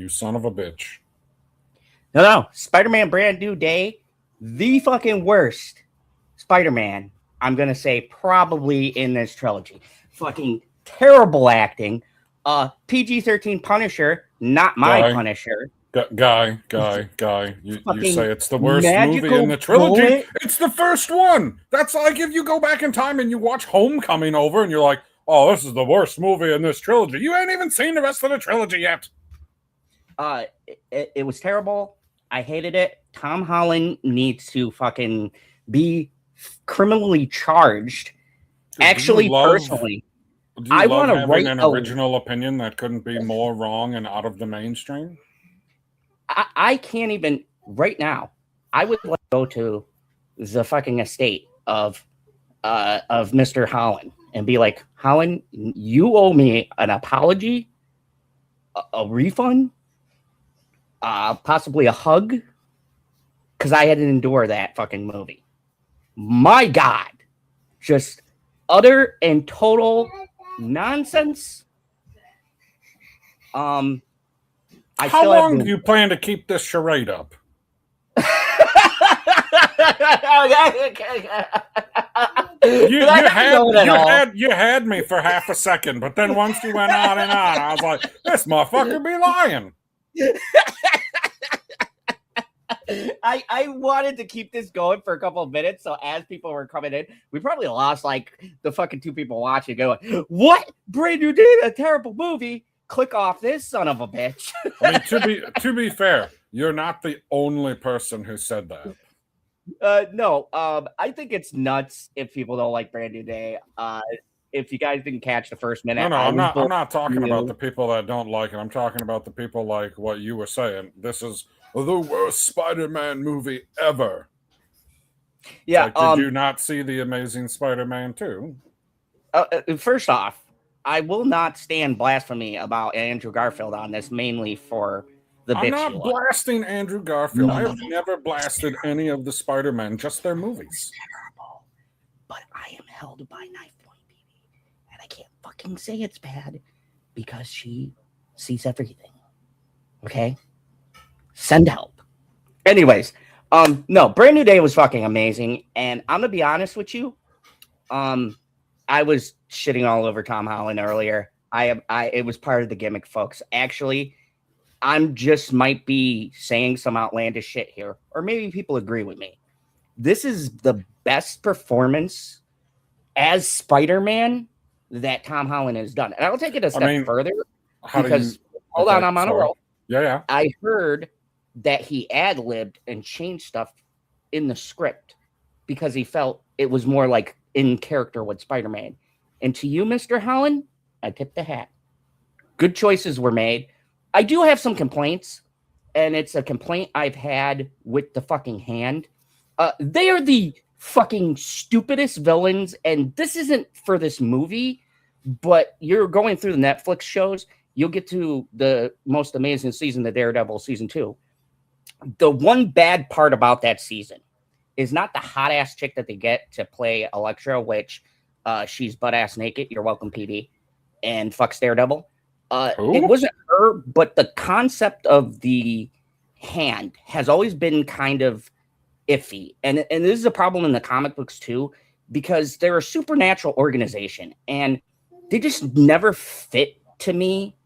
you son of a bitch. No. Spider-Man Brand New Day, the fucking worst Spider-Man, I'm going to say probably in this trilogy. Fucking terrible acting. PG-13 Punisher, not my Punisher. Guy. You say it's the worst movie in the trilogy. Bullet. It's the first one. That's like if you go back in time and you watch Homecoming over and you're like, oh, this is the worst movie in this trilogy. You ain't even seen the rest of the trilogy yet. It was terrible. I hated it. Tom Holland needs to fucking be criminally charged. Actually, personally, I want to write an original opinion that couldn't be more wrong and out of the mainstream. I can't even right now. I would like to go to the fucking estate of Mr. Holland and be like, Holland, you owe me an apology, a refund, possibly a hug, because I had to endure that fucking movie. My God, just utter and total nonsense. How long do you plan to keep this charade up? You had me for half a second, but then once you went on and on, I was like, this motherfucker be lying. I wanted to keep this going for a couple of minutes, so as people were coming in, we probably lost like the fucking 2 people watching going, what? Brand New Day, a terrible movie. Click off this son of a bitch. I mean, to be fair, you're not the only person who said that. No, I think it's nuts if people don't like Brand New Day. If you guys didn't catch the first minute, no, I'm not talking about the people that don't like it. I'm talking about the people like what you were saying. This is the worst Spider-Man movie ever. Yeah. Like, did you not see the Amazing Spider-Man 2? First off, I will not stand blasphemy about Andrew Garfield on this, mainly for the bitch. I'm not blasting Andrew Garfield. I have never blasted any of the Spider-Man, just their movies. Terrible. But I am held by knife point, baby. And I can't fucking say it's bad because she sees everything. Okay? Send help. Anyways, no, Brand New Day was fucking amazing. And I'm going to be honest with you. I was shitting all over Tom Holland earlier. It was part of the gimmick, folks. Actually, I'm just might be saying some outlandish shit here, or maybe people agree with me. This is the best performance as Spider-Man that Tom Holland has done. And I'll take it a step further because hold on, I'm on a roll. Yeah. I heard that he ad-libbed and changed stuff in the script because he felt it was more like in character with Spider-Man. And to you, Mr. Holland, I tip the hat. Good choices were made. I do have some complaints, and it's a complaint I've had with the fucking Hand. They are the fucking stupidest villains, and this isn't for this movie, but you're going through the Netflix shows, you'll get to the most amazing season, the Daredevil season 2. The one bad part about that season is not the hot ass chick that they get to play Elektra, which she's butt ass naked. You're welcome, PD, and fucks Daredevil. It wasn't her, but the concept of the Hand has always been kind of iffy, and this is a problem in the comic books too, because they're a supernatural organization, and they just never fit to me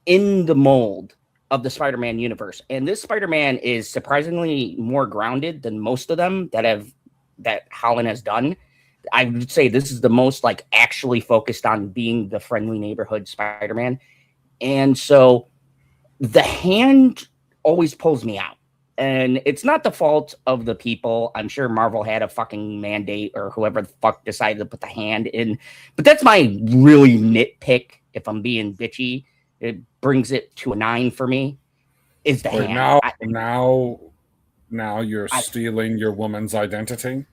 in the mold of the Spider-Man universe. And this Spider-Man is surprisingly more grounded than most of them that Holland has done. I would say this is the most like actually focused on being the friendly neighborhood Spider-Man. And so the Hand always pulls me out. And it's not the fault of the people. I'm sure Marvel had a fucking mandate or whoever the fuck decided to put the Hand in. But that's my really nitpick. If I'm being bitchy, it brings it to a 9 for me. Is the Hand. Now you're stealing your woman's identity?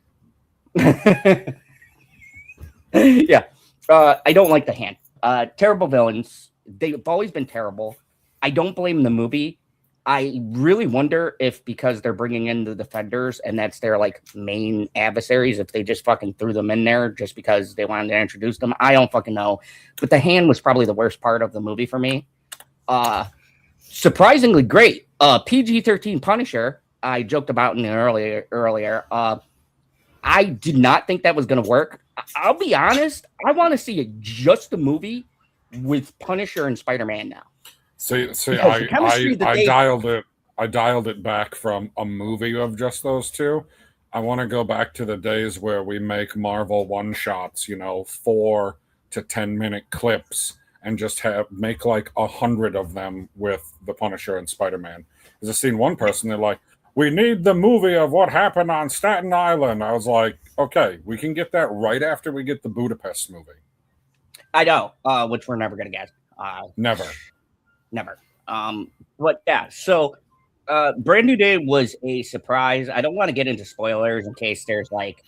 Yeah. I don't like the Hand. Terrible villains. They've always been terrible. I don't blame the movie. I really wonder if because they're bringing in the Defenders and that's their like main adversaries, if they just fucking threw them in there just because they wanted to introduce them. I don't fucking know. But the Hand was probably the worst part of the movie for me. surprisingly great. PG-13 Punisher, I joked about in the earlier. I did not think that was going to work. I'll be honest. I want to see just a movie with Punisher and Spider-Man now. See, Because the chemistry that I they- dialed it back from a movie of just those two. I want to go back to the days where we make Marvel one shots, 4 to 10 minute clips, and just make like 100 of them with the Punisher and Spider-Man. Because I've seen one person, they're like, we need the movie of what happened on Staten Island. I was like, okay, we can get that right after we get the Budapest movie. I know, which we're never going to get. Never. But yeah, so Brand New Day was a surprise. I don't want to get into spoilers in case there's like,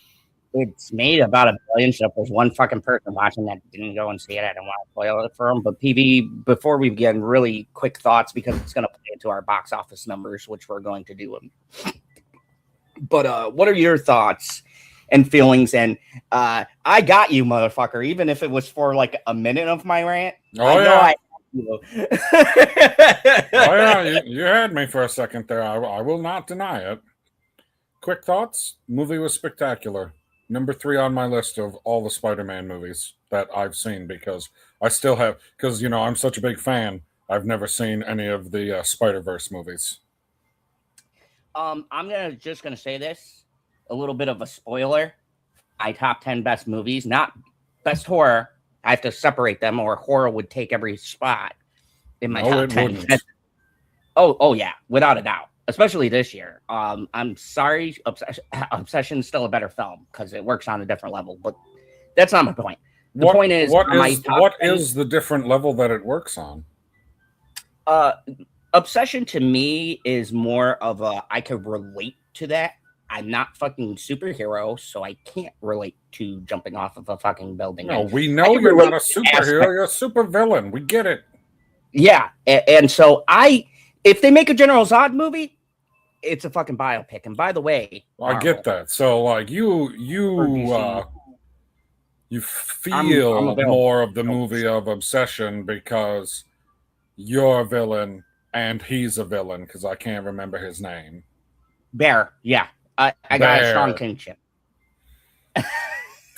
it's made about $1 billion. So if there's one fucking person watching that didn't go and see it, I don't want to spoil it for them. But PB, before we begin, really quick thoughts, because it's going to play into our box office numbers, which we're going to do. But what are your thoughts and feelings? And I got you, motherfucker. Even if it was for like a minute of my rant. Oh, yeah. Oh yeah, you had me for a second there. I will not deny it. Quick thoughts. Movie was spectacular. Number 3 on my list of all the Spider-Man movies that I've seen, because I still have, because I'm such a big fan. I've never seen any of the Spider-Verse movies. I'm just gonna say this, a little bit of a spoiler. My top 10 best movies, not best horror. I have to separate them, or horror would take every spot in my top 10. Oh yeah, without a doubt. Especially this year. I'm sorry, Obsession's still a better film because it works on a different level, but that's not my point. The point is, what is the different level that it works on? Obsession to me is more of I could relate to that. I'm not fucking superhero, so I can't relate to jumping off of a fucking building. No, we know you're not a superhero. You're a super villain. We get it. Yeah, and so if they make a General Zod movie, it's a fucking biopic. And by the way, I get that. So like you feel more of the movie of Obsession because you're a villain and he's a villain, because I can't remember his name. Bear, yeah. I got a strong kinship.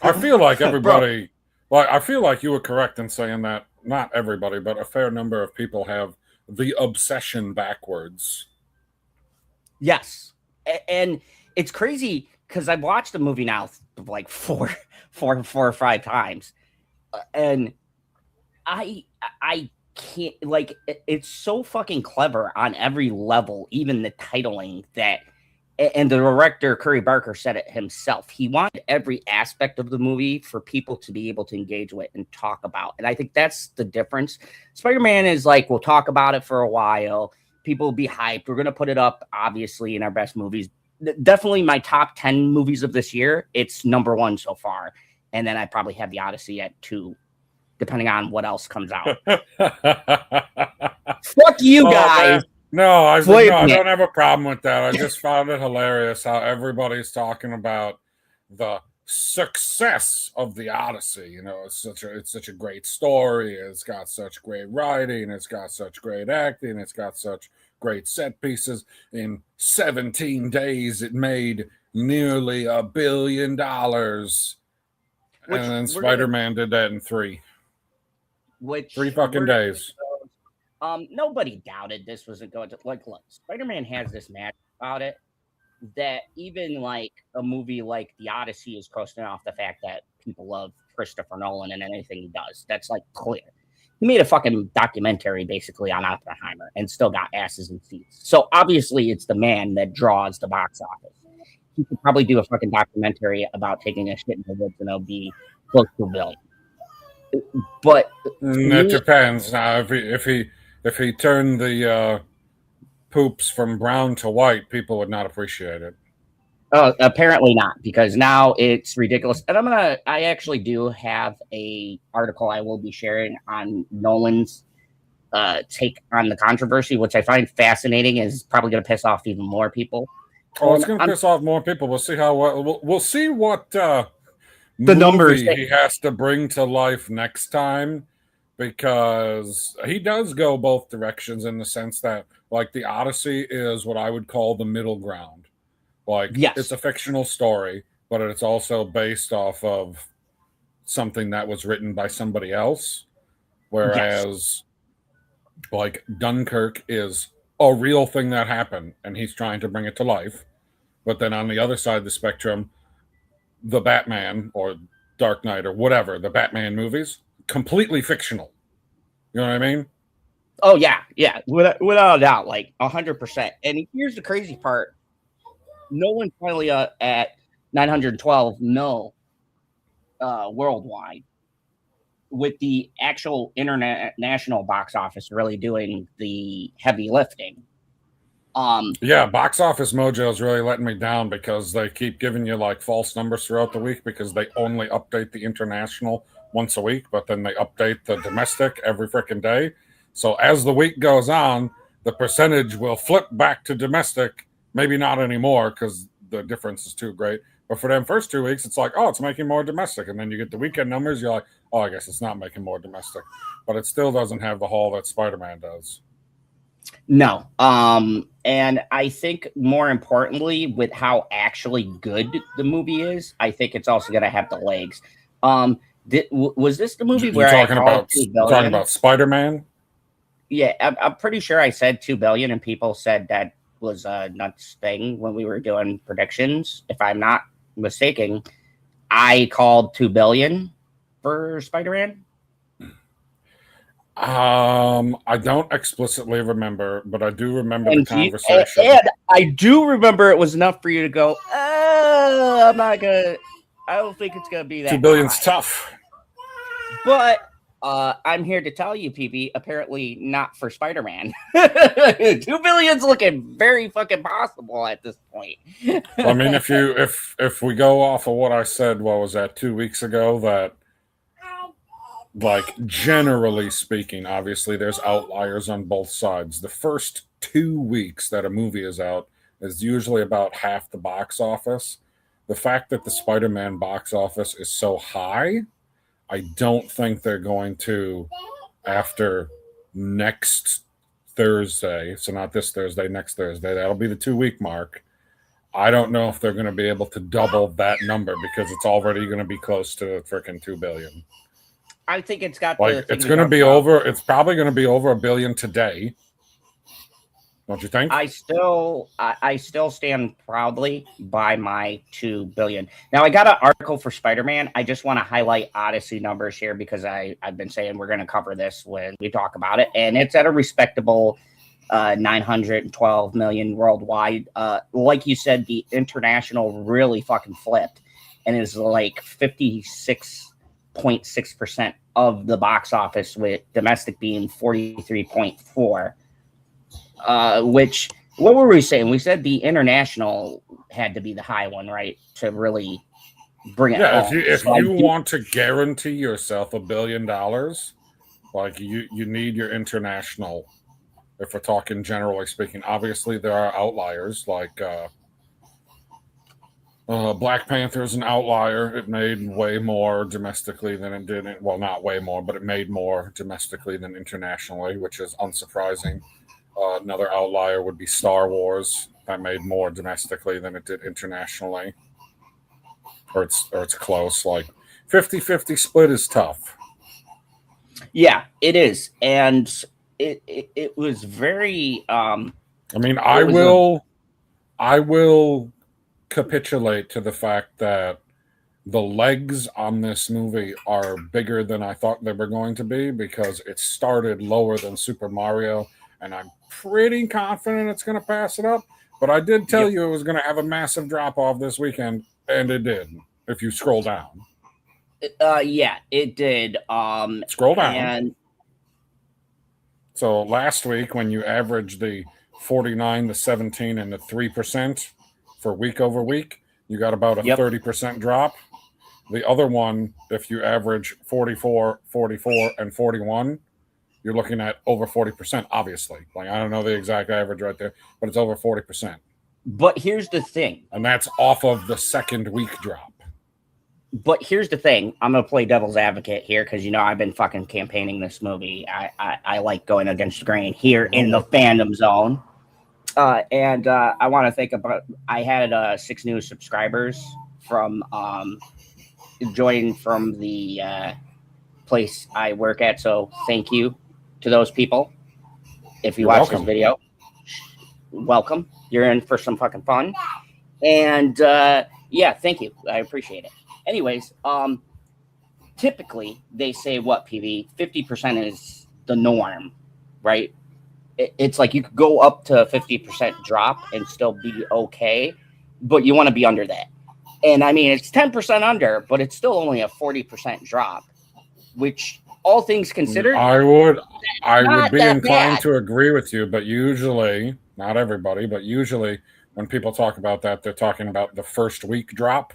I feel like everybody, I feel like you were correct in saying that not everybody, but a fair number of people have the obsession backwards. Yes. And it's crazy because I've watched the movie now like four or five times. And I can't, like, it's so fucking clever on every level, even the titling that, and the director, Curry Barker, said it himself. He wanted every aspect of the movie for people to be able to engage with and talk about. And I think that's the difference. Spider-Man is like, we'll talk about it for a while. People will be hyped. We're going to put it up, obviously, in our best movies. Definitely my top 10 movies of this year. It's number 1 so far. And then I probably have the Odyssey at 2, depending on what else comes out. Fuck you guys. No, I don't have a problem with that. I just found it hilarious how everybody's talking about the success of the Odyssey. It's such a great story. It's got such great writing. It's got such great acting. It's got such great set pieces. In 17 days, it made nearly $1 billion. And then Spider-Man did that in 3. 3 fucking days. Nobody doubted this wasn't going to, like, look, Spider-Man has this magic about it that even like a movie like The Odyssey is coasting off the fact that people love Christopher Nolan and anything he does. That's like clear. He made a fucking documentary basically on Oppenheimer and still got asses and seats. So obviously it's the man that draws the box office. He could probably do a fucking documentary about taking a shit in the woods and it'll be close to $1 billion. But it depends. Now, if he turned the poops from brown to white, people would not appreciate it. Oh, apparently not, because now it's ridiculous. And I actually do have a article I will be sharing on Nolan's take on the controversy, which I find fascinating. Is probably going to piss off even more people. Oh, it's going to piss off more people. We'll see how we'll see what the numbers he has to bring to life next time, because he does go both directions in the sense that, like, the Odyssey is what I would call the middle ground. Like, it's a fictional story, but it's also based off of something that was written by somebody else. Whereas, like, Dunkirk is a real thing that happened, and he's trying to bring it to life. But then on the other side of the spectrum, the Batman or Dark Knight or whatever, the Batman movies, completely fictional. You know what I mean? Oh, yeah. Without a doubt, like 100%. And here's the crazy part. Nolan finally at 912 mil worldwide, with the actual international box office really doing the heavy lifting. Yeah, Box Office Mojo is really letting me down because they keep giving you like false numbers throughout the week because they only update the international once a week, but then they update the domestic every freaking day. So as the week goes on, the percentage will flip back to domestic. Maybe not anymore because the difference is too great. But for them first 2 weeks, it's like, oh, it's making more domestic. And then you get the weekend numbers, you're like, oh, I guess it's not making more domestic. But it still doesn't have the haul that Spider-Man does. No. And I think more importantly, with how actually good the movie is, I think it's also going to have the legs. Was this the movie where you're talking about Spider-Man? Yeah, I'm pretty sure I said 2 billion, and people said that was a nuts thing when we were doing predictions. If I'm not mistaken, I called 2 billion for Spider-Man. I don't explicitly remember, but I do remember the conversation. And I do remember it was enough for you to go, I'm not gonna. I don't think it's gonna be that. 2 billion's tough. But I'm here to tell you, PB, apparently not for Spider-Man. 2 billion's looking very fucking possible at this point. Well, I mean, if we go off of what I said, what was that, 2 weeks ago, that, like, generally speaking, obviously there's outliers on both sides. The first 2 weeks that a movie is out is usually about half the box office. The fact that the Spider-Man box office is so high, I don't think they're going to, after next Thursday, so not this Thursday, next Thursday, that'll be the 2-week mark. I don't know if they're going to be able to double that number because it's already going to be close to freaking 2 billion. I think it's got it's going to be over. It's probably going to be over 1 billion today. Don't you think? I still stand proudly by my 2 billion. Now, I got an article for Spider-Man. I just want to highlight Odyssey numbers here because I've been saying we're going to cover this when we talk about it. And it's at a respectable 912 million worldwide. Like you said, the international really fucking flipped and is like 56.6% of the box office, with domestic being 43.4%. Which, what were we saying? We said the international had to be the high one, right? To really bring it home. If you want to guarantee yourself $1 billion, like you need your international. If we're talking generally speaking, obviously there are outliers like Black Panther is an outlier. It made way more domestically than it did. Well, not way more, but it made more domestically than internationally, which is unsurprising. Another outlier would be Star Wars. That made more domestically than it did internationally. Or it's close. Like 50-50 split is tough. Yeah, it is. And it was very I mean, I will capitulate to the fact that the legs on this movie are bigger than I thought they were going to be because it started lower than Super Mario, and I'm pretty confident it's going to pass it up. But I did tell you it was going to have a massive drop-off this weekend, and it did, if you scroll down. Yeah, it did. Scroll down. And so last week, when you average the 49, the 17, and the 3% for week over week, you got about a 30% drop. The other one, if you average 44, 44, and 41, you're looking at over 40%, obviously. Like, I don't know the exact average right there, but it's over 40%. But here's the thing. And that's off of the second week drop. But here's the thing. I'm going to play devil's advocate here because, I've been fucking campaigning this movie. I like going against the grain here in the fandom zone. And I want to think about, I had 6 new subscribers from joining from the place I work at. So thank you to those people. If you watch this video, welcome. You're in for some fucking fun. And yeah, thank you. I appreciate it. Anyways, typically they say what, PV? 50% is the norm, right? It's like you could go up to 50% drop and still be okay, but you want to be under that. And I mean, it's 10% under, but it's still only a 40% drop, which all things considered, I would be inclined to agree with you, but usually, not everybody, but usually when people talk about that, they're talking about the first week drop,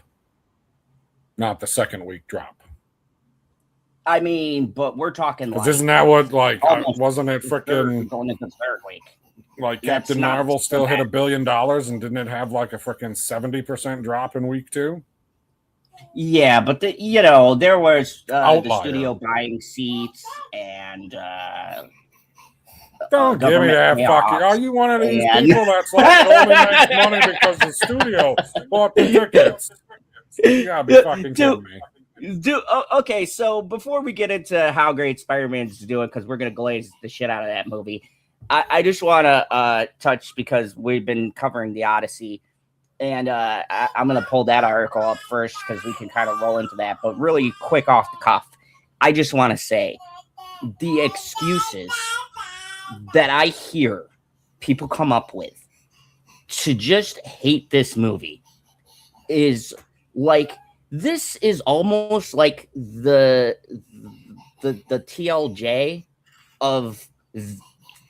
not the second week drop. I mean, but we're talking like, isn't that what, like, wasn't it freaking going into the third week? Like Captain Marvel still hit $1 billion and didn't it have like a freaking 70% drop in week 2? Yeah, but there was the studio buying seats and don't give me that fucking. Are you one of these people that's like only makes money because the studio bought the tickets? You gotta be fucking kidding me. Okay, so before we get into how great Spider-Man's doing, because we're gonna glaze the shit out of that movie, I just want to touch, because we've been covering the Odyssey, and I'm gonna pull that article up first because we can kind of roll into that. But really quick off the cuff, I just want to say the excuses that I hear people come up with to just hate this movie is like, this is almost like the TLJ of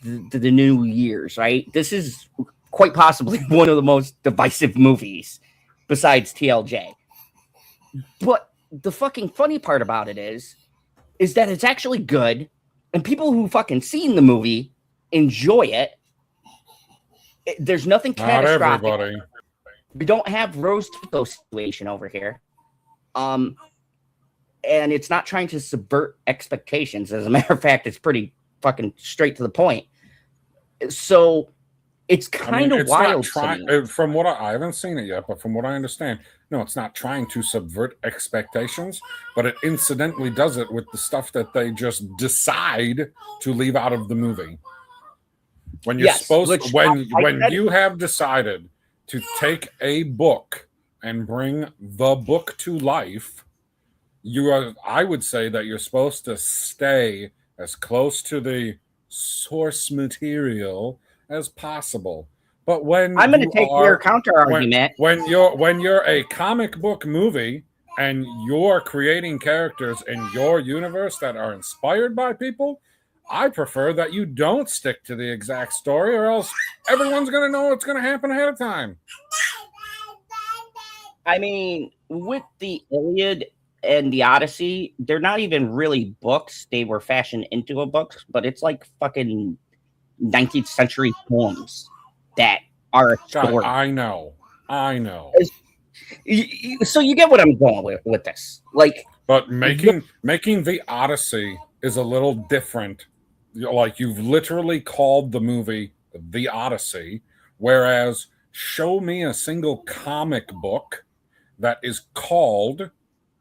the New Year's, right? This is quite possibly one of the most divisive movies besides TLJ. But the fucking funny part about it is that it's actually good, and people who fucking seen the movie enjoy it. There's nothing catastrophic. Not everybody. We don't have Rose Tico situation over here. And it's not trying to subvert expectations. As a matter of fact, it's pretty fucking straight to the point. So it's kind of wild. From what I haven't seen it yet, but from what I understand, no, it's not trying to subvert expectations, but it incidentally does it with the stuff that they just decide to leave out of the movie. When you're you have decided to take a book and bring the book to life, I would say that you're supposed to stay as close to the source material as possible. But when I'm going to take your counter argument, when you're a comic book movie and you're creating characters in your universe that are inspired by people, I prefer that you don't stick to the exact story, or else everyone's going to know what's going to happen ahead of time. I mean, with the Iliad and the Odyssey, they're not even really books. They were fashioned into a book, but it's like fucking 19th century poems that are a story. I know. So you get what I'm going with this. Like, but making the Odyssey is a little different. Like, you've literally called the movie The Odyssey, whereas show me a single comic book that is called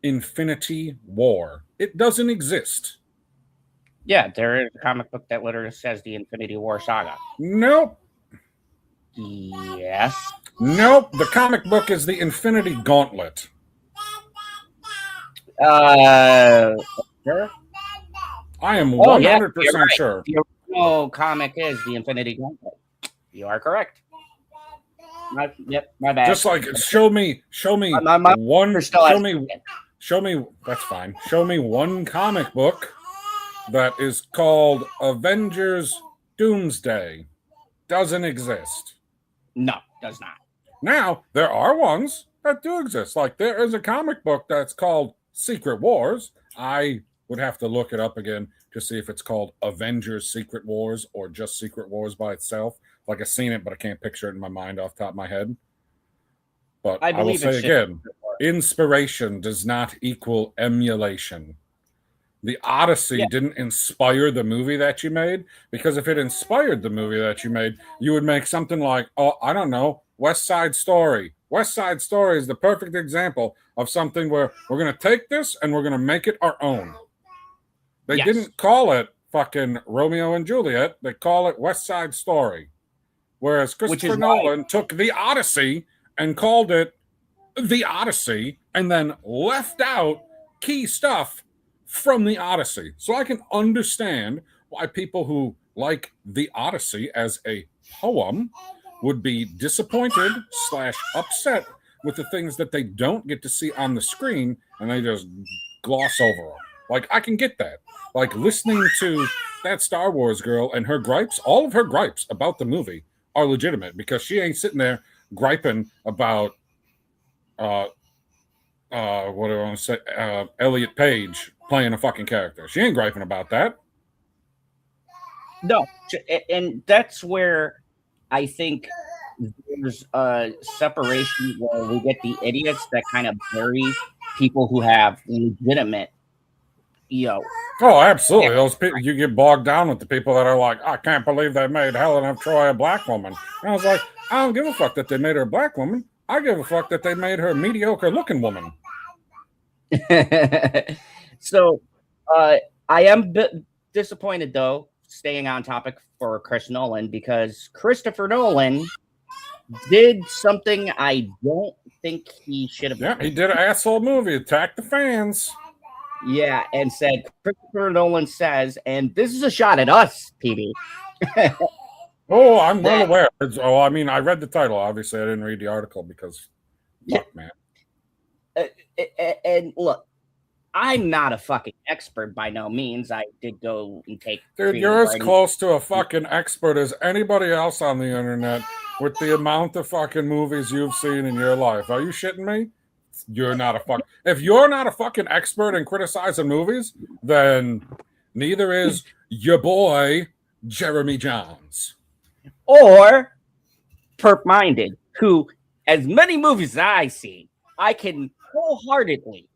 Infinity War. It doesn't exist. Yeah, there is a comic book that literally says the Infinity War saga. Nope. Yes. Nope. The comic book is the Infinity Gauntlet. Sure? I am 100% sure. The original comic is the Infinity Gauntlet. You are correct. My bad. Just like show me one. Show me. That's fine. Show me one comic book that is called Avengers Doomsday. Doesn't exist. No, does not. Now there are ones that do exist. Like, there is a comic book that's called Secret Wars. I would have to look it up again to see if it's called Avengers Secret Wars or just Secret Wars by itself. Like, I've seen it, but I can't picture it in my mind off the top of my head. But I will say again, inspiration does not equal emulation. The Odyssey didn't inspire the movie that you made, because if it inspired the movie that you made, you would make something like, oh, I don't know, West Side Story. West Side Story is the perfect example of something where we're going to take this and we're going to make it our own. They didn't call it fucking Romeo and Juliet. They call it West Side Story. Whereas Christopher Nolan took the Odyssey and called it the Odyssey and then left out key stuff from the Odyssey. So I can understand why people who like the Odyssey as a poem would be disappointed / upset with the things that they don't get to see on the screen and they just gloss over them. Like, I can get that. Like, listening to that Star Wars girl and her gripes, all of her gripes about the movie are legitimate, because she ain't sitting there griping about what do I want to say? Elliot Page playing a fucking character. She ain't griping about that. No, and that's where I think there's a separation where we get the idiots that kind of bury people who have legitimate, Oh, absolutely. Those people, you get bogged down with the people that are like, I can't believe they made Helen of Troy a black woman. And I was like, I don't give a fuck that they made her a black woman. I give a fuck that they made her a mediocre looking woman. So I am disappointed, though, staying on topic for Chris Nolan, because Christopher Nolan did something I don't think he should have done. Yeah, he did an asshole movie, attacked the fans. Yeah, and said, Christopher Nolan says, and this is a shot at us, PB. Oh, I'm well aware. Oh, I mean, I read the title. Obviously, I didn't read the article because, fuck, man. And look, I'm not a fucking expert by no means. I did go and take... Dude, you're as close to a fucking expert as anybody else on the internet with the amount of fucking movies you've seen in your life. Are you shitting me? You're not a fuck. If you're not a fucking expert in criticizing movies, then neither is your boy Jeremy Johns or Perp Minded, who, as many movies as I see, I can wholeheartedly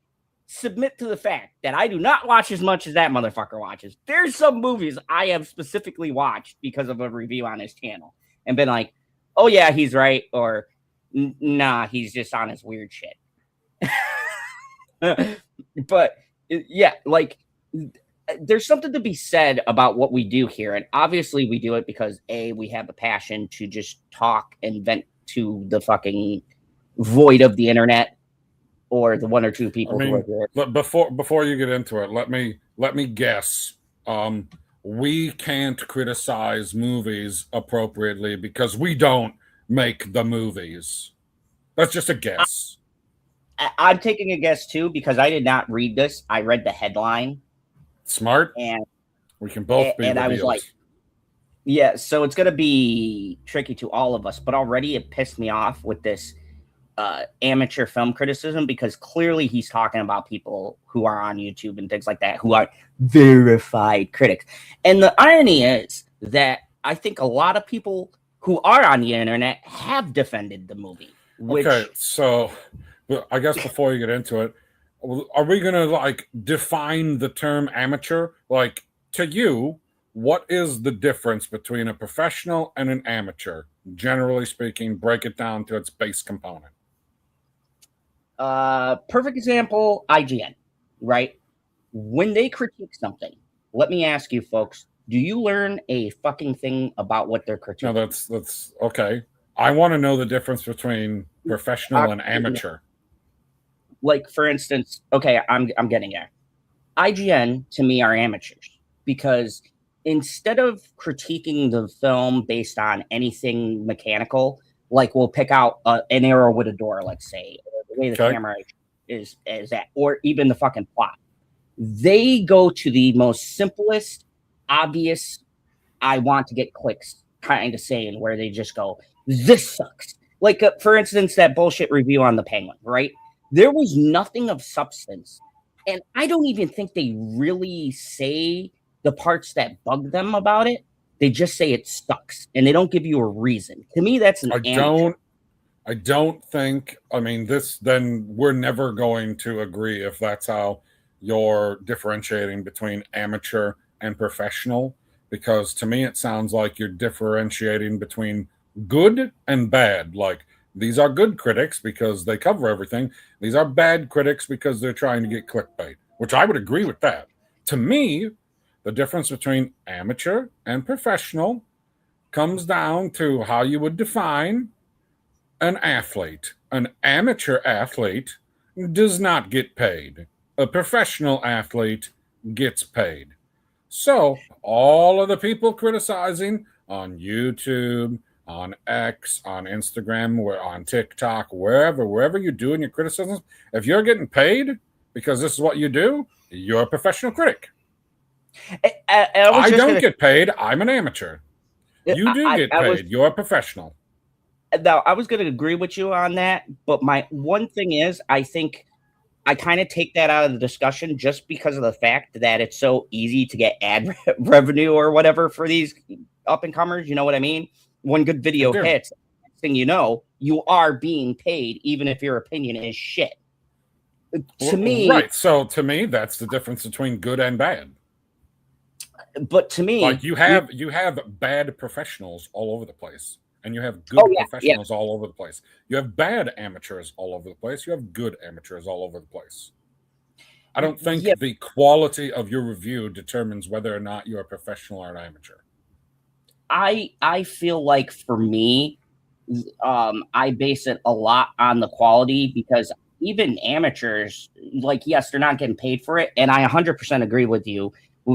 submit to the fact that I do not watch as much as that motherfucker watches. There's some movies I have specifically watched because of a review on his channel and been like, oh yeah, he's right, or nah, he's just on his weird shit. But yeah, like, there's something to be said about what we do here, and obviously we do it because we have a passion to just talk and vent to the fucking void of the internet, or the one or two people who are here. Before you get into it, let me guess. We can't criticize movies appropriately because we don't make the movies. That's just a guess. I'm taking a guess too, because I did not read this. I read the headline. Smart. And we can both be and revealed. I was like, yeah, so it's going to be tricky to all of us, but already it pissed me off with this amateur film criticism, because clearly he's talking about people who are on YouTube and things like that, who are verified critics. And the irony is that I think a lot of people who are on the internet have defended the movie. Okay, so I guess before you get into it, are we going to like define the term amateur? Like, to you, what is the difference between a professional and an amateur? Generally speaking, break it down to its base component. Perfect example, IGN, right? When they critique something, let me ask you folks, do you learn a fucking thing about what they're critiquing? No, that's okay. I want to know the difference between professional and amateur. Like, for instance, okay, I'm getting there. IGN to me are amateurs, because instead of critiquing the film based on anything mechanical, like we'll pick out an arrow with a door, let's say, or the way the camera is that, or even the fucking plot, they go to the most simplest, obvious, I want to get clicks kind of saying, where they just go, this sucks. Like, for instance, that bullshit review on The Penguin, right? There was nothing of substance. And I don't even think they really say the parts that bug them about it. They just say it sucks, and they don't give you a reason. To me, that's an amateur. I don't think, I mean, then we're never going to agree if that's how you're differentiating between amateur and professional, because to me it sounds like you're differentiating between good and bad. Like, these are good critics because they cover everything, these are bad critics because they're trying to get clickbait, which I would agree with that. To me, the difference between amateur and professional comes down to how you would define an athlete. An amateur athlete does not get paid. A professional athlete gets paid. So, all of the people criticizing on YouTube, on X, on Instagram, on TikTok, wherever you're doing your criticisms, if you're getting paid because this is what you do, you're a professional critic. I don't get paid. I'm an amateur. You do get paid. You're a professional. Now, I was going to agree with you on that, but my one thing is, I think I kind of take that out of the discussion just because of the fact that it's so easy to get ad revenue or whatever for these up and comers. You know what I mean? One good video hits, next thing you know, you are being paid, even if your opinion is shit. To me, right? So to me, that's the difference between good and bad. But to me, like you have bad professionals all over the place. And you have good professionals all over the place. You have bad amateurs all over the place. You have good amateurs all over the place. I don't think the quality of your review determines whether or not you're a professional or an amateur. I feel like for me, I base it a lot on the quality, because even amateurs, like, yes, they're not getting paid for it. And I 100% agree with you.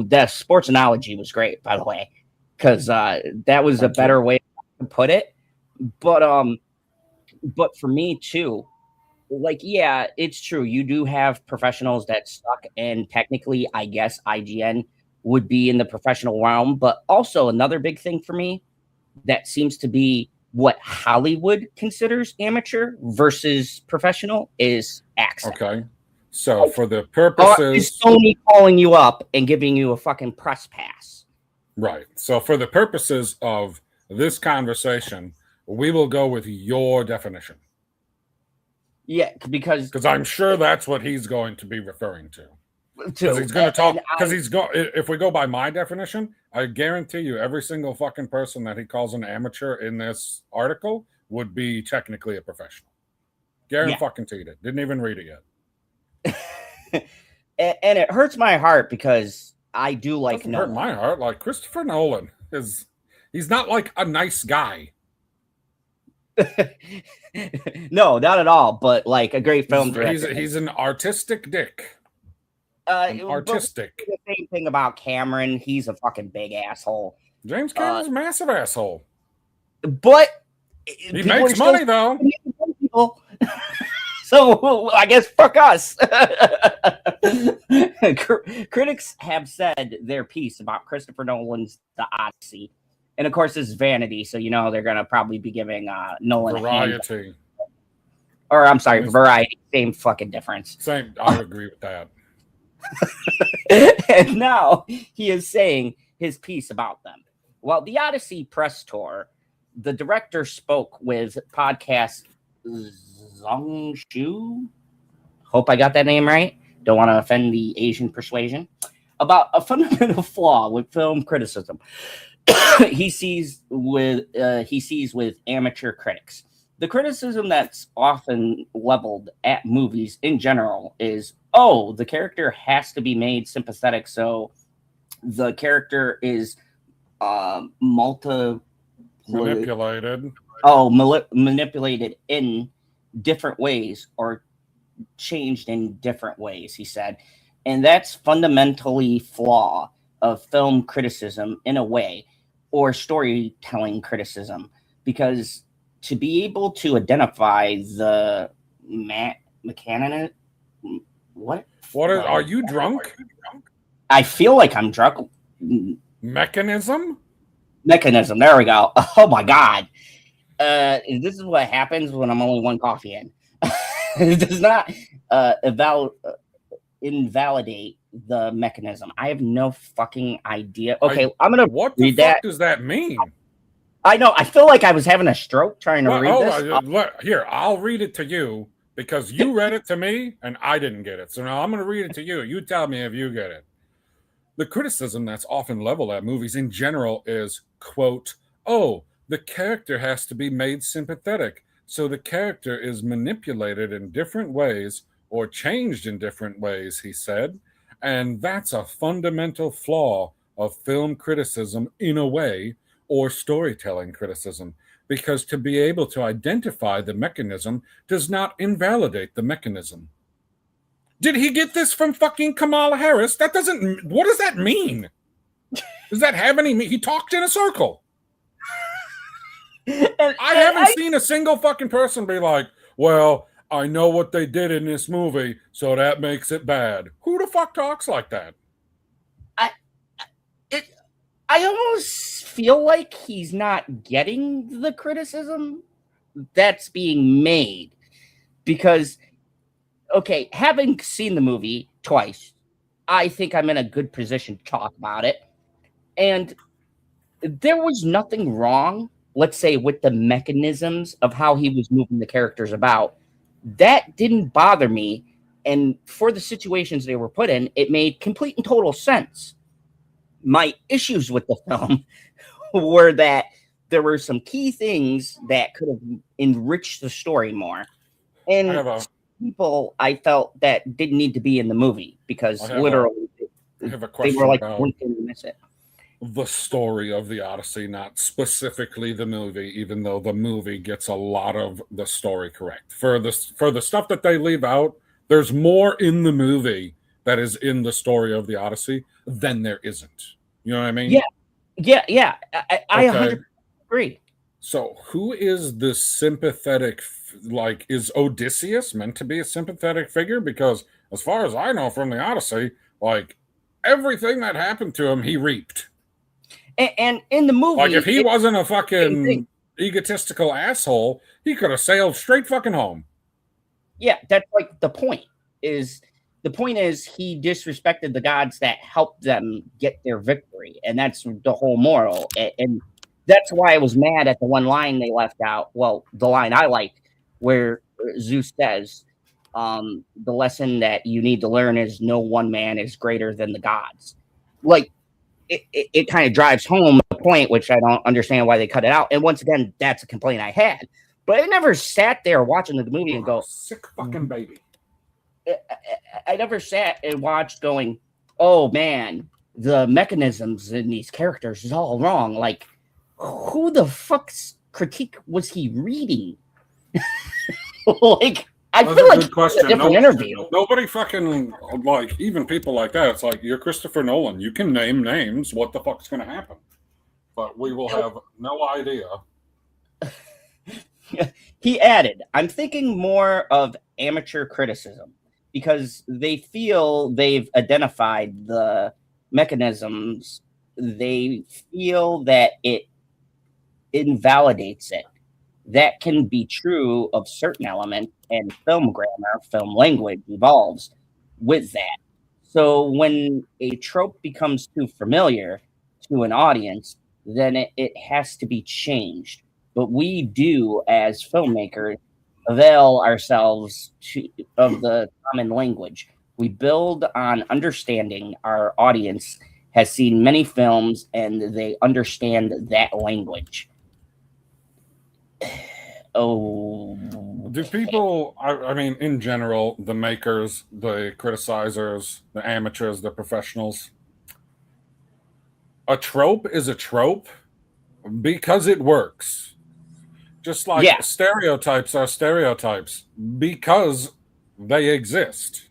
That sports analogy was great, by the way, because that was a better way put it. But for me too, like, yeah, it's true, you do have professionals that suck, and technically I guess IGN would be in the professional realm. But also another big thing for me that seems to be what Hollywood considers amateur versus professional is accent. Okay, so for the purposes, is Sony calling you up and giving you a fucking press pass? Right. So for the purposes of this conversation, we will go with your definition. Yeah, because I'm sure that's what he's going to be referring to. Because he's going to talk. Because if we go by my definition, I guarantee you, every single fucking person that he calls an amateur in this article would be technically a professional. Guaranteed it. Didn't even read it yet. And it hurts my heart because I do like Nolan. Hurt my heart. Like, Christopher Nolan is. He's not like a nice guy. No, not at all. But like a great film director. He's an artistic dick. Artistic. The same thing about Cameron. He's a fucking big asshole. James Cameron's a massive asshole. But he makes money though. So I guess fuck us. Critics have said their piece about Christopher Nolan's The Odyssey. And of course, this is Vanity, so they're going to probably be giving Nolan Variety. Or I'm sorry, Variety. Same fucking difference. Same. I agree with that. And now he is saying his piece about them. Well, the Odyssey press tour, the director spoke with podcast Zongshu. Hope I got that name right. Don't want to offend the Asian persuasion. About a fundamental flaw with film criticism he sees with amateur critics. The criticism that's often leveled at movies in general is, the character has to be made sympathetic, so the character is manipulated. Manipulated in different ways or changed in different ways, he said. And that's fundamentally flaw of film criticism in a way, or storytelling criticism, because to be able to identify the mechanic. What are you drunk? I feel like I'm drunk. Mechanism. There we go. Oh my god. This is what happens when I'm only one coffee in. It does not invalidate the mechanism. I have no fucking idea. Okay, I'm gonna what read the fuck that. does that mean? I know. I feel like I was having a stroke trying to read this. Here, I'll read it to you because you read it to me and I didn't get it. So now I'm going to read it to you. You tell me if you get it. The criticism that's often leveled at movies in general is, quote, oh, the character has to be made sympathetic. So the character is manipulated in different ways or changed in different ways, he said. And that's a fundamental flaw of film criticism in a way, or storytelling criticism, because to be able to identify the mechanism does not invalidate the mechanism. Did he get this from fucking Kamala Harris? What does that mean? Does that have any, he talked in a circle. I haven't seen a single fucking person be like, well, I know what they did in this movie, so that makes it bad. Who the fuck talks like that? I almost feel like he's not getting the criticism that's being made. Because, okay, having seen the movie twice, I think I'm in a good position to talk about it. And there was nothing wrong, let's say, with the mechanisms of how he was moving the characters about. That didn't bother me. And for the situations they were put in, it made complete and total sense. My issues with the film were that there were some key things that could have enriched the story more. And people I felt that didn't need to be in the movie because literally they were like, we didn't miss it. The story of the Odyssey, not specifically the movie, even though the movie gets a lot of the story correct. For the stuff that they leave out, there's more in the movie that is in the story of the Odyssey than there isn't. You know what I mean? Yeah. I 100% agree. So who is the sympathetic, like, is Odysseus meant to be a sympathetic figure? Because as far as I know from the Odyssey, like, everything that happened to him, he reaped. And in the movie, like, if he wasn't a fucking egotistical asshole, he could have sailed straight fucking home. Yeah, that's like the point. The point is he disrespected the gods that helped them get their victory, and that's the whole moral. And that's why I was mad at the one line they left out. Well, the line I liked, where Zeus says, the lesson that you need to learn is no one man is greater than the gods. Like, it kind of drives home the point, which I don't understand why they cut it out. And once again, that's a complaint I had. But I never sat there watching the movie and go, sick fucking baby. I never sat and watched going, oh man, the mechanisms in these characters is all wrong. Like, who the fuck's critique was he reading? Like, I feel like it's a different interview. Nobody fucking, like, even people like that. It's like, you're Christopher Nolan. You can name names. What the fuck's going to happen? But we will have no idea. He added, I'm thinking more of amateur criticism because they feel they've identified the mechanisms. They feel that it invalidates it. That can be true of certain elements, and film grammar, film language evolves with that. So when a trope becomes too familiar to an audience, then it has to be changed. But we do, as filmmakers, avail ourselves of the common language. We build on understanding our audience has seen many films and they understand that language. Oh, do people, I mean, in general, the makers, the criticizers, the amateurs, the professionals, a trope is a trope because it works. Just like stereotypes are stereotypes because they exist.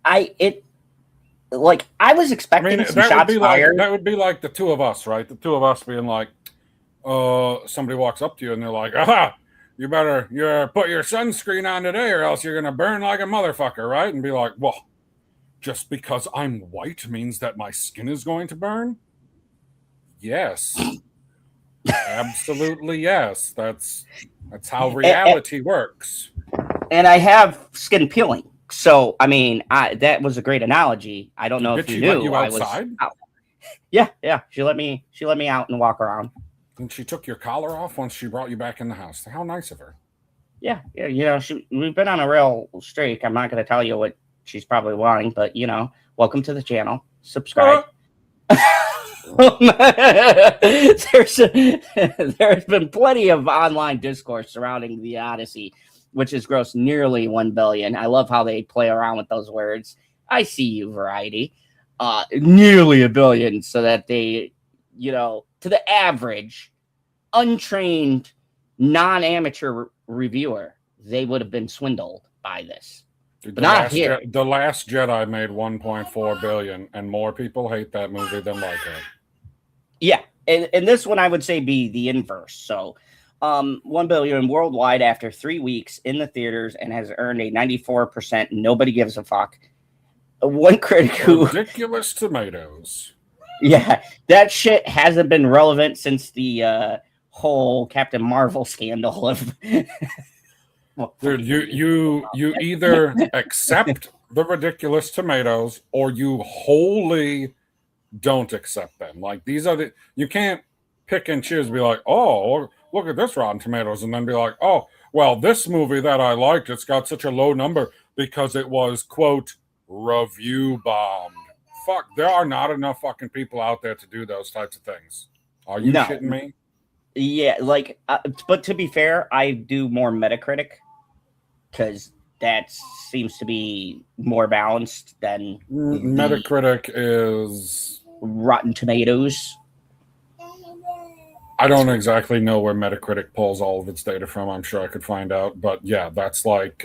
I was expecting some shots fired. That would be like the two of us, right? The two of us being like, somebody walks up to you and they're like, you better put your sunscreen on today or else you're going to burn like a motherfucker, right? And be like, well, just because I'm white means that my skin is going to burn? Yes. Absolutely, yes. That's how reality works. And I have skin peeling. So, I mean, that was a great analogy. I don't know if you knew. You outside? Yeah. She let me out and walk around. And she took your collar off once she brought you back in the house. How nice of her. Yeah. We've been on a real streak. I'm not going to tell you what she's probably wanting, but welcome to the channel. Subscribe. There's been plenty of online discourse surrounding the Odyssey, which has grossed nearly 1 billion. I love how they play around with those words. I see you, Variety. Nearly 1 billion, so that they, to the average, untrained, non-amateur reviewer, they would have been swindled by this. The Last Jedi made 1.4 billion, and more people hate that movie than like it. Yeah, and this one I would say be the inverse. So, 1 billion worldwide after 3 weeks in the theaters, and has earned a 94%. Nobody gives a fuck. One critic who ridiculous tomatoes. Yeah, that shit hasn't been relevant since the whole Captain Marvel scandal of. Dude, you either accept the ridiculous tomatoes or you wholly don't accept them. Like, these are you can't pick and choose, be like, oh, look at this Rotten Tomatoes, and then be like, oh, well, this movie that I liked, it's got such a low number because it was, quote, review bombed. Fuck, there are not enough fucking people out there to do those types of things. Are you shitting me? Yeah, but to be fair, I do more Metacritic, because that seems to be more balanced than Metacritic is Rotten Tomatoes. I don't exactly know where Metacritic pulls all of its data from. I'm sure I could find out, but yeah, that's like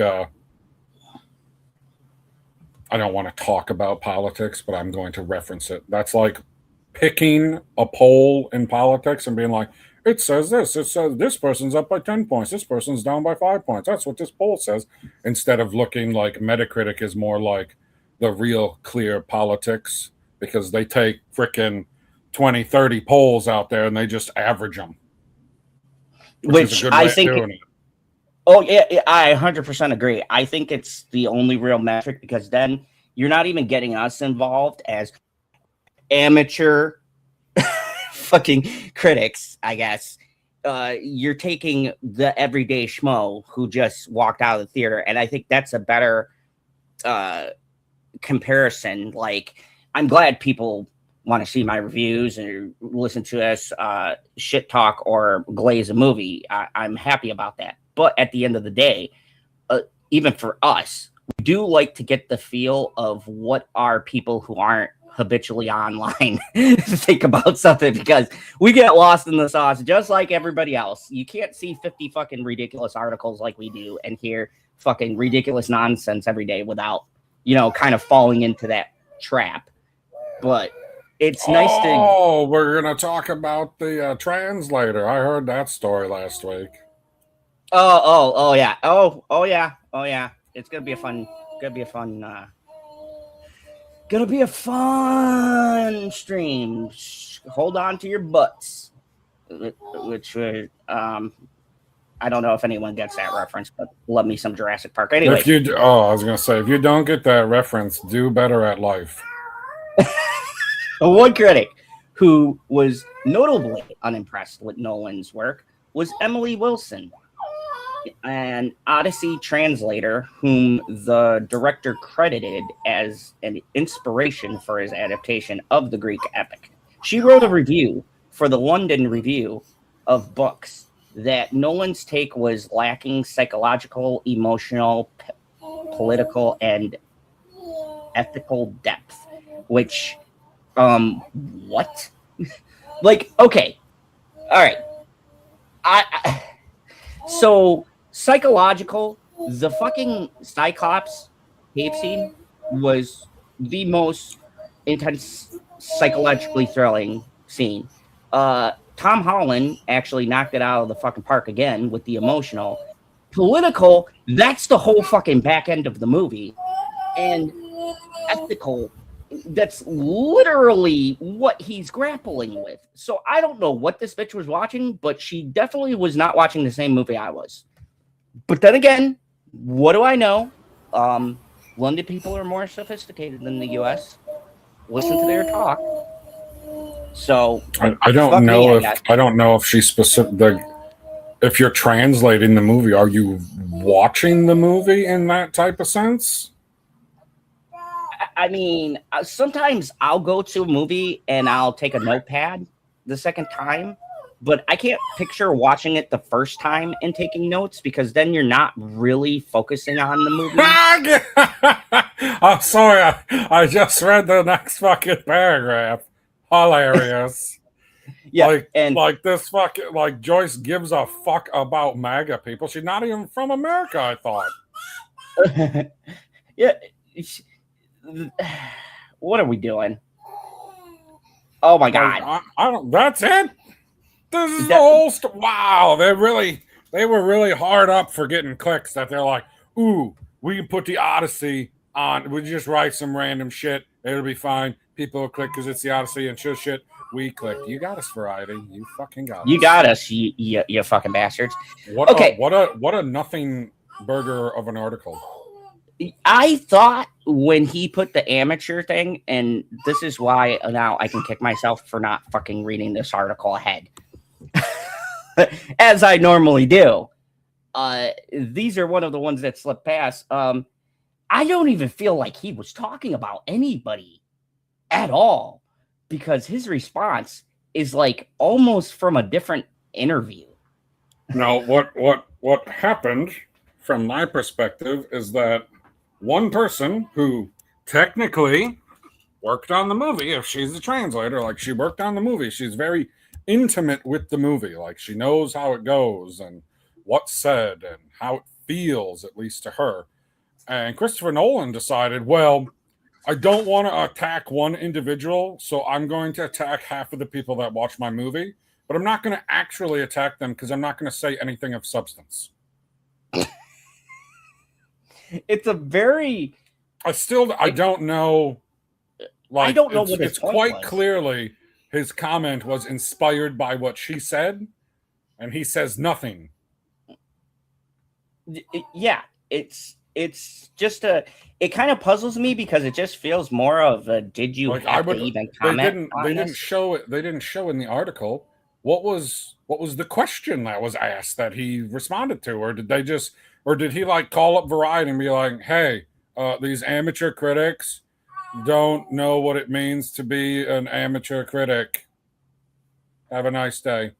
I don't want to talk about politics, but I'm going to reference it. That's like picking a poll in politics and being like, it says this. It says this person's up by 10 points. This person's down by 5 points. That's what this poll says. Instead of looking like Metacritic is more like the real clear politics, because they take freaking 20, 30 polls out there and they just average them. Which I think. Oh, yeah, I 100% agree. I think it's the only real metric, because then you're not even getting us involved as amateur fucking critics, I guess. You're taking the everyday schmo who just walked out of the theater, and I think that's a better comparison. Like, I'm glad people want to see my reviews and listen to us shit talk or glaze a movie. I'm happy about that. But at the end of the day, even for us, we do like to get the feel of what are people who aren't habitually online think about something, because we get lost in the sauce just like everybody else. You can't see 50 fucking ridiculous articles like we do and hear fucking ridiculous nonsense every day without, kind of falling into that trap. But it's nice to. Oh, we're going to talk about the translator. I heard that story last week. Oh yeah. Oh yeah. It's gonna be a fun stream. Hold on to your butts. Which I don't know if anyone gets that reference, but love me some Jurassic Park. Anyway, I was gonna say, if you don't get that reference, do better at life. One critic who was notably unimpressed with Nolan's work was Emily Wilson, an Odyssey translator whom the director credited as an inspiration for his adaptation of the Greek epic. She wrote a review for the London Review of Books that Nolan's take was lacking psychological, emotional, political, and ethical depth. Which, what? Like, okay, all right. So psychological, the fucking Cyclops cave scene was the most intense, psychologically thrilling scene. Tom Holland actually knocked it out of the fucking park again with the emotional. Political, that's the whole fucking back end of the movie. And ethical, that's literally what he's grappling with. So I don't know what this bitch was watching, but she definitely was not watching the same movie I was. But then again, what do I know? London people are more sophisticated than the US. Listen to their talk. So I don't know if she's specific. If you're translating the movie, are you watching the movie in that type of sense? I mean, sometimes I'll go to a movie and I'll take a notepad the second time, but I can't picture watching it the first time and taking notes because then you're not really focusing on the movie. I'm sorry, I just read the next fucking paragraph. Hilarious. Yeah, like this fucking like Joyce gives a fuck about MAGA people. She's not even from America, I thought. Yeah. What are we doing? Oh my god! I don't. That's it. This is the whole. Wow, they were really hard up for getting clicks. That they're like, ooh, we can put the Odyssey on. We just write some random shit. It'll be fine. People will click because it's the Odyssey and shit. We clicked. You got us, Variety. You fucking got us. You got us, you fucking bastards. What a nothing burger of an article. I thought when he put the amateur thing, and this is why now I can kick myself for not fucking reading this article ahead, as I normally do. These are one of the ones that slipped past. I don't even feel like he was talking about anybody at all, because his response is like almost from a different interview. No, what happened from my perspective is that one person who technically worked on the movie, if she's a translator, like she worked on the movie, she's very intimate with the movie. Like she knows how it goes and what's said and how it feels, at least to her. And Christopher Nolan decided, well, I don't want to attack one individual, so I'm going to attack half of the people that watch my movie, but I'm not going to actually attack them because I'm not going to say anything of substance. It's a very... I don't know. Like, I don't know what it's quite clearly his comment was inspired by what she said, and he says nothing. Yeah, it's just it kind of puzzles me because it just feels more of a did you have to even comment? They didn't show it. They didn't show in the article what was the question that was asked that he responded to, or did he like call up Variety and be like, hey, these amateur critics don't know what it means to be an amateur critic. Have a nice day.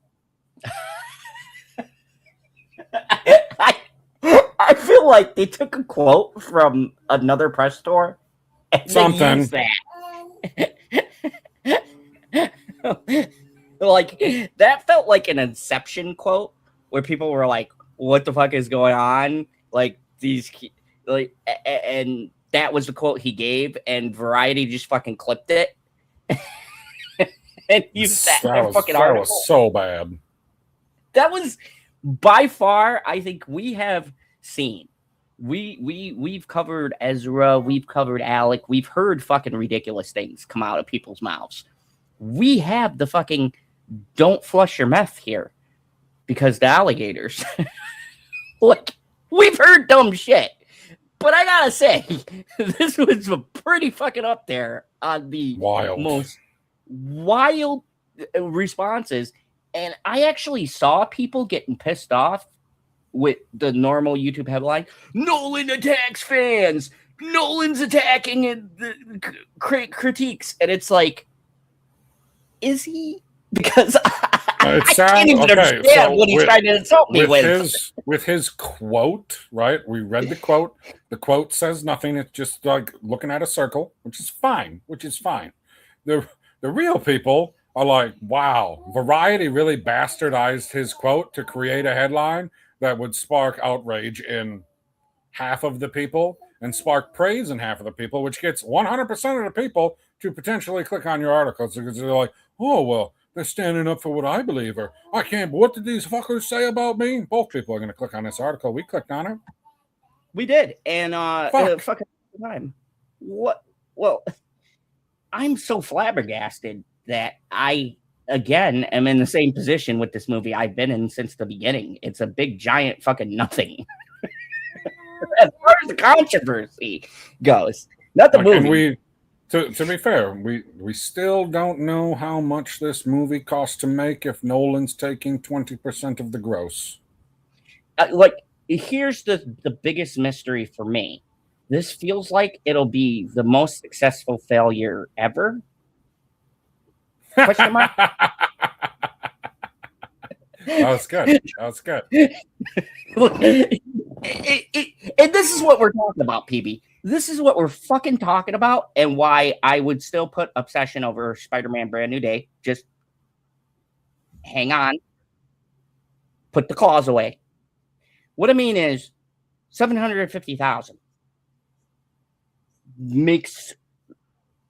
I feel like they took a quote from another press tour and they used that. Like that felt like an Inception quote where people were like, what the fuck is going on? Like these, like, and that was the quote he gave, and Variety just fucking clipped it and used that fucking article. That was so bad. That was by far, I think we have seen. We've covered Ezra, we've covered Alec, we've heard fucking ridiculous things come out of people's mouths. We have the fucking don't flush your meth here because the alligators. Like, we've heard dumb shit, but I gotta say, this was pretty fucking up there on the most wild responses. And I actually saw people getting pissed off with the normal YouTube headline, Nolan attacks fans, Nolan's attacking the critiques. And it's like, is he? Because I can't even understand what he's trying to insult me with. With his quote, right? We read the quote. The quote says nothing. It's just like looking at a circle, which is fine. The real people are like, wow, Variety really bastardized his quote to create a headline that would spark outrage in half of the people and spark praise in half of the people, which gets 100% of the people to potentially click on your articles because they're like, oh, well, they're standing up for what I believe, or I can't, what did these fuckers say about me? Both people are going to click on this article. We clicked on it. We did. And fucking time. What? Well, I'm so flabbergasted that I, again, am in the same position with this movie I've been in since the beginning. It's a big, giant fucking nothing. As far as the controversy goes. Not the movie. To be fair, we still don't know how much this movie costs to make if Nolan's taking 20% of the gross. Like, here's the biggest mystery for me. This feels like it'll be the most successful failure ever. Question mark? That was good. That was good. And this is what we're talking about, PB. This is what we're fucking talking about, and why I would still put Obsession over Spider-Man Brand New Day. Just hang on. Put the claws away. What I mean is 750,000 makes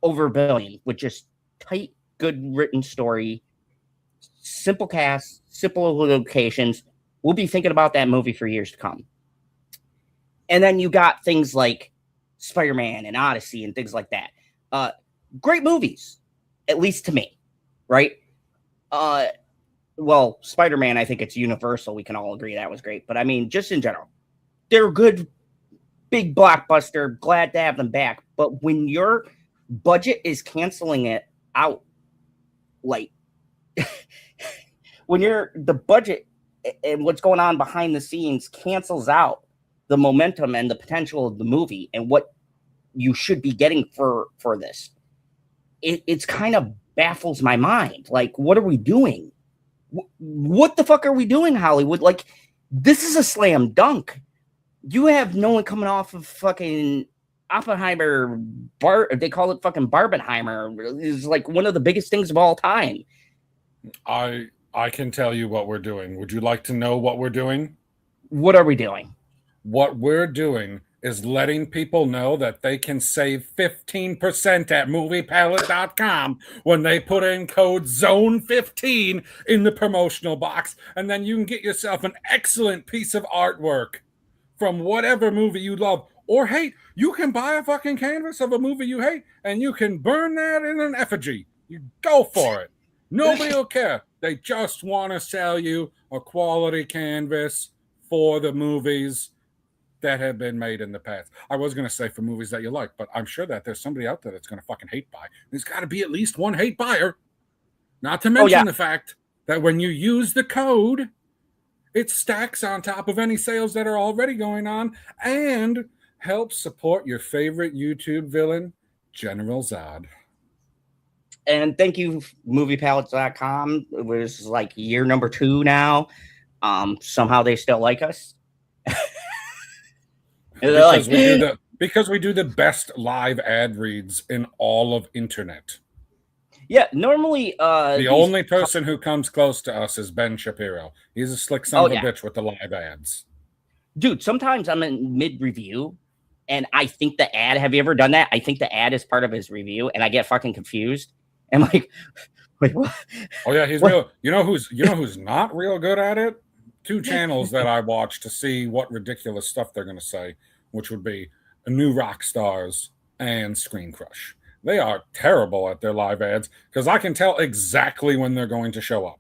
over $1 billion with just tight, good written story, simple cast, simple locations. We'll be thinking about that movie for years to come. And then you got things like Spider-Man and Odyssey and things like that. Great movies, at least to me, right? Well, Spider-Man, I think it's universal. We can all agree that was great. But I mean, just in general, they're good, big blockbuster. Glad to have them back. But when your budget is canceling it out, like when the budget and what's going on behind the scenes cancels out the momentum and the potential of the movie and what you should be getting for this, it's kind of baffles my mind. Like, what are we doing? What the fuck are we doing, Hollywood? Like, this is a slam dunk. You have Nolan coming off of fucking Oppenheimer. They call it fucking Barbenheimer. It's like one of the biggest things of all time. I can tell you what we're doing. Would you like to know what we're doing? What are we doing? What we're doing is letting people know that they can save 15% at moviepalette.com when they put in code ZONE15 in the promotional box, and then you can get yourself an excellent piece of artwork from whatever movie you love or hate. You can buy a fucking canvas of a movie you hate, and you can burn that in an effigy. You go for it. Nobody will care. They just want to sell you a quality canvas for the movies that have been made in the past. I was going to say for movies that you like, but I'm sure that there's somebody out there that's going to fucking hate buy. There's got to be at least one hate buyer. Not to mention the fact that when you use the code, it stacks on top of any sales that are already going on and helps support your favorite YouTube villain, General Zod. And thank you, moviepalettes.com. It was like year number 2 now. Somehow they still like us. Because we do the best live ad reads in all of internet. Yeah, normally the only person who comes close to us is Ben Shapiro. He's a slick son of a bitch with the live ads. Dude, sometimes I'm in mid-review and I think the ad, have you ever done that? I think the ad is part of his review and I get fucking confused. And like, wait, what? Oh yeah, he's real. You know who's not real good at it? 2 channels that I watch to see what ridiculous stuff they're going to say, which would be New Rock Stars and Screen Crush. They are terrible at their live ads because I can tell exactly when they're going to show up.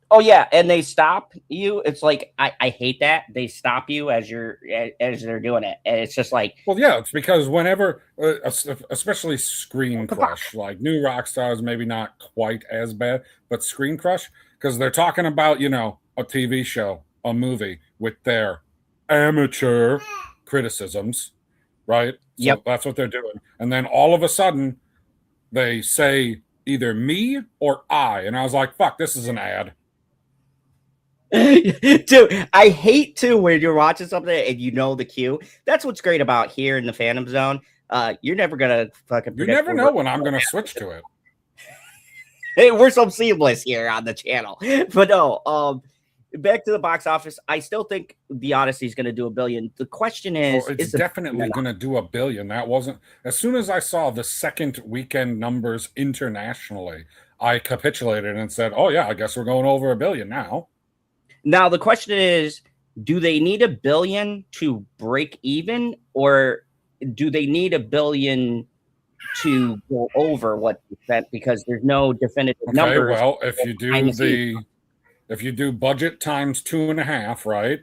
Oh yeah, and they stop you. It's like I hate that they stop you as they're doing it, and it's just like, well, yeah, it's because whenever, especially Screen Crush, like New Rock Stars, maybe not quite as bad, but Screen Crush, because they're talking about a TV show, a movie with their amateur criticisms, right? So that's what they're doing. And then all of a sudden, they say either me or I. And I was like, fuck, this is an ad. Dude, I hate too when you're watching something and you know the cue. That's what's great about here in the Phantom Zone. You're never gonna fucking. You never know when I'm gonna switch to it. Hey, we're so seamless here on the channel. But no, back to the box office. I still think the Odyssey is gonna do $1 billion. The question is, it's definitely gonna do $1 billion. That wasn't as soon as I saw the second weekend numbers internationally, I capitulated and said, "Oh yeah, I guess we're going over $1 billion now." Now, the question is, do they need $1 billion to break even, or do they need $1 billion to go over what they spent? Because there's no definitive numbers. Well, if you do budget times 2.5, right?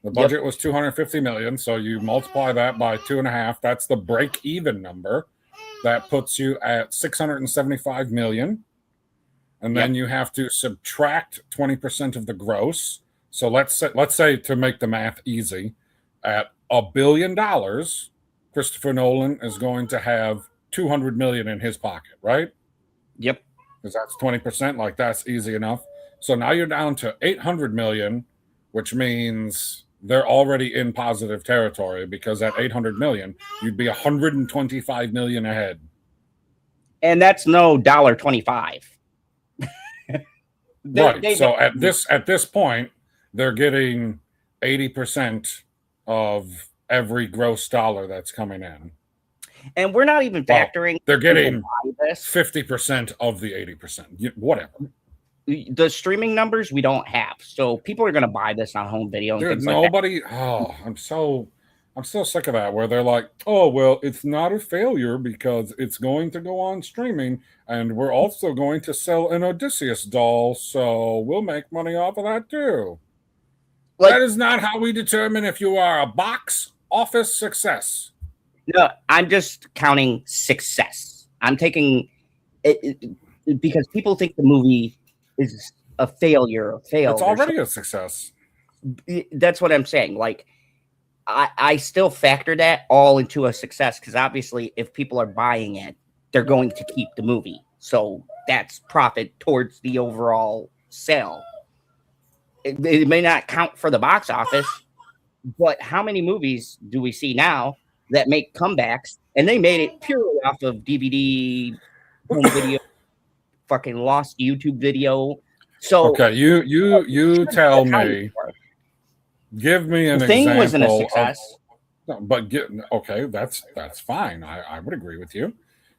The budget was $250 million, so you multiply that by 2.5. That's the break even number. That puts you at 675 million. And then you have to subtract 20% of the gross. So let's say to make the math easy, at $1 billion, Christopher Nolan is going to have 200 million in his pocket, right? Yep. Because that's 20%. Like, that's easy enough. So now you're down to 800 million, which means they're already in positive territory, because at 800 million, you'd be 125 million ahead. And that's no $1.25. Right. So at this point, they're getting 80% of every gross dollar that's coming in. And we're not even factoring. They're getting 50% of the 80%. Whatever. The streaming numbers we don't have, so people are going to buy this on home video. And things nobody. Like that. Oh, I'm so sick of that. Where they're like, "Oh, well, it's not a failure because it's going to go on streaming, and we're also going to sell an Odysseus doll, so we'll make money off of that too." Like, that is not how we determine if you are a box office success. No, I'm just counting success. I'm taking it because people think the movie is a failure. It's already a success. That's what I'm saying. Like, I still factor that all into a success, because obviously if people are buying it, they're going to keep the movie. So that's profit towards the overall sale. It may not count for the box office, but how many movies do we see now that make comebacks, and they made it purely off of DVD, home video, fucking lost YouTube video? So okay, you tell me. Give me an example. The Thing wasn't a success. Okay, that's fine. I would agree with you.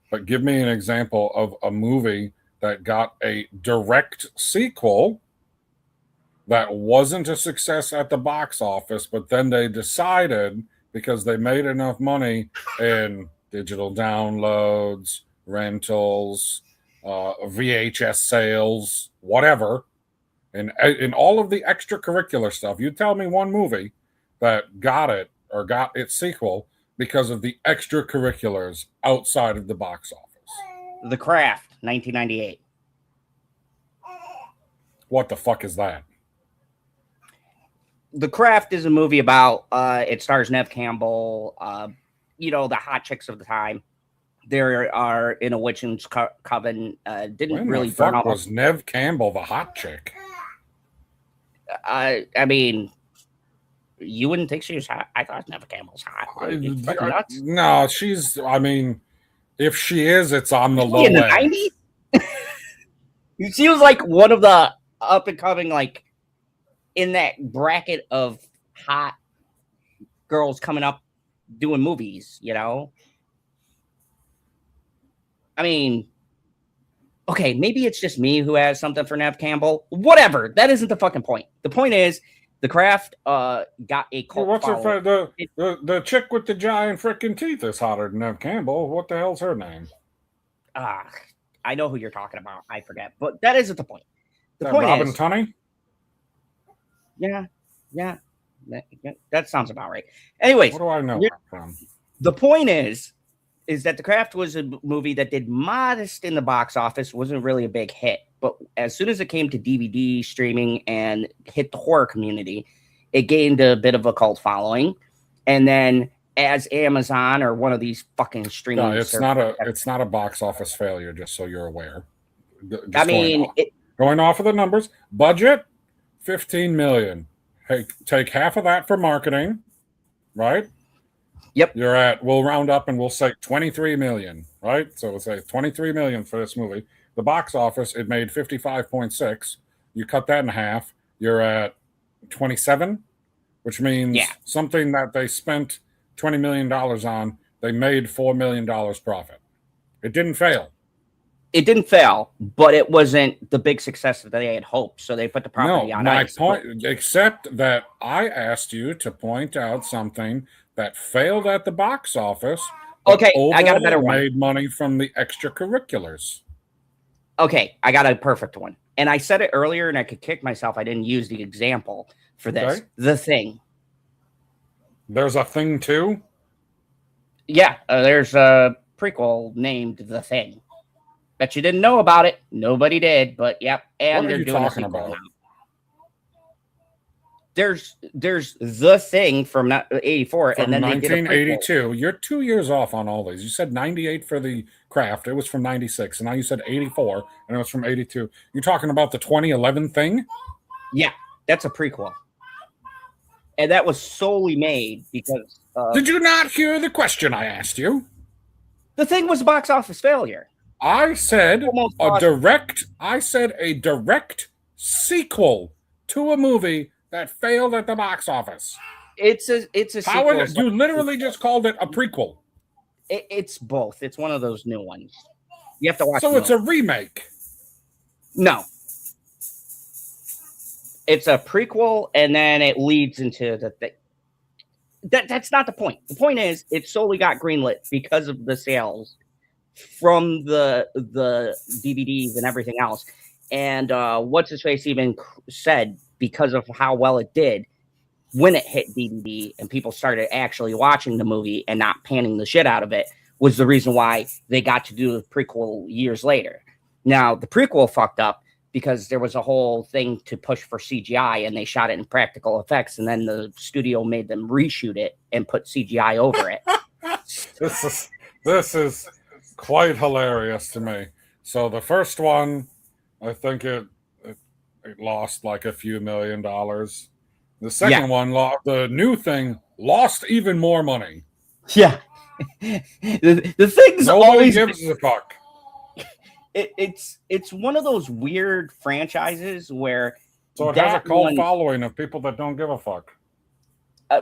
But give me an example of a movie that got a direct sequel that wasn't a success at the box office, but then they decided, because they made enough money in digital downloads, rentals, VHS sales, whatever, and in all of the extracurricular stuff. You tell me one movie that got it or got its sequel because of the extracurriculars outside of the box office. The Craft, 1998. What the fuck is that? The Craft is a movie about, it stars Neve Campbell, the hot chicks of the time. They are in a witch's coven. Didn't really burn out. Was Neve Campbell the hot chick? I mean, you wouldn't think she was hot. I thought Neve Campbell's hot. No, she's. I mean, if she is, it's on the low end. In the 90s, she was like one of the up and coming, like, in that bracket of hot girls coming up doing movies, I mean, okay, maybe it's just me who has something for Neve Campbell. Whatever. That isn't the fucking point. The point is, The Craft got a cult What's her the chick with the giant freaking teeth is hotter than Neve Campbell. What the hell's her name? I know who you're talking about. I forget. But that isn't the point. The point Robin is... Robin Tunney? Yeah. That sounds about right. Anyways. What do I know from? The point is that The Craft was a movie that did modest in the box office, wasn't really a big hit. But as soon as it came to DVD streaming and hit the horror community, it gained a bit of a cult following. And then as Amazon or one of these fucking streaming it's not a box office failure, just so you're aware. Going off of the numbers, budget $15 million. Hey, take half of that for marketing, right? Yep. We'll round up and we'll say 23 million, right? So we'll say 23 million for this movie. The box office, it made 55.6. You cut that in half, you're at 27, which means something that they spent $20 million on, they made $4 million profit. It didn't fail. It didn't fail, but it wasn't the big success that they had hoped. So they put the property on ice. Except that I asked you to point out something that failed at the box office. Okay, I got a better one. Made money from the extracurriculars. Okay, I got a perfect one. And I said it earlier, and I could kick myself. I didn't use the example for this. Okay. The Thing. There's a Thing too? Yeah, there's prequel named The Thing. Bet you didn't know about it. Nobody did, but yep. And what they're are you doing talking a sequel about? now. There's The Thing from 84, From and then they did a 1982. You're 2 years off on all these. You said 98 for The Craft. It was from 96. And now you said 84, and it was from 82. You're talking about the 2011 Thing? Yeah, that's a prequel. And that was solely made because... Did you not hear the question I asked you? The Thing was a box office failure. I said a direct sequel to a movie that failed at the box office. It's a sequel. You literally just called it a prequel. It's both. It's one of those new ones. You have to watch. So it's a remake. No. It's a prequel, and then it leads into the thing. That's not the point. The point is, it solely got greenlit because of the sales from the DVDs and everything else. And what's his face even said, because of how well it did when it hit DVD and people started actually watching the movie and not panning the shit out of it, was the reason why they got to do the prequel years later. Now, the prequel fucked up because there was a whole thing to push for CGI, and they shot it in practical effects, and then the studio made them reshoot it and put CGI over it. This is quite hilarious to me. So the first one, I think it lost like a few $1 million. The second one, the new thing, lost even more money. Yeah. the thing's Nobody always gives a fuck. It's one of those weird franchises where so it has a cult following of people that don't give a fuck.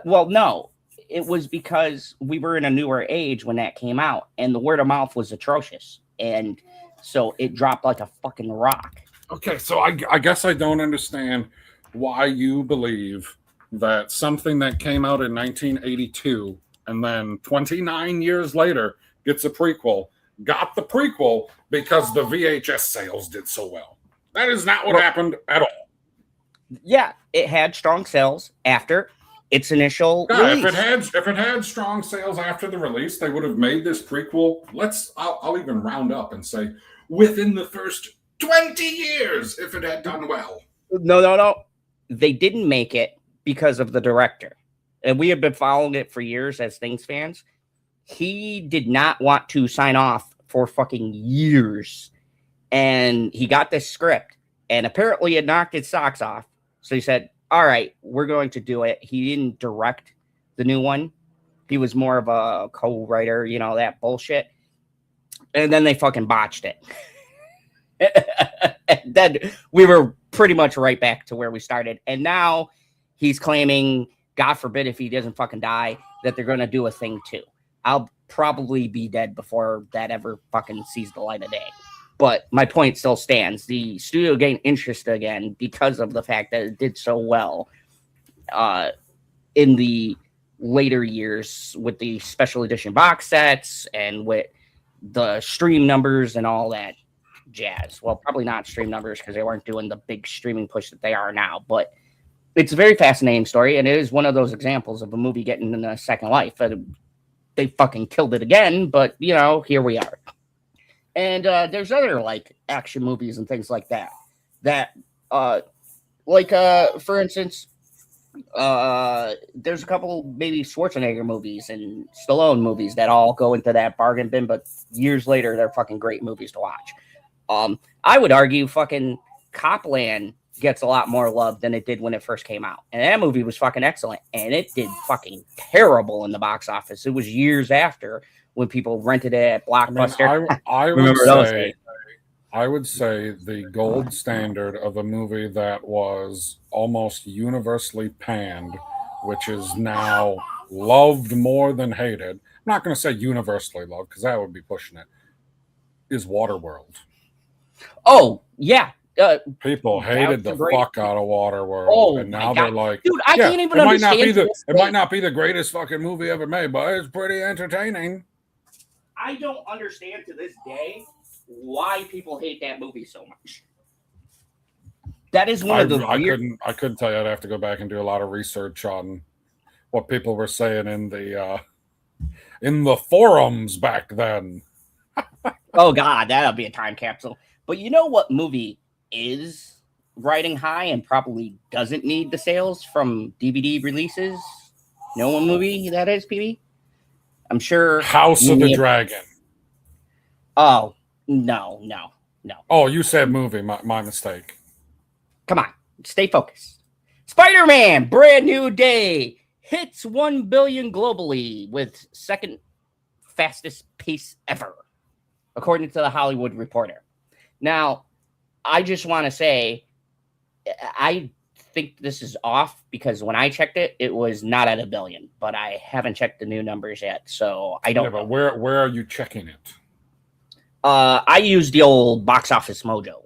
Well, no, it was because we were in a newer age when that came out, and the word of mouth was atrocious, and so it dropped like a fucking rock. Okay, so I guess I don't understand why you believe that something that came out in 1982 and then 29 years later gets a prequel. Got the prequel because the VHS sales did so well. That is not what happened at all. Yeah, it had strong sales after its initial release. If it had strong sales after the release, they would have made this prequel. I'll even round up and say within the first 20 years if it had done well. No. They didn't make it because of the director. And we have been following it for years as Things fans. He did not want to sign off for fucking years. And he got this script, and apparently it knocked his socks off. So he said, all right, we're going to do it. He didn't direct the new one. He was more of a co-writer, that bullshit. And then they fucking botched it. And then we were pretty much right back to where we started. And now he's claiming, God forbid if he doesn't fucking die, that they're going to do a Thing 2. I'll probably be dead before that ever fucking sees the light of day. But my point still stands. The studio gained interest again because of the fact that it did so well in the later years with the special edition box sets and with the stream numbers and all that jazz. Well, probably not stream numbers because they weren't doing the big streaming push that they are now. But it's a very fascinating story, and it is one of those examples of a movie getting in a second life. They fucking killed it again, but, here we are. And there's other, action movies and things like that. For instance, there's a couple maybe Schwarzenegger movies and Stallone movies that all go into that bargain bin, but years later, they're fucking great movies to watch. I would argue fucking Copland gets a lot more love than it did when it first came out. And that movie was fucking excellent. And it did fucking terrible in the box office. It was years after when people rented it at Blockbuster. I would say the gold standard of a movie that was almost universally panned, which is now loved more than hated. I'm not going to say universally loved because that would be pushing it, is Waterworld. Oh, yeah. People hated the fuck out of Waterworld, and now they're like, dude, I can't even understand. It might not be the greatest fucking movie ever made, but it's pretty entertaining. I don't understand to this day why people hate that movie so much. That is one of the I couldn't tell you. I'd have to go back and do a lot of research on what people were saying in the in the forums back then. Oh God, that'll be a time capsule. But you know what movie is riding high and probably doesn't need the sales from DVD releases? Know what movie that is, PB? I'm sure. House of the Dragon. Oh, no. Oh, you said movie. My mistake. Come on, stay focused. Spider-Man, Brand New Day hits 1 billion globally with second fastest pace ever, according to the Hollywood Reporter. Now, I just want to say, I think this is off because when I checked it, it was not at 1 billion, but I haven't checked the new numbers yet, so I don't know. But where are you checking it? I use the old Box Office Mojo.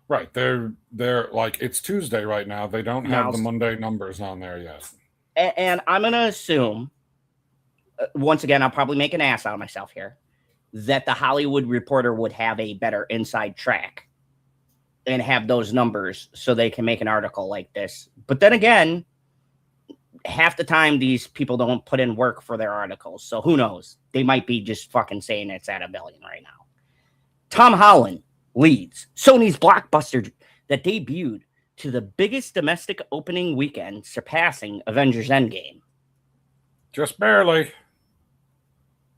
Right, they're like, it's Tuesday right now. They don't have the Monday numbers on there yet. And I'm gonna assume, once again, I'll probably make an ass out of myself here, that the Hollywood Reporter would have a better inside track and have those numbers so they can make an article like this. But then again, half the time these people don't put in work for their articles. So who knows? They might be just fucking saying it's at 1 billion right now. Tom Holland leads Sony's blockbuster that debuted to the biggest domestic opening weekend, surpassing Avengers Endgame. Just barely.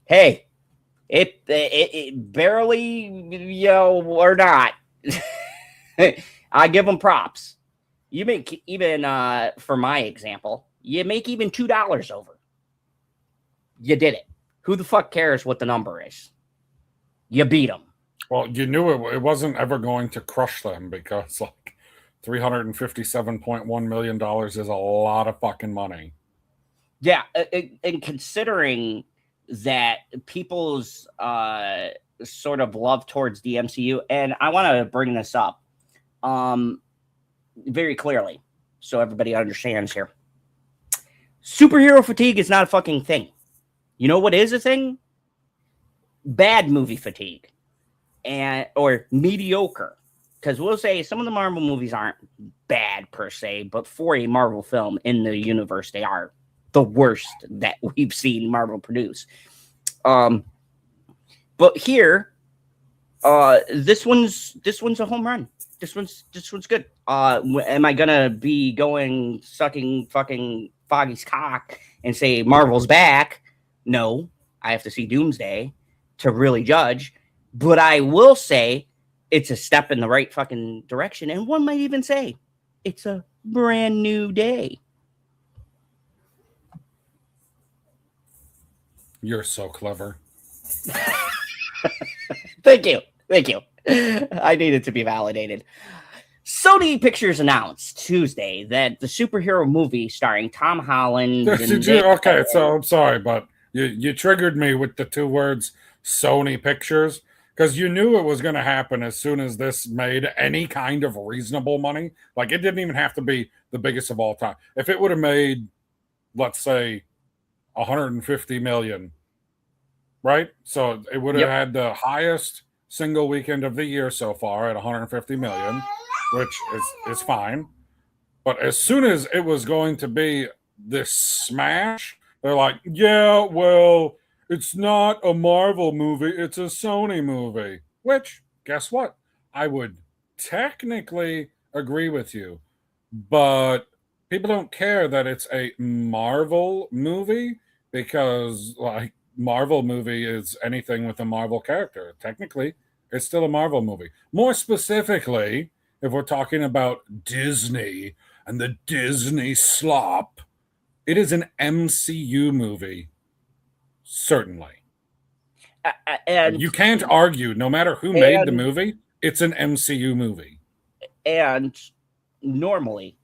Hey, it barely, or not. I give them props. You make even, for my example, you make even $2 over. You did it. Who the fuck cares what the number is? You beat them. Well, you knew it wasn't ever going to crush them because, like, $357.1 million is a lot of fucking money. Yeah, and considering that people's sort of love towards the MCU, and I want to bring this up very clearly so everybody understands here. Superhero fatigue is not a fucking thing. You know what is a thing? Bad movie fatigue. Or mediocre, because we'll say some of the Marvel movies aren't bad per se, but for a Marvel film in the universe, they are the worst that we've seen Marvel produce. But here, this one's a home run. This one's good. Am I gonna be going sucking fucking Foggy's cock and say Marvel's back? No, I have to see Doomsday to really judge. But I will say it's a step in the right fucking direction. And one might even say it's a brand new day. You're so clever. Thank you. I needed to be validated. Sony Pictures announced Tuesday that the superhero movie starring Tom Holland. Okay, so I'm sorry, but you triggered me with the two words Sony Pictures. Because you knew it was going to happen as soon as this made any kind of reasonable money. Like, it didn't even have to be the biggest of all time. If it would have made, let's say, 150 million, right? So it would have had the highest single weekend of the year so far at 150 million, which is fine. But as soon as it was going to be this smash, they're like, yeah, well, it's not a Marvel movie, it's a Sony movie. Which, guess what? I would technically agree with you. But people don't care that it's a Marvel movie because, like, Marvel movie is anything with a Marvel character. Technically, it's still a Marvel movie. More specifically, if we're talking about Disney and the Disney slop, it is an MCU movie. Certainly. And you can't argue, no matter who made the movie, it's an MCU movie. And normally,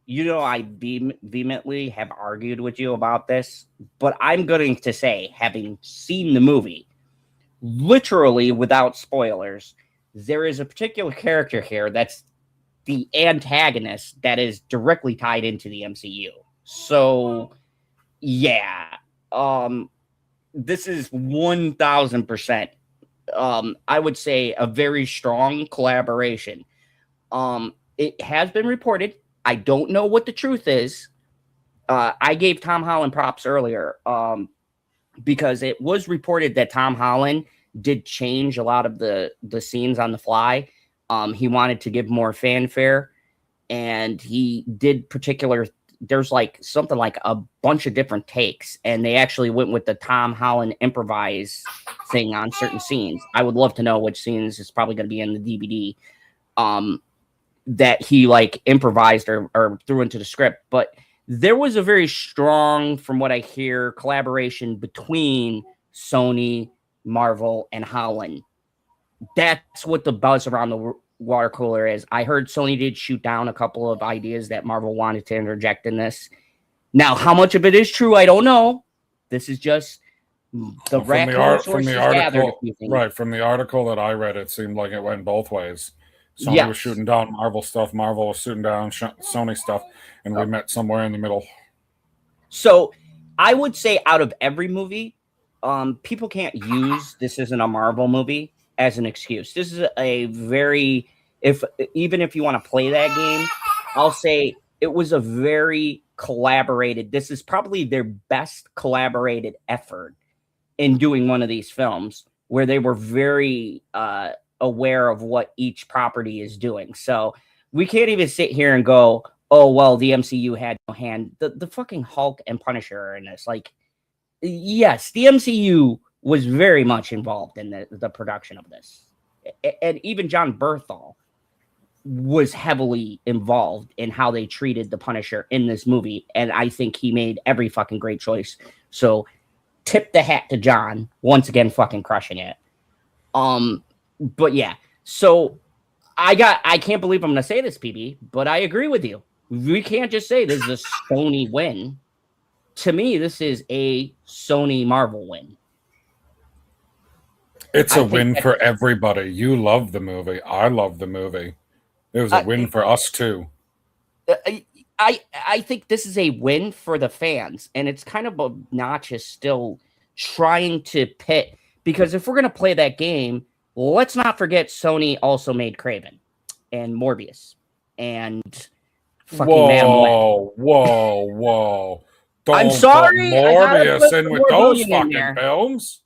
I vehemently have argued with you about this, but I'm going to say, having seen the movie, literally without spoilers, there is a particular character here that's the antagonist that is directly tied into the MCU. So, yeah. This is 1,000%. I would say a very strong collaboration. It has been reported. I don't know what the truth is. I gave Tom Holland props earlier. because it was reported that Tom Holland did change a lot of the scenes on the fly. He wanted to give more fanfare, and he did there's like something like a bunch of different takes, and they actually went with the Tom Holland improvise thing on certain scenes. I would love to know which scenes is probably going to be in the DVD that he like improvised or threw into the script. But there was a very strong, from what I hear, collaboration between Sony, Marvel, and Holland. That's what the buzz around the water cooler is. I heard Sony did shoot down a couple of ideas that Marvel wanted to interject in this. Now, how much of it is true, I don't know. This is just the from the article, right? From the article that I read, it seemed like it went both ways. Sony was shooting down Marvel stuff. Marvel was shooting down Sony stuff, and we met somewhere in the middle. So, I would say out of every movie, people can't use this isn't a Marvel movie as an excuse. This is a very, even if you want to play that game, I'll say it was a very collaborated. This is probably their best collaborated effort in doing one of these films, where they were very aware of what each property is doing. So we can't even sit here and go, oh, well, the MCU had no hand. The fucking Hulk and Punisher are in this. Like, yes, the MCU was very much involved in the production of this. And even John Bernthal was heavily involved in how they treated the Punisher in this movie. And I think he made every fucking great choice. So tip the hat to John, once again, fucking crushing it. But yeah, so I can't believe I'm going to say this, PB, but I agree with you. We can't just say this is a Sony win. To me, this is a Sony Marvel win. It's a win for everybody. You love the movie. I love the movie. It was a win for us too. I think this is a win for the fans, and it's kind of obnoxious still trying to pit, because if we're going to play that game, let's not forget Sony also made Kraven and Morbius and fucking Whoa. I'm sorry. Morbius in with those fucking films.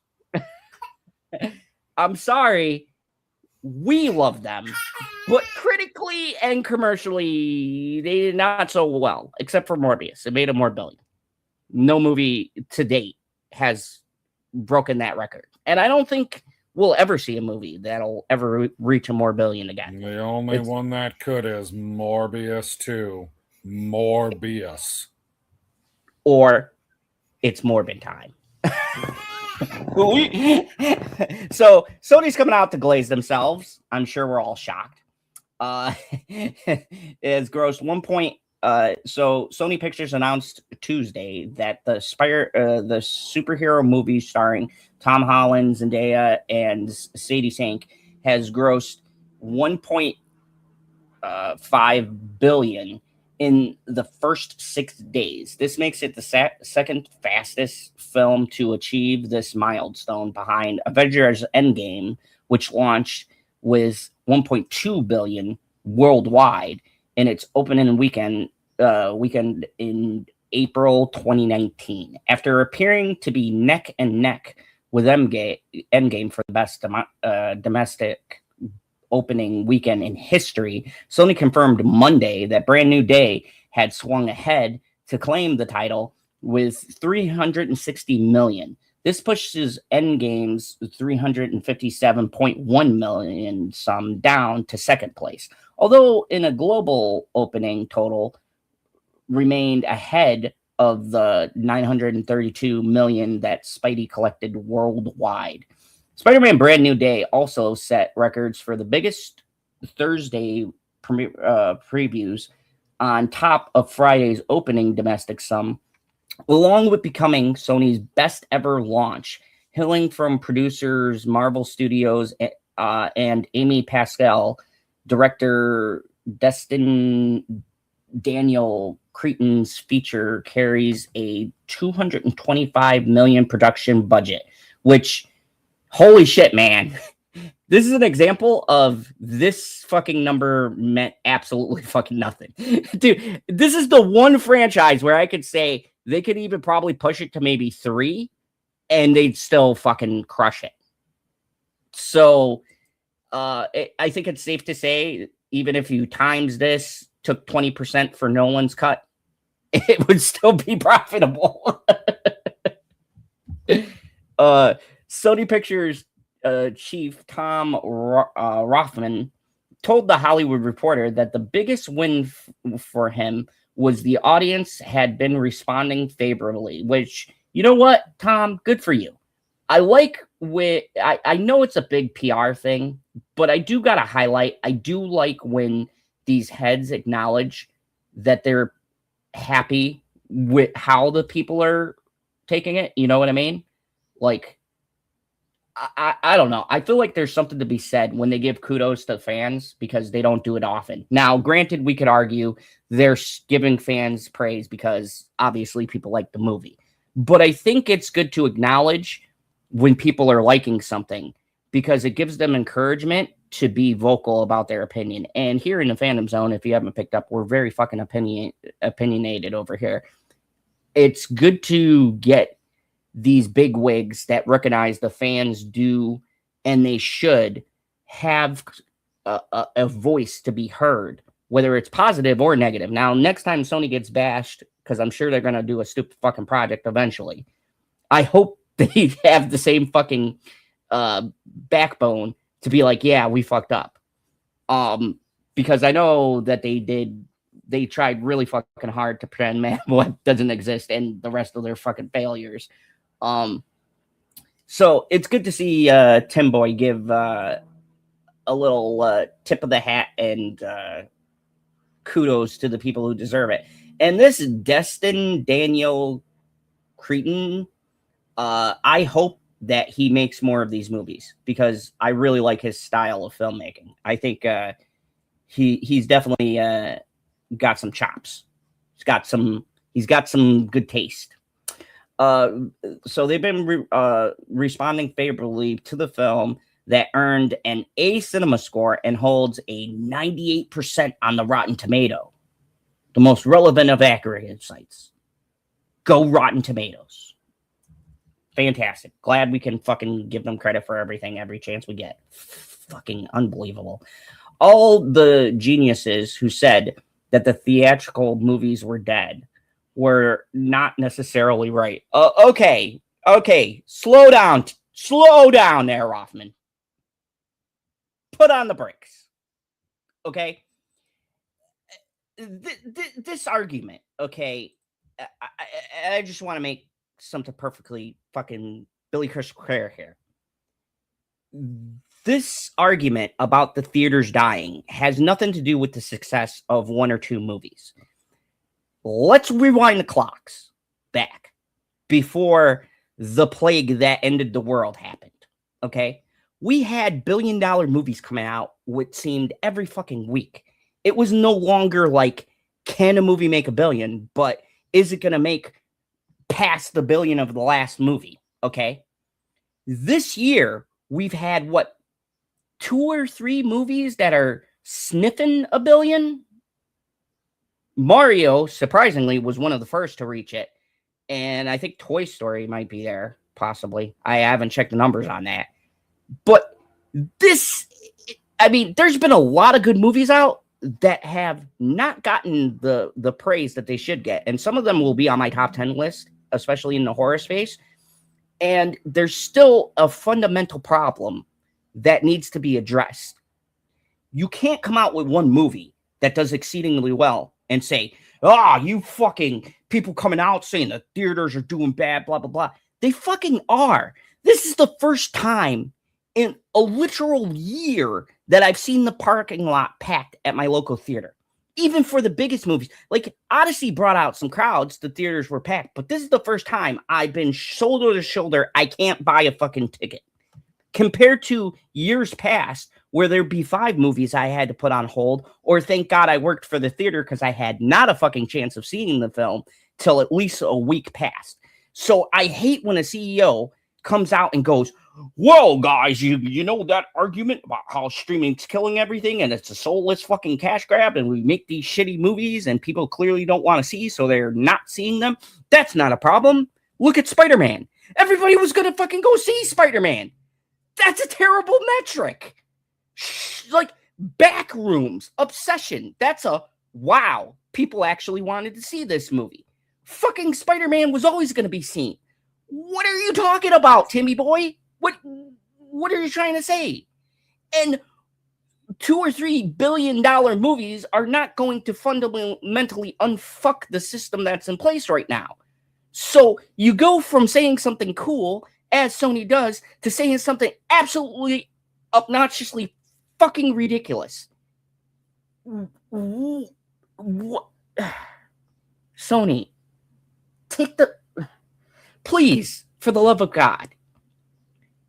I'm sorry. We love them, but critically and commercially, they did not so well, except for Morbius. It made $1 more billion. No movie to date has broken that record. And I don't think we'll ever see a movie that'll ever reach $1 more billion again. The only one that could is Morbius 2. Morbius. Or it's Morbin time. So Sony's coming out to glaze themselves. I'm sure we're all shocked. It has grossed 1 point. So Sony Pictures announced Tuesday that the superhero movie starring Tom Holland, Zendaya, and Sadie Sink has grossed 1.5 billion in the first 6 days. This makes it the second fastest film to achieve this milestone, behind Avengers Endgame, which launched with 1.2 billion worldwide in its opening weekend in April 2019. After appearing to be neck and neck with Endgame for the best domestic opening weekend in history, Sony confirmed Monday that Brand New Day had swung ahead to claim the title with 360 million. This pushes Endgame's 357.1 million sum down to second place, although in a global opening total remained ahead of the 932 million that Spidey collected worldwide. Spider-Man Brand New Day also set records for the biggest Thursday previews on top of Friday's opening domestic sum, along with becoming Sony's best ever launch, hailing from producers Marvel Studios and Amy Pascal. Director Daniel Cretton's feature carries a 225 million production budget, which, holy shit, man. This is an example of this fucking number meant absolutely fucking nothing. Dude, this is the one franchise where I could say they could even probably push it to maybe 3, and they'd still fucking crush it. So I think it's safe to say, even if you times this, took 20% for Nolan's cut, it would still be profitable. Sony Pictures chief Tom Rothman told The Hollywood Reporter that the biggest win for him was the audience had been responding favorably, which, you know what, Tom, good for you. I know it's a big PR thing, but I do got to highlight, I do like when these heads acknowledge that they're happy with how the people are taking it. You know what I mean? Like, I don't know. I feel like there's something to be said when they give kudos to fans because they don't do it often. Now, granted, we could argue they're giving fans praise because obviously people like the movie. But I think it's good to acknowledge when people are liking something because it gives them encouragement to be vocal about their opinion. And here in the Fandom Zone, if you haven't picked up, we're very fucking opinionated over here. It's good to get these big wigs that recognize the fans do and they should have a voice to be heard, whether it's positive or negative. Now, next time Sony gets bashed, because I'm sure they're going to do a stupid fucking project eventually, I hope they have the same fucking backbone to be like, yeah, we fucked up. Because I know that they tried really fucking hard to pretend Man Web doesn't exist and the rest of their fucking failures. So it's good to see Tim Boy give a little tip of the hat and kudos to the people who deserve it. And this Destin Daniel Cretton, I hope that he makes more of these movies because I really like his style of filmmaking. I think he's definitely got some chops. He's got some good taste. So they've been responding favorably to the film that earned an A cinema score and holds a 98% on the Rotten Tomato, the most relevant of accurate sites. Go Rotten Tomatoes. Fantastic. Glad we can fucking give them credit for everything every chance we get. Fucking unbelievable. All the geniuses who said that the theatrical movies were dead were not necessarily right. Okay. Slow down there, Rothman. Put on the brakes. Okay. This argument, okay, I just want to make something perfectly fucking Billy crystal clear here. This argument about the theaters dying has nothing to do with the success of one or two movies. Let's rewind the clocks back before the plague that ended the world happened. Okay. We had billion-dollar movies coming out, which seemed every fucking week. It was no longer like, can a movie make $1 billion, but is it going to make past the $1 billion of the last movie? Okay. This year, we've had 2 or 3 movies that are sniffing $1 billion. Mario, surprisingly, was one of the first to reach it. And I think Toy Story might be there, possibly. I haven't checked the numbers on that. But there's been a lot of good movies out that have not gotten the praise that they should get. And some of them will be on my top 10 list, especially in the horror space. And there's still a fundamental problem that needs to be addressed. You can't come out with one movie that does exceedingly well and say, you fucking people coming out saying the theaters are doing bad, blah, blah, blah. They fucking are. This is the first time in a literal year that I've seen the parking lot packed at my local theater. Even for the biggest movies. Like Odyssey brought out some crowds, the theaters were packed, but this is the first time I've been shoulder to shoulder. I can't buy a fucking ticket. Compared to years past where there'd be 5 movies I had to put on hold, or thank God I worked for the theater because I had not a fucking chance of seeing the film till at least a week passed. So I hate when a CEO comes out and goes, whoa, guys, you know that argument about how streaming's killing everything and it's a soulless fucking cash grab and we make these shitty movies and people clearly don't want to see, so they're not seeing them? That's not a problem. Look at Spider-Man. Everybody was going to fucking go see Spider-Man. That's a terrible metric. Like, back rooms, Obsession. That's a wow. People actually wanted to see this movie. Fucking Spider-Man was always going to be seen. What are you talking about, Timmy boy? What are you trying to say? And $2 or $3 billion movies are not going to fundamentally unfuck the system that's in place right now. So you go from saying something cool, as Sony does, to saying something absolutely obnoxiously fucking ridiculous. What? Sony, please, for the love of God,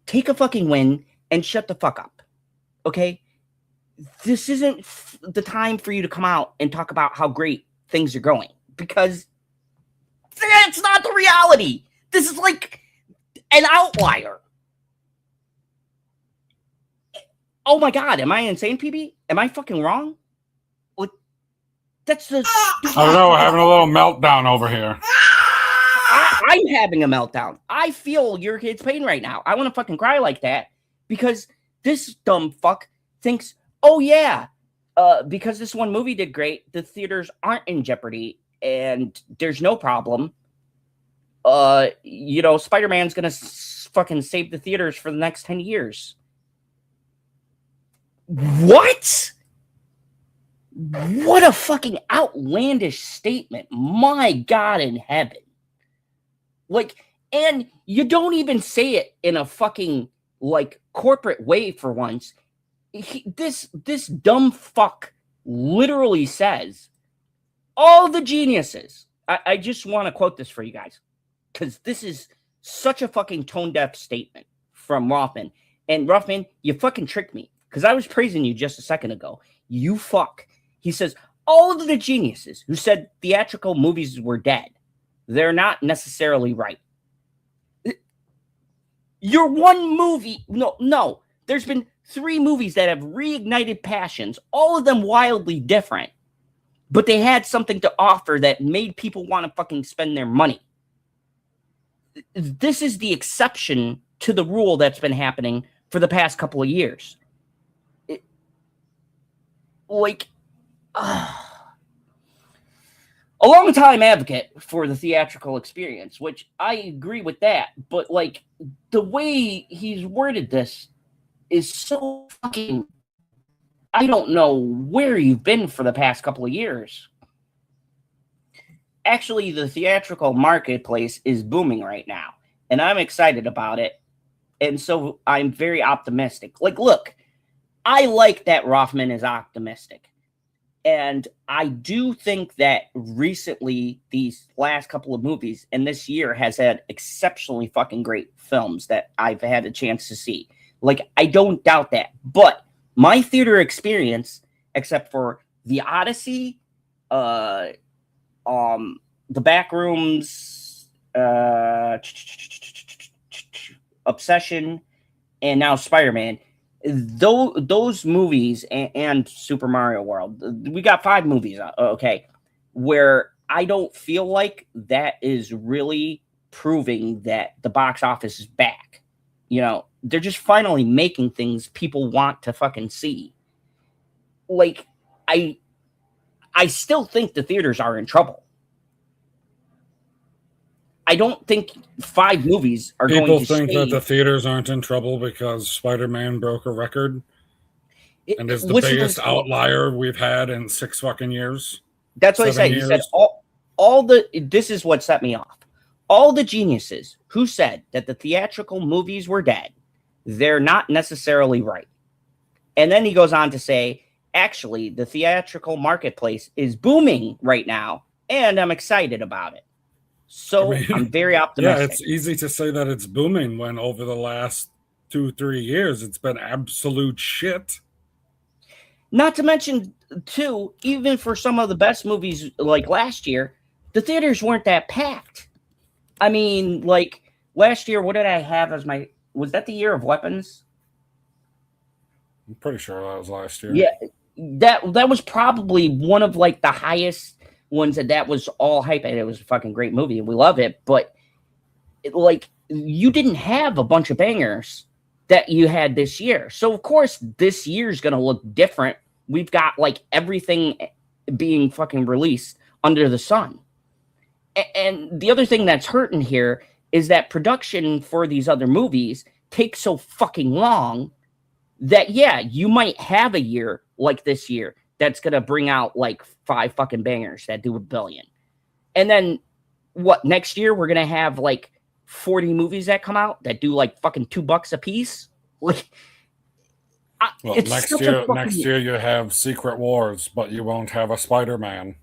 take a fucking win and shut the fuck up. Okay? This isn't the time for you to come out and talk about how great things are going, because that's not the reality. This is like an outlier. Oh my God, am I insane, PB? Am I fucking wrong? Like, that's the... I don't know, we're having a little meltdown over here. I'm having a meltdown. I feel your kid's pain right now. I want to fucking cry like that because this dumb fuck thinks, oh yeah, because this one movie did great, the theaters aren't in jeopardy and there's no problem. Spider-Man's gonna fucking save the theaters for the next 10 years. What? What a fucking outlandish statement. My God in heaven. Like, and you don't even say it in a fucking, like, corporate way for once. This dumb fuck literally says, all the geniuses. I just want to quote this for you guys, because this is such a fucking tone-deaf statement from Rothman. And Rothman, you fucking tricked me, because I was praising you just a second ago. You fuck. He says, all of the geniuses who said theatrical movies were dead, they're not necessarily right. Your one movie, no. There's been 3 movies that have reignited passions, all of them wildly different, but they had something to offer that made people want to fucking spend their money. This is the exception to the rule that's been happening for the past couple of years. A long-time advocate for the theatrical experience, which I agree with that, but, like, the way he's worded this is so fucking... I don't know where you've been for the past couple of years. Actually, the theatrical marketplace is booming right now, and I'm excited about it, and so I'm very optimistic. Like, look, I like that Rothman is optimistic. And I do think that recently, these last couple of movies, and this year has had exceptionally fucking great films that I've had a chance to see. Like, I don't doubt that. But my theater experience, except for The Odyssey, the Backrooms, Obsession, and now Spider-Man, those movies and Super Mario World, we got 5 movies, okay, where I don't feel like that is really proving that the box office is back. You know, they're just finally making things people want to fucking see. Like, I still think the theaters are in trouble. I don't think 5 movies are going to People think that the theaters aren't in trouble because Spider-Man broke a record and is the biggest outlier we've had in 6 fucking years. That's what I said. He said this is what set me off. All the geniuses who said that the theatrical movies were dead, they're not necessarily right. And then he goes on to say, actually, the theatrical marketplace is booming right now, and I'm excited about it. So I'm very optimistic. Yeah, it's easy to say that it's booming when over the last 2-3 years, it's been absolute shit. Not to mention, too, even for some of the best movies like last year, the theaters weren't that packed. I mean, like last year, what did I have as my... Was that the year of Weapons? I'm pretty sure that was last year. Yeah, that was probably one of like the highest ones that was all hype, and it was a fucking great movie and we love it, but you didn't have a bunch of bangers that you had this year. So of course this year's gonna look different. We've got like everything being fucking released under the sun. And the other thing that's hurting here is that production for these other movies takes so fucking long that, yeah, you might have a year like this year that's gonna bring out like 5 fucking bangers that do $1 billion. And then what, next year we're gonna have like 40 movies that come out that do like fucking $2 a piece. Like, well, next year you have Secret Wars, but you won't have a Spider-Man.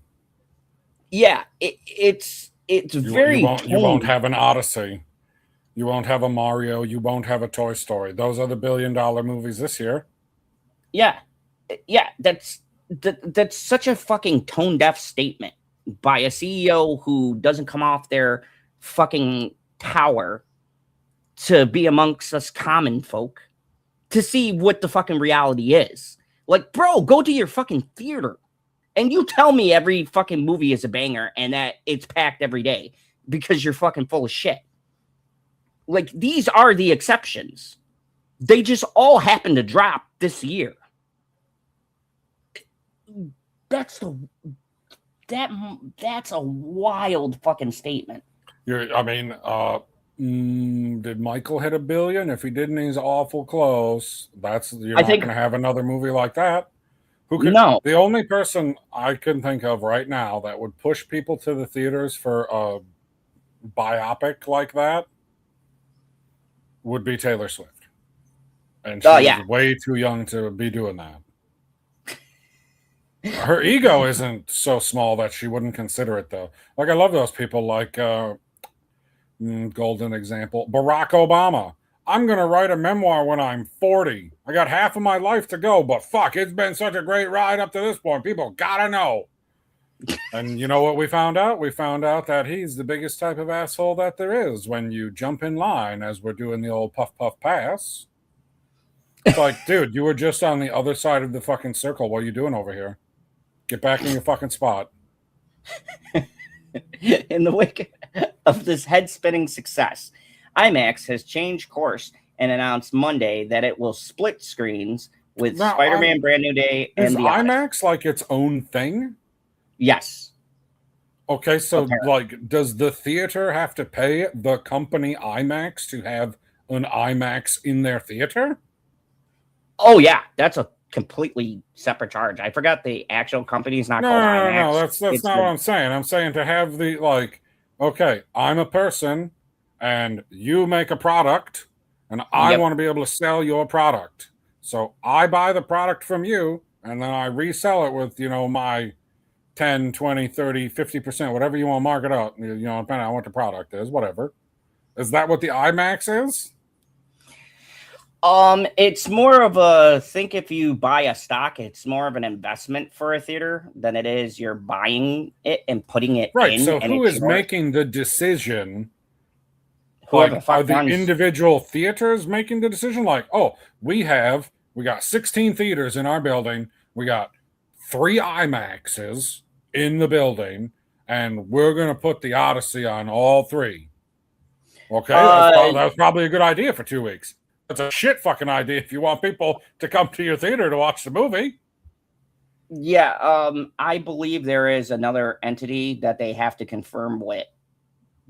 Yeah, it's very. You won't have an Odyssey. You won't have a Mario. You won't have a Toy Story. Those are the $1 billion movies this year. Yeah, that's such a fucking tone deaf statement by a CEO who doesn't come off their fucking tower to be amongst us common folk to see what the fucking reality is. Like, bro, go to your fucking theater and you tell me every fucking movie is a banger and that it's packed every day because you're fucking full of shit. Like, these are the exceptions. They just all happen to drop this year. That's a wild fucking statement. Did Michael hit $1 billion? If he didn't, he's awful close. You're not going to have another movie like that. No. The only person I can think of right now that would push people to the theaters for a biopic like that would be Taylor Swift. And she's way too young to be doing that. Her ego isn't so small that she wouldn't consider it, though. Like, I love those people, like, golden example, Barack Obama. I'm going to write a memoir when I'm 40. I got half of my life to go, but fuck, it's been such a great ride up to this point. People gotta know. And you know what we found out? We found out that he's the biggest type of asshole that there is when you jump in line as we're doing the old puff puff pass. It's like, dude, you were just on the other side of the fucking circle. What are you doing over here? Get back in your fucking spot. In the wake of this head-spinning success, IMAX has changed course and announced Monday that it will split screens with Spider-Man Brand New Day and the IMAX like its own thing? Yes. Okay, so like, does the theater have to pay the company IMAX to have an IMAX in their theater? Oh yeah, that's a completely separate charge. I forgot the actual company's not called IMAX. No, that's not what I'm saying. I'm saying to have the, like, okay, I'm a person and you make a product and I want to be able to sell your product. So I buy the product from you and then I resell it with, my 10, 20, 30, 50%, whatever you want to mark it up, depending on what the product is, whatever. Is that what the IMAX is? It's more of a, think if you buy a stock, it's more of an investment for a theater than it is you're buying it and putting it in. Right, so who is making the decision? Whoever like, are the individual theaters making the decision? Like, oh, we got 16 theaters in our building. We got 3 IMAXs in the building, and we're going to put the Odyssey on all 3. Okay, that was probably a good idea for 2 weeks. It's a shit fucking idea if you want people to come to your theater to watch the movie. Yeah, I believe there is another entity that they have to confirm with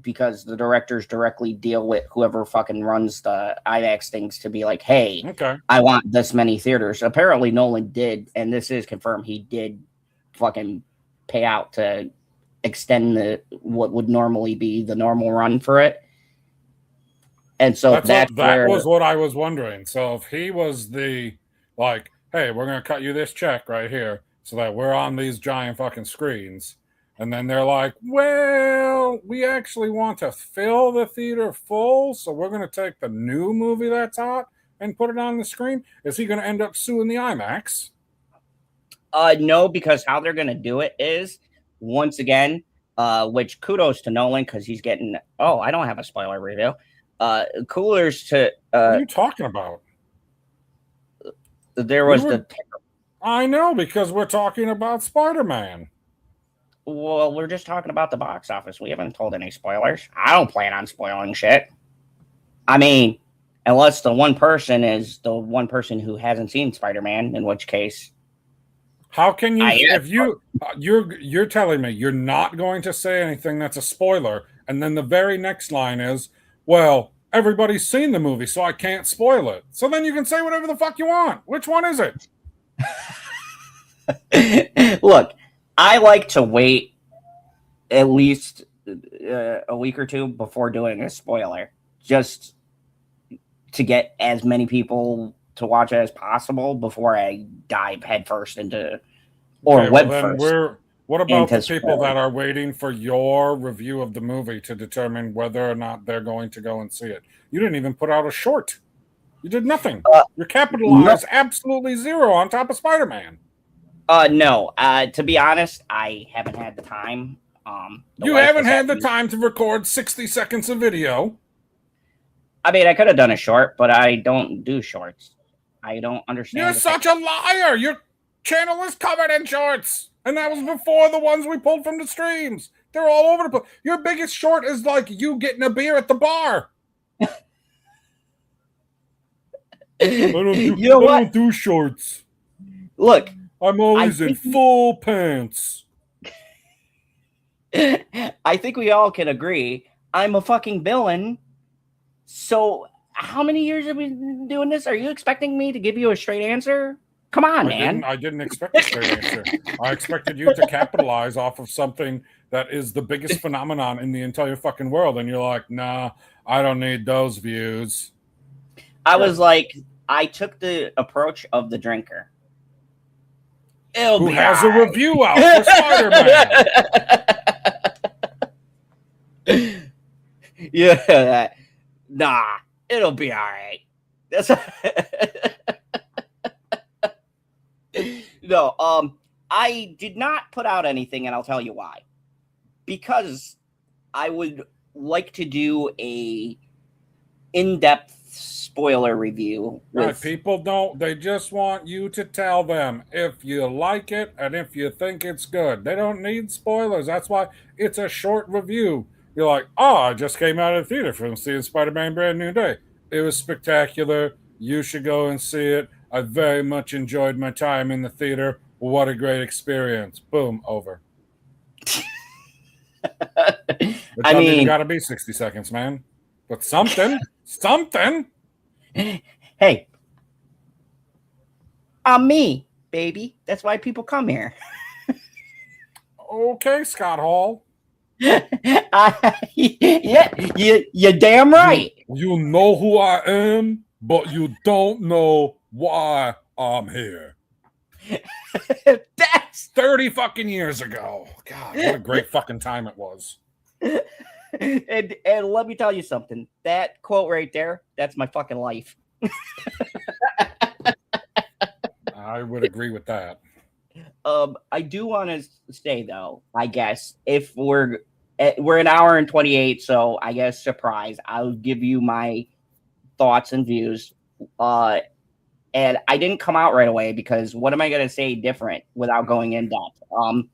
because the directors directly deal with whoever fucking runs the IMAX things to be like, hey, I want this many theaters. Apparently Nolan did, and this is confirmed, he did fucking pay out to extend what would normally be the normal run for it. And so that was what I was wondering. So if he was the, like, hey, we're going to cut you this check right here so that we're on these giant fucking screens. And then they're like, well, we actually want to fill the theater full. So we're going to take the new movie that's hot and put it on the screen. Is he going to end up suing the IMAX? No, because how they're going to do it is, once again, which kudos to Nolan because he's getting, I don't have a spoiler review. Coolers to what are you talking about? There was I know, because we're talking about Spider-Man. Well, we're just talking about the box office. We haven't told any spoilers. I don't plan on spoiling shit. I mean, unless the one person is the one person who hasn't seen Spider-Man, in which case, how can you? You're telling me you're not going to say anything that's a spoiler, and then the very next line is, "Well, everybody's seen the movie, so I can't spoil it." So then you can say whatever the fuck you want. Which one is it? Look, I like to wait at least a week or two before doing a spoiler, just to get as many people to watch it as possible before I dive headfirst into what about the people that are waiting for your review of the movie to determine whether or not they're going to go and see it? You didn't even put out a short. You did nothing. You're capitalized absolutely zero on top of Spider-Man. No. To be honest, I haven't had the time. You haven't had the time to record 60 seconds of video. I mean, I could have done a short, but I don't do shorts. I don't understand. You're such a liar. Your channel is covered in shorts. And that was before the ones we pulled from the streams. They're all over the place. Your biggest short is like you getting a beer at the bar. I don't do shorts. Look, I'm always in full pants. I think we all can agree I'm a fucking villain. So how many years have we been doing this? Are you expecting me to give you a straight answer? Come on, man. I didn't expect a straight answer. I expected you to capitalize off of something that is the biggest phenomenon in the entire fucking world. And you're like, nah, I don't need those views. I was like, I took the approach of the drinker. Who has a review out for Spider-Man. Yeah. Nah, it'll be all right. That's no. I did not put out anything, and I'll tell you why. Because I would like to do a in-depth spoiler review. Right, people don't. They just want you to tell them if you like it and if you think it's good. They don't need spoilers. That's why it's a short review. You're like, oh, I just came out of the theater from seeing Spider-Man Brand New Day. It was spectacular. You should go and see it. I very much enjoyed my time in the theater. What a great experience. Boom, over. I mean, you got to be 60 seconds, man. But something. Hey, I'm me, baby. That's why people come here. Okay, Scott Hall. Yeah, you're damn right. You know who I am, but you don't know why I'm here. That's 30 fucking years ago. God, what a great fucking time it was. And let me tell you something. That quote right there, that's my fucking life. I would agree with that. I do want to say though, I guess if we're an hour and 28, so I guess surprise, I'll give you my thoughts and views. And I didn't come out right away because what am I going to say different without going in depth? I'm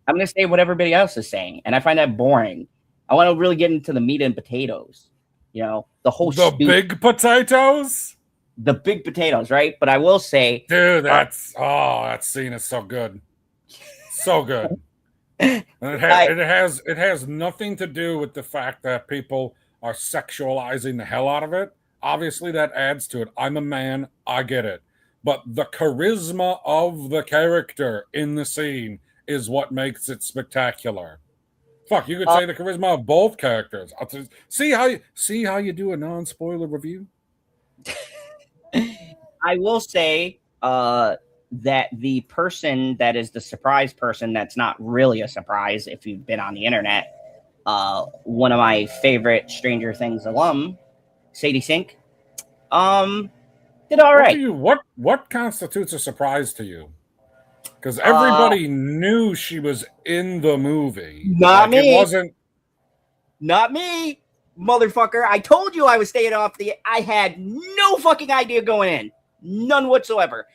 going to say what everybody else is saying, and I find that boring. I want to really get into the meat and potatoes. You know, the big potatoes. The big potatoes, right? But I will say, dude, that scene is so good, so good. And it has nothing to do with the fact that people are sexualizing the hell out of it. Obviously, that adds to it. I'm a man, I get it. But the charisma of the character in the scene is what makes it spectacular. Fuck, you could say the charisma of both characters. See how you do a non-spoiler review? I will say that the person that is the surprise person that's not really a surprise if you've been on the internet, one of my favorite Stranger Things alum, Sadie Sink, did all right. What constitutes a surprise to you? Because everybody knew she was in the movie. Not me. It wasn't. Not me, motherfucker. I told you I was staying off I had no fucking idea going in. None whatsoever.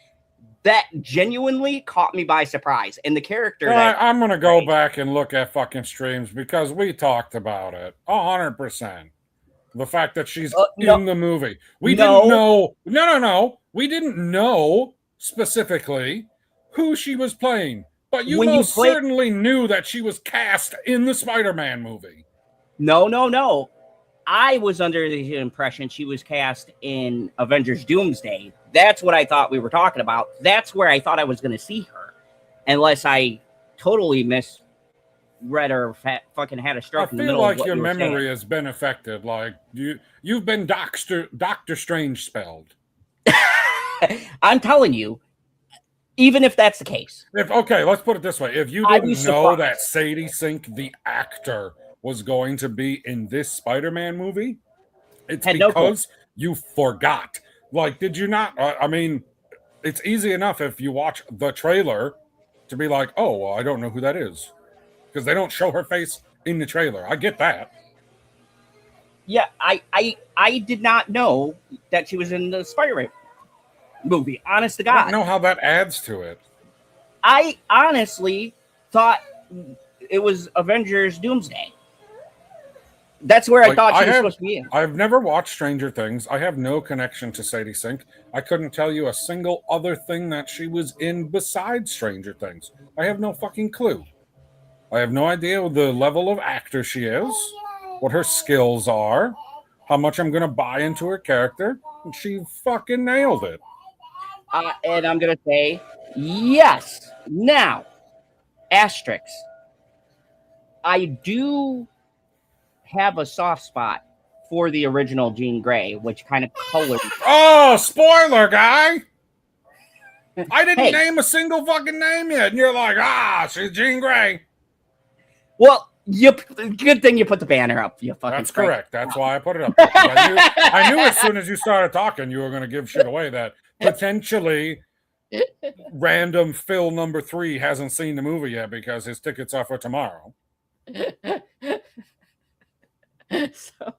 That genuinely caught me by surprise. And the character I'm going to go back and look at fucking streams because we talked about it 100%. The fact that she's no. in the movie. We didn't know. No. We didn't know specifically who she was playing. But you most certainly knew that she was cast in the Spider-Man movie. No. I was under the impression she was cast in Avengers Doomsday. That's what I thought we were talking about. That's where I thought I was going to see her. Unless I totally misread or fucking had a stroke in the middle of what your you were memory saying. has been affected. Like, you've been Doctor Strange spelled. I'm telling you, even if that's the case. Okay, let's put it this way. If you didn't know that Sadie Sink, the actor, was going to be in this Spider-Man movie, it's because you forgot. Like, did you not? I mean, it's easy enough if you watch the trailer to be like, oh, well, I don't know who that is. Because they don't show her face in the trailer. I get that. Yeah, I did not know that she was in the Spider-Man movie. Honest to God. I don't know how that adds to it. I honestly thought it was Avengers Doomsday. That's where I thought she was supposed to be in. I've never watched Stranger Things. I have no connection to Sadie Sink. I couldn't tell you a single other thing that she was in besides Stranger Things. I have no fucking clue. I have no idea the level of actor she is, what her skills are, how much I'm going to buy into her character. And she fucking nailed it. And I'm going to say, yes. Now, asterisks. I do have a soft spot for the original Jean Grey, which kind of colored. Oh, spoiler, guy! I didn't name a single fucking name yet, and you're like, she's Jean Grey. Well, good thing you put the banner up. You fucking. That's correct. That's why I put it up. I knew as soon as you started talking, you were going to give shit away that potentially random Phil number 3 hasn't seen the movie yet because his tickets are for tomorrow. So,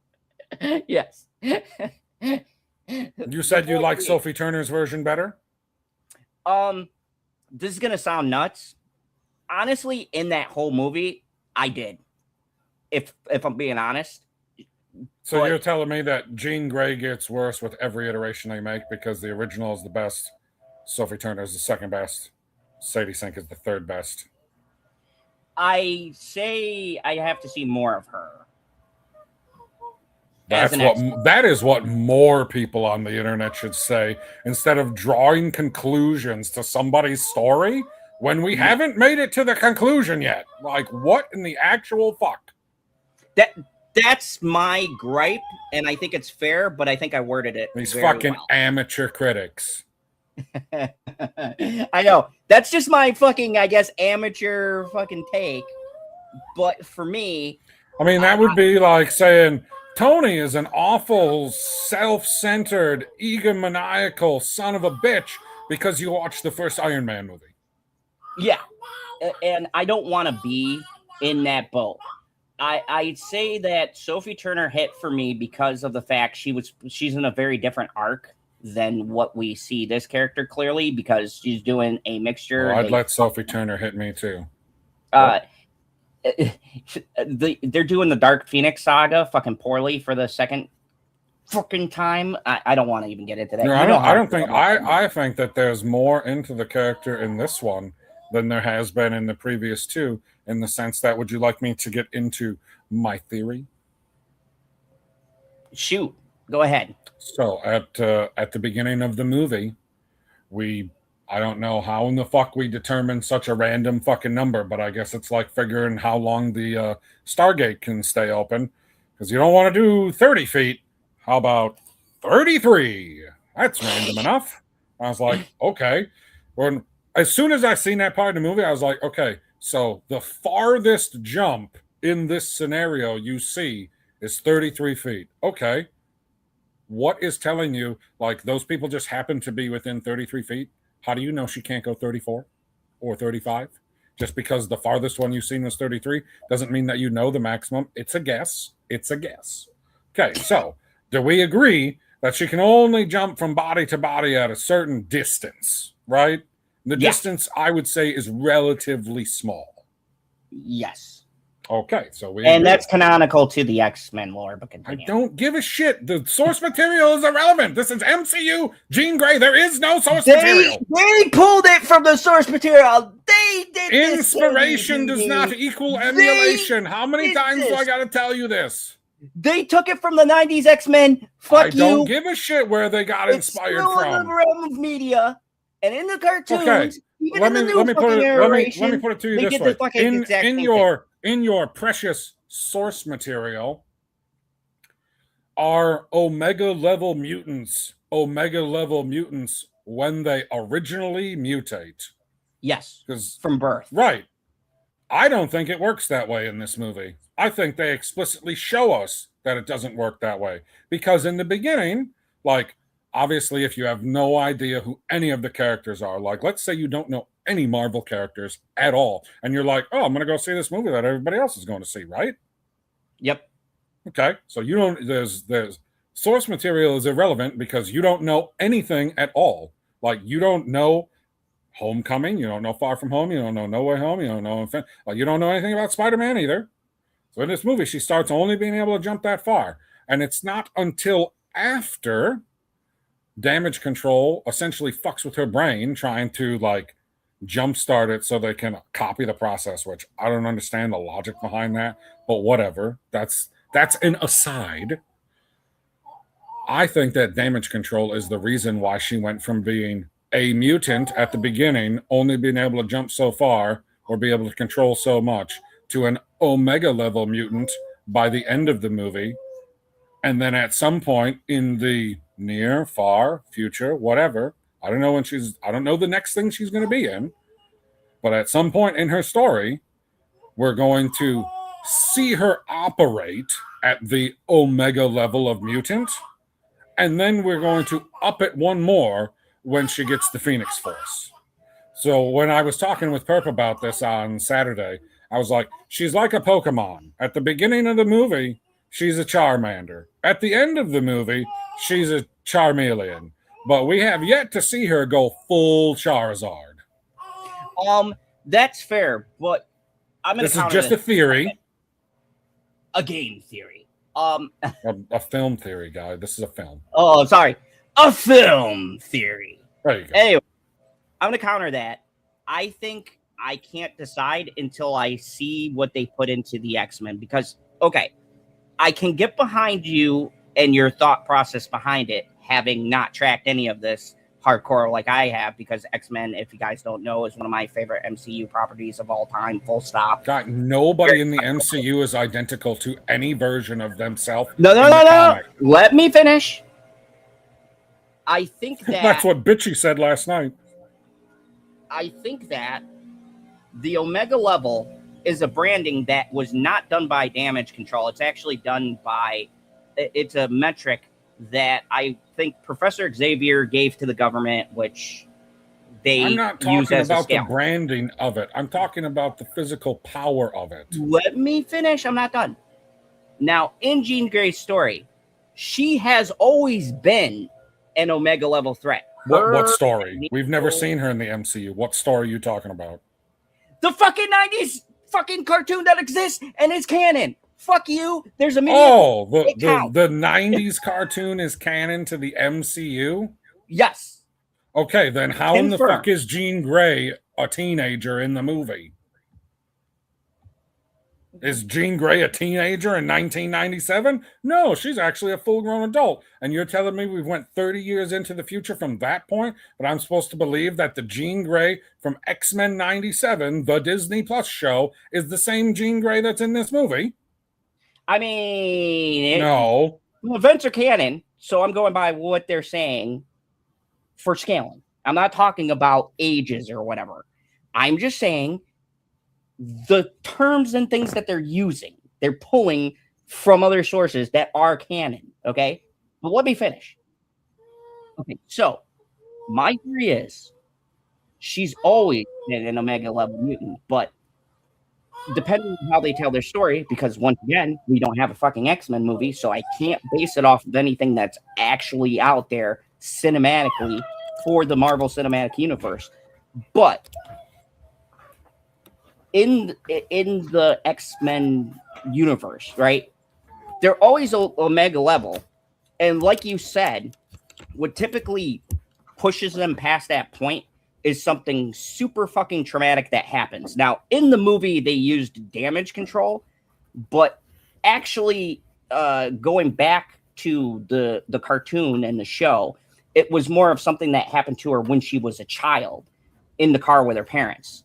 yes. You said you like Sophie Turner's version better? This is gonna sound nuts. Honestly, in that whole movie, I did. If I'm being honest. So you're telling me that Jean Grey gets worse with every iteration they make because the original is the best, Sophie Turner is the second best, Sadie Sink is the third best. I say I have to see more of her. That is what more people on the internet should say instead of drawing conclusions to somebody's story when we haven't made it to the conclusion yet. Like, what in the actual fuck? That's my gripe, and I think it's fair, but I think I worded it. These fucking amateur critics. I know. That's just my fucking, I guess, amateur fucking take. But for me, I mean, that would be like saying Tony is an awful, self-centered, egomaniacal son of a bitch because you watched the first Iron Man movie. Yeah. And I don't want to be in that boat. I'd say that Sophie Turner hit for me because of the fact she's in a very different arc than what we see this character clearly because she's doing a mixture. Well, I'd let Sophie Turner hit me too. They're doing the Dark Phoenix saga fucking poorly for the second fucking time. I don't want to even get into that. No, I think that there's more into the character in this one than there has been in the previous two, in the sense that, would you like me to get into my theory? Shoot, go ahead. So at the beginning of the movie, I don't know how in the fuck we determined such a random fucking number, but I guess it's like figuring how long the Stargate can stay open, because you don't want to do 30 feet. How about 33? That's random enough. I was like, okay. As soon as I seen that part of the movie, I was like, okay, so the farthest jump in this scenario you see is 33 feet. Okay. What is telling you, like, those people just happen to be within 33 feet? How do you know she can't go 34 or 35? Just because the farthest one you've seen was 33 doesn't mean that you know the maximum. It's a guess. It's a guess. Okay, so do we agree that she can only jump from body to body at a certain distance, right? The distance, I would say, is relatively small. Yes. Okay, so that's canonical to the X-Men lore, but continue. I don't give a shit. The source material is irrelevant. This is MCU Jean Grey. There is no source material. They pulled it from the source material. They did Inspiration does not equal emulation. How many times do I got to tell you this? They took it from the 90s X-Men. Fuck you. I don't give a shit where they got inspired from. It's still in the realm of media and in the cartoons. Okay. Let me put it to you this way. In your precious source material are Omega level mutants when they originally mutate. Yes, from birth. Right. I don't think it works that way in this movie. I think they explicitly show us that it doesn't work that way. Because in the beginning, like, obviously, if you have no idea who any of the characters are, like, let's say you don't know any Marvel characters at all, and you're like, oh, I'm going to go see this movie that everybody else is going to see, right? Yep. Okay, so you don't, there's source material is irrelevant because you don't know anything at all. Like, you don't know Homecoming, you don't know Far From Home, you don't know No Way Home, you don't know, you don't know anything about Spider-Man either. So in this movie, she starts only being able to jump that far. And it's not until after Damage Control essentially fucks with her brain trying to, like, jumpstart it so they can copy the process, which I don't understand the logic behind that, but whatever. That's an aside. I think that Damage Control is the reason why she went from being a mutant at the beginning, only being able to jump so far or be able to control so much, to an Omega level mutant by the end of the movie. And then at some point in the near, far future, whatever, I don't know the next thing she's going to be in, but at some point in her story, we're going to see her operate at the Omega level of mutant, and then we're going to up it one more when she gets the Phoenix Force. So when I was talking with Perp about this on Saturday, I was like, she's like a Pokemon. At the beginning of the movie, she's a Charmander. At the end of the movie, she's a Charmeleon. But we have yet to see her go full Charizard. That's fair, but this is just a theory. A game theory. A film theory, guy. This is a film. Oh, sorry. A film theory. There you go. Anyway, I'm going to counter that. I think I can't decide until I see what they put into the X-Men because, okay, I can get behind you and your thought process behind it, having not tracked any of this hardcore like I have, because X-Men, if you guys don't know, is one of my favorite MCU properties of all time, full stop. God, nobody in the MCU is identical to any version of themselves. No. Let me finish. I think that... That's what Bitchy said last night. I think that the Omega level is a branding that was not done by Damage Control. It's actually done by... It's a metric that I think Professor Xavier gave to the government, which they I'm not talking about the branding of it. I'm talking about the physical power of it. Let me finish. I'm not done. Now, in Jean Grey's story, she has always been an Omega level threat. What story? We've never seen her in the MCU. What story are you talking about? The fucking 90s fucking cartoon that exists and is canon. Fuck you. There's a million. Oh, the 90s cartoon is canon to the MCU? Yes. Okay, then how in the fuck is Jean Grey a teenager in the movie? Is Jean Grey a teenager in 1997? No, she's actually a full-grown adult. And you're telling me we went 30 years into the future from that point, but I'm supposed to believe that the Jean Grey from X-Men 97, the Disney Plus show, is the same Jean Grey that's in this movie? I mean... No. Events are canon, so I'm going by what they're saying for scaling. I'm not talking about ages or whatever. I'm just saying the terms and things that they're using, they're pulling from other sources that are canon, okay? But let me finish. Okay, so my theory is she's always been an Omega level mutant, but depending on how they tell their story, because once again, we don't have a fucking X-Men movie, so I can't base it off of anything that's actually out there cinematically for the Marvel Cinematic Universe. But in the X-Men universe, right? They're always Omega level, and like you said, what typically pushes them past that point is something super fucking traumatic that happens. Now, in the movie, they used damage control, but actually, going back to the cartoon and the show, it was more of something that happened to her when she was a child in the car with her parents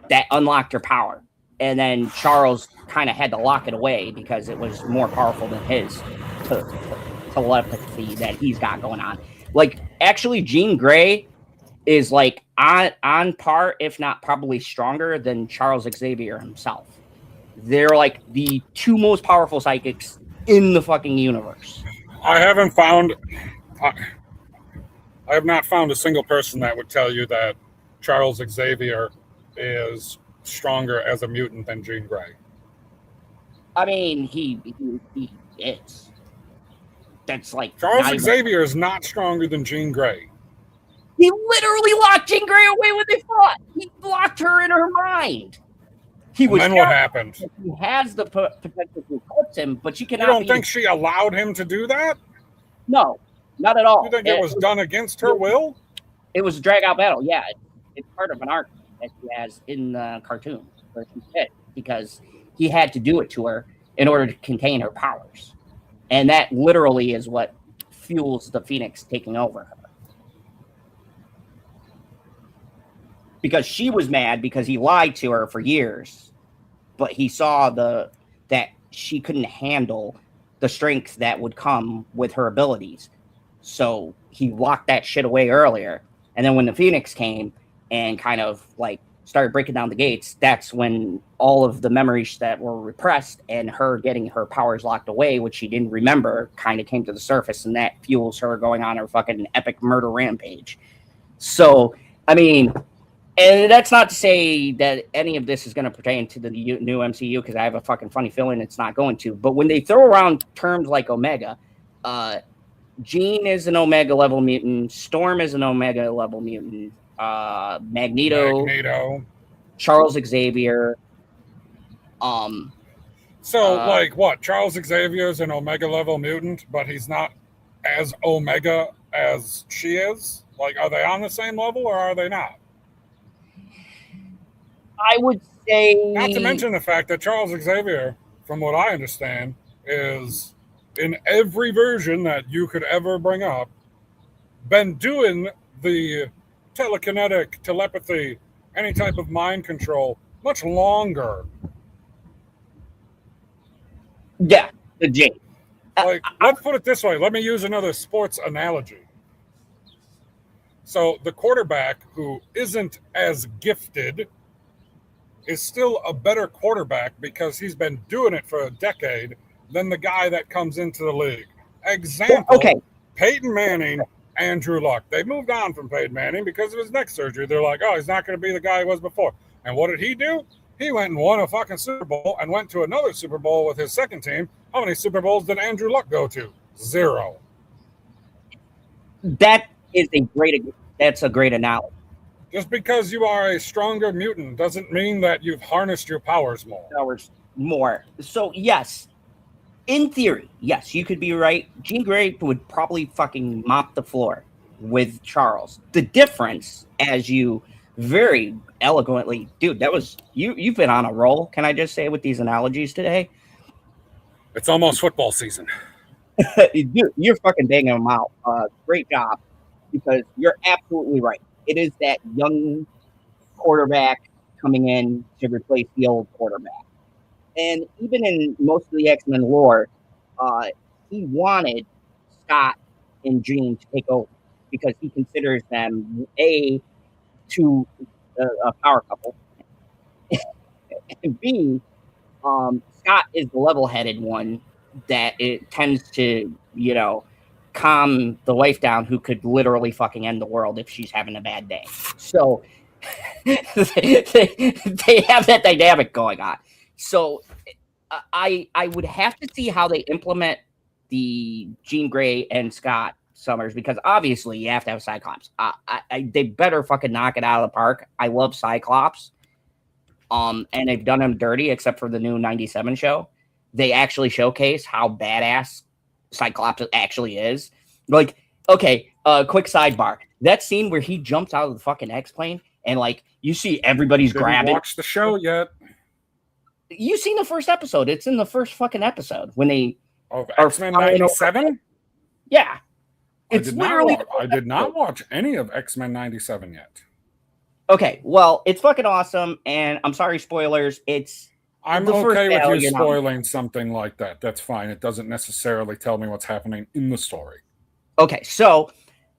that unlocked her power. And then Charles kind of had to lock it away because it was more powerful than his telepathy that he's got going on. Like, actually, Jean Grey is like on par, if not probably stronger than Charles Xavier himself. They're like the two most powerful psychics in the fucking universe. I have not found a single person that would tell you that Charles Xavier is stronger as a mutant than Jean Grey. I mean, he is. That's like Charles Xavier is not stronger than Jean Grey. He literally locked Jean Grey away when they fought. He locked her in her mind. And then what happened? He has the potential to eclipse him, but she cannot. You don't think she allowed him to do that? No, not at all. You think it was done against her will? It was a drag-out battle. Yeah, it's part of an arc that he has in the cartoon where she's hit because he had to do it to her in order to contain her powers, and that literally is what fuels the Phoenix taking over her. Because she was mad because he lied to her for years, but he saw that she couldn't handle the strength that would come with her abilities. So he locked that shit away earlier. And then when the Phoenix came and kind of like started breaking down the gates, that's when all of the memories that were repressed and her getting her powers locked away, which she didn't remember, kind of came to the surface, and that fuels her going on her fucking epic murder rampage. So, I mean, and that's not to say that any of this is going to pertain to the new MCU, because I have a fucking funny feeling it's not going to. But when they throw around terms like Omega, Jean is an Omega level mutant, Storm is an Omega level mutant, Magneto, Charles Xavier. Like what? Charles Xavier is an Omega level mutant, but he's not as Omega as she is? Like, are they on the same level or are they not? I would say... Not to mention the fact that Charles Xavier, from what I understand, is in every version that you could ever bring up, been doing the telekinetic, telepathy, any type of mind control much longer. Yeah, the Jane. Like, let's put it this way. Let me use another sports analogy. So the quarterback who isn't as gifted is still a better quarterback because he's been doing it for a decade than the guy that comes into the league. Example, Peyton Manning, Andrew Luck. They moved on from Peyton Manning because of his neck surgery. They're like, oh, he's not going to be the guy he was before. And what did he do? He went and won a fucking Super Bowl and went to another Super Bowl with his second team. How many Super Bowls did Andrew Luck go to? 0. That's a great analogy. Just because you are a stronger mutant doesn't mean that you've harnessed your powers more. So, yes, in theory, yes, you could be right. Jean Grey would probably fucking mop the floor with Charles. The difference, as you very eloquently, dude, that was, you've been on a roll, can I just say, with these analogies today? It's almost football season. Dude, you're fucking banging them out. Great job, because you're absolutely right. It is that young quarterback coming in to replace the old quarterback. And even in most of the X-Men lore, he wanted Scott and Jean to take over because he considers them a power couple, and B, Scott is the level-headed one that it tends to, calm the wife down, who could literally fucking end the world if she's having a bad day. So they have that dynamic going on. So I would have to see how they implement the Jean Grey and Scott Summers, because obviously you have to have Cyclops. They better fucking knock it out of the park. I love Cyclops. And they've done him dirty, except for the new 97 show. They actually showcase how badass Cyclops actually is. Like, okay, quick sidebar. That scene where he jumps out of the fucking X-plane and like you see everybody's grabbing. Watch the show yet? You've seen the first episode. It's in the first fucking episode when they X-Men 97? Yeah. I did not watch any of X-Men 97 yet. Okay, well, it's fucking awesome, and I'm sorry, spoilers. I'm okay with you spoiling something like that. That's fine. It doesn't necessarily tell me what's happening in the story. Okay, so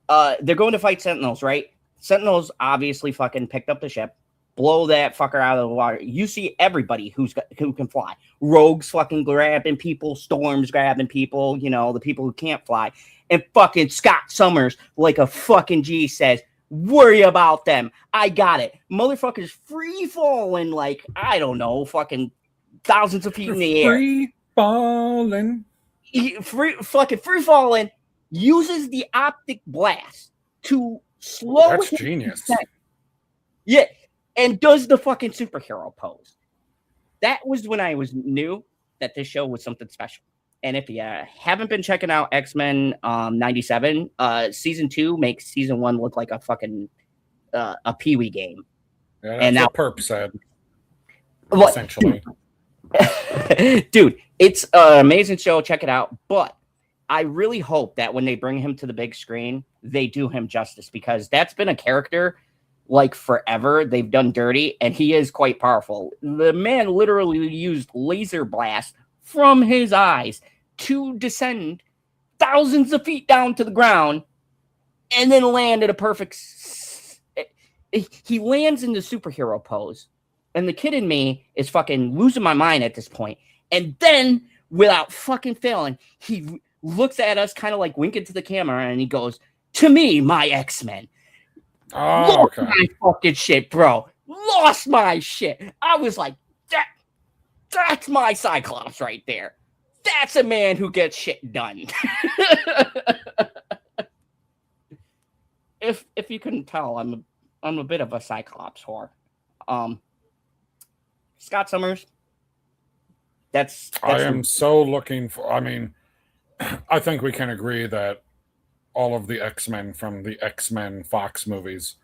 they're going to fight Sentinels, right? Sentinels obviously fucking picked up the ship, blow that fucker out of the water. You see everybody who can fly. Rogues fucking grabbing people, Storms grabbing people, you know, the people who can't fly. And fucking Scott Summers, like a fucking G, says, worry about them. I got it. Motherfuckers free falling like, I don't know, fucking thousands of feet in the air. Free falling. Free falling uses the optic blast to slow. That's genius. Yeah. And does the fucking superhero pose. That was when I knew that this show was something special. And if you haven't been checking out X-Men 97, season 2 makes season 1 look like a fucking a Pee-wee game. Yeah, that's and what Perp said. Essentially. Dude, it's an amazing show. Check it out. But I really hope that when they bring him to the big screen, they do him justice, because that's been a character like forever. They've done dirty, and he is quite powerful. The man literally used laser blast from his eyes to descend thousands of feet down to the ground and then land at a perfect. He lands in the superhero pose, and the kid in me is fucking losing my mind at this point. And then, without fucking failing, he looks at us kind of like winking to the camera, and he goes, "To me, my X-Men." Oh, okay. Lost my fucking shit, bro. Lost my shit. I was like, that's my Cyclops right there. That's a man who gets shit done. If you couldn't tell, I'm a bit of a Cyclops whore. Scott Summers. That's I am so looking for. I mean, I think we can agree that all of the X-Men from the X-Men Fox movies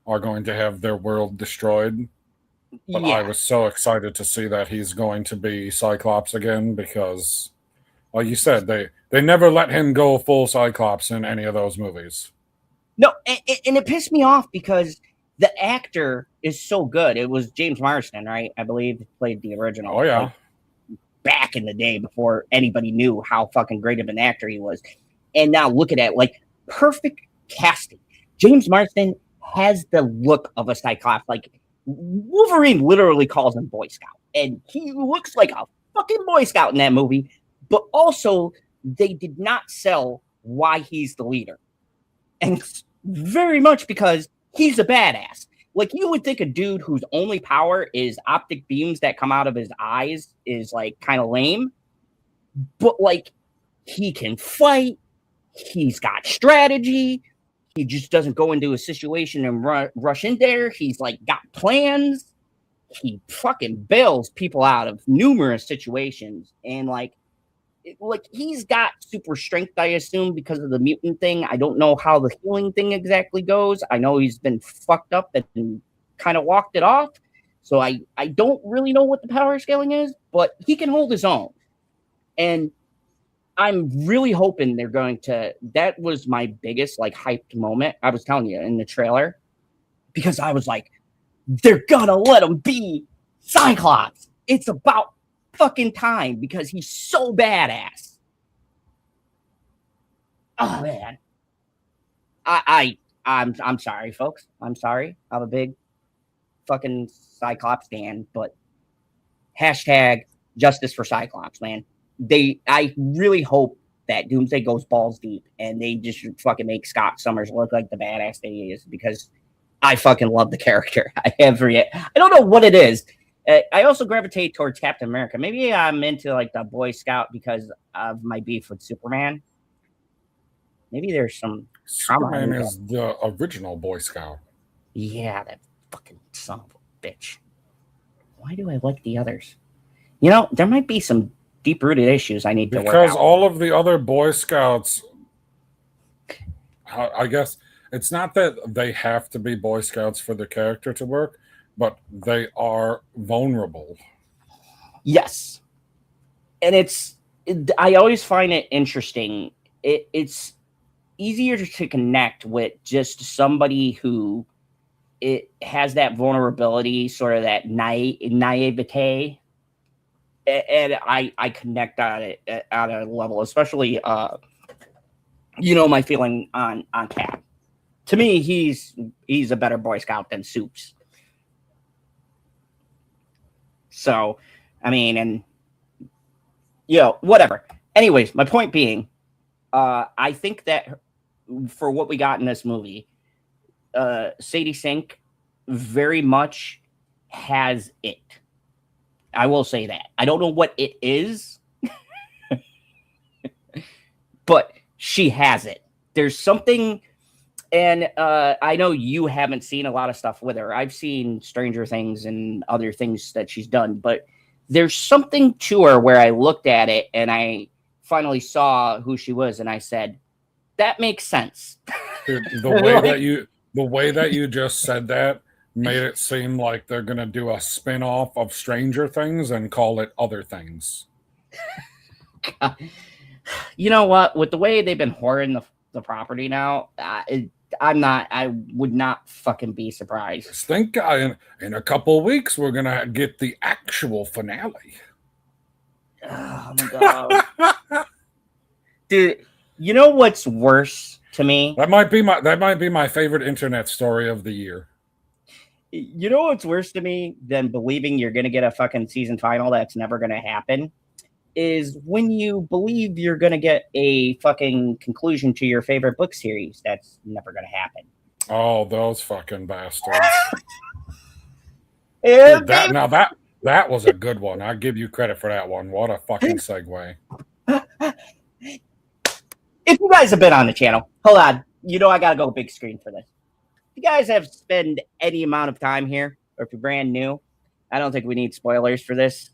are going to have their world destroyed. But yeah. I was so excited to see that he's going to be Cyclops again, because, like you said, they never let him go full Cyclops in any of those movies. No, and it pissed me off because the actor is so good. It was James Marsden, right? I believe he played the original. Oh, yeah. Like, back in the day before anybody knew how fucking great of an actor he was. And now look at that, like, perfect casting. James Marsden has the look of a Cyclops. Like, Wolverine literally calls him Boy Scout, and he looks like a fucking Boy Scout in that movie. But also, they did not sell why he's the leader, and it's very much because he's a badass. Like, you would think a dude whose only power is optic beams that come out of his eyes is like kind of lame, but like, he can fight. He's got strategy. He just doesn't go into a situation and rush in there. He's like got plans. He fucking bails people out of numerous situations. And like he's got super strength, I assume, because of the mutant thing. I don't know how the healing thing exactly goes. I know he's been fucked up and kind of walked it off. So I don't really know what the power scaling is, but he can hold his own. And I'm really hoping they're going to. That was my biggest like hyped moment. I was telling you in the trailer, because I was like, they're gonna let him be Cyclops. It's about fucking time, because he's so badass. Oh man, I'm sorry, folks. I'm sorry. I'm a big fucking Cyclops fan, but hashtag justice for Cyclops, man. I really hope that Doomsday goes balls deep and they just fucking make Scott Summers look like the badass that he is, because I fucking love the character. I don't know what it is. I also gravitate towards Captain America. Maybe I'm into like the Boy Scout because of my beef with Superman. Maybe there's some Superman is the original Boy Scout. Yeah, that fucking son of a bitch. why do I like the others? You know, there might be some deep-rooted issues I need to work out. Because all of the other Boy Scouts, I guess it's not that they have to be Boy Scouts for the character to work, but they are vulnerable. Yes. And I always find it interesting. It's easier to connect with just somebody who it has that vulnerability, sort of that naivete. And I connect on it at a level, especially, my feeling on Cap. To me, he's a better Boy Scout than Soups. So, I mean, and whatever. Anyways, my point being, I think that for what we got in this movie, Sadie Sink very much has it. I will say that. I don't know what it is, but she has it. There's something, and I know you haven't seen a lot of stuff with her. I've seen Stranger Things and other things that she's done, but there's something to her where I looked at it and I finally saw who she was, and I said, that makes sense. Dude, the way that you just said that made it seem like they're going to do a spin-off of Stranger Things and call it Other Things. You know what? With the way they've been whoring the property now, I would not fucking be surprised. Just think in a couple of weeks, we're going to get the actual finale. Oh my God. Dude, you know what's worse to me? That might be my favorite internet story of the year. You know what's worse to me than believing you're going to get a fucking season final that's never going to happen is when you believe you're going to get a fucking conclusion to your favorite book series that's never going to happen. Oh, those fucking bastards. Dude, that was a good one. I give you credit for that one. What a fucking segue. If you guys have been on the channel, hold on. I got to go big screen for this. If you guys have spent any amount of time here, or if you're brand new, I don't think we need spoilers for this.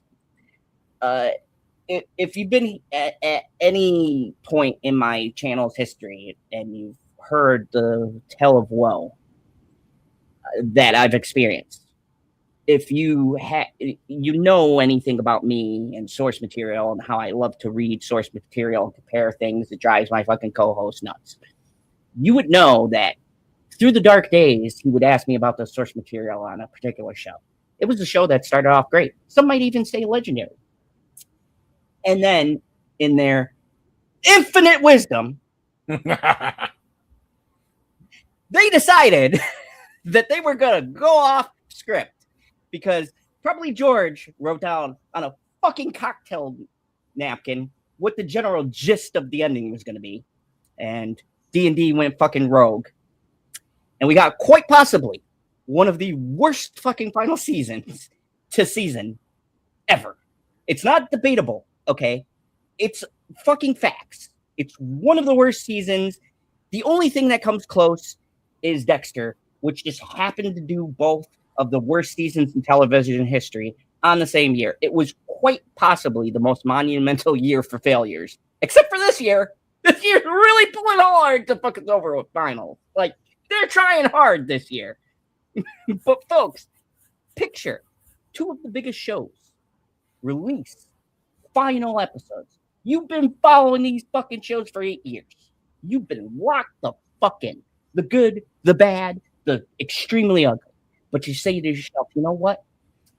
If you've been at any point in my channel's history and you've heard the tale of woe that I've experienced, if you know anything about me and source material and how I love to read source material and compare things that drives my fucking co-host nuts, you would know that through the dark days, he would ask me about the source material on a particular show. It was a show that started off great. Some might even say legendary. And then, in their infinite wisdom, they decided that they were going to go off script because probably George wrote down on a fucking cocktail napkin what the general gist of the ending was going to be. And D&D went fucking rogue. And we got quite possibly one of the worst fucking final seasons to season ever. It's not debatable, okay? It's fucking facts. It's one of the worst seasons. The only thing that comes close is Dexter, which just happened to do both of the worst seasons in television history on the same year. It was quite possibly the most monumental year for failures. Except for this year. This year's really pulling hard to fuck us over with finals. Like, they're trying hard this year. But folks, picture two of the biggest shows release final episodes. You've been following these fucking shows for 8 years. You've been locked the fuck in. The good, the bad, the extremely ugly. But you say to yourself, you know what?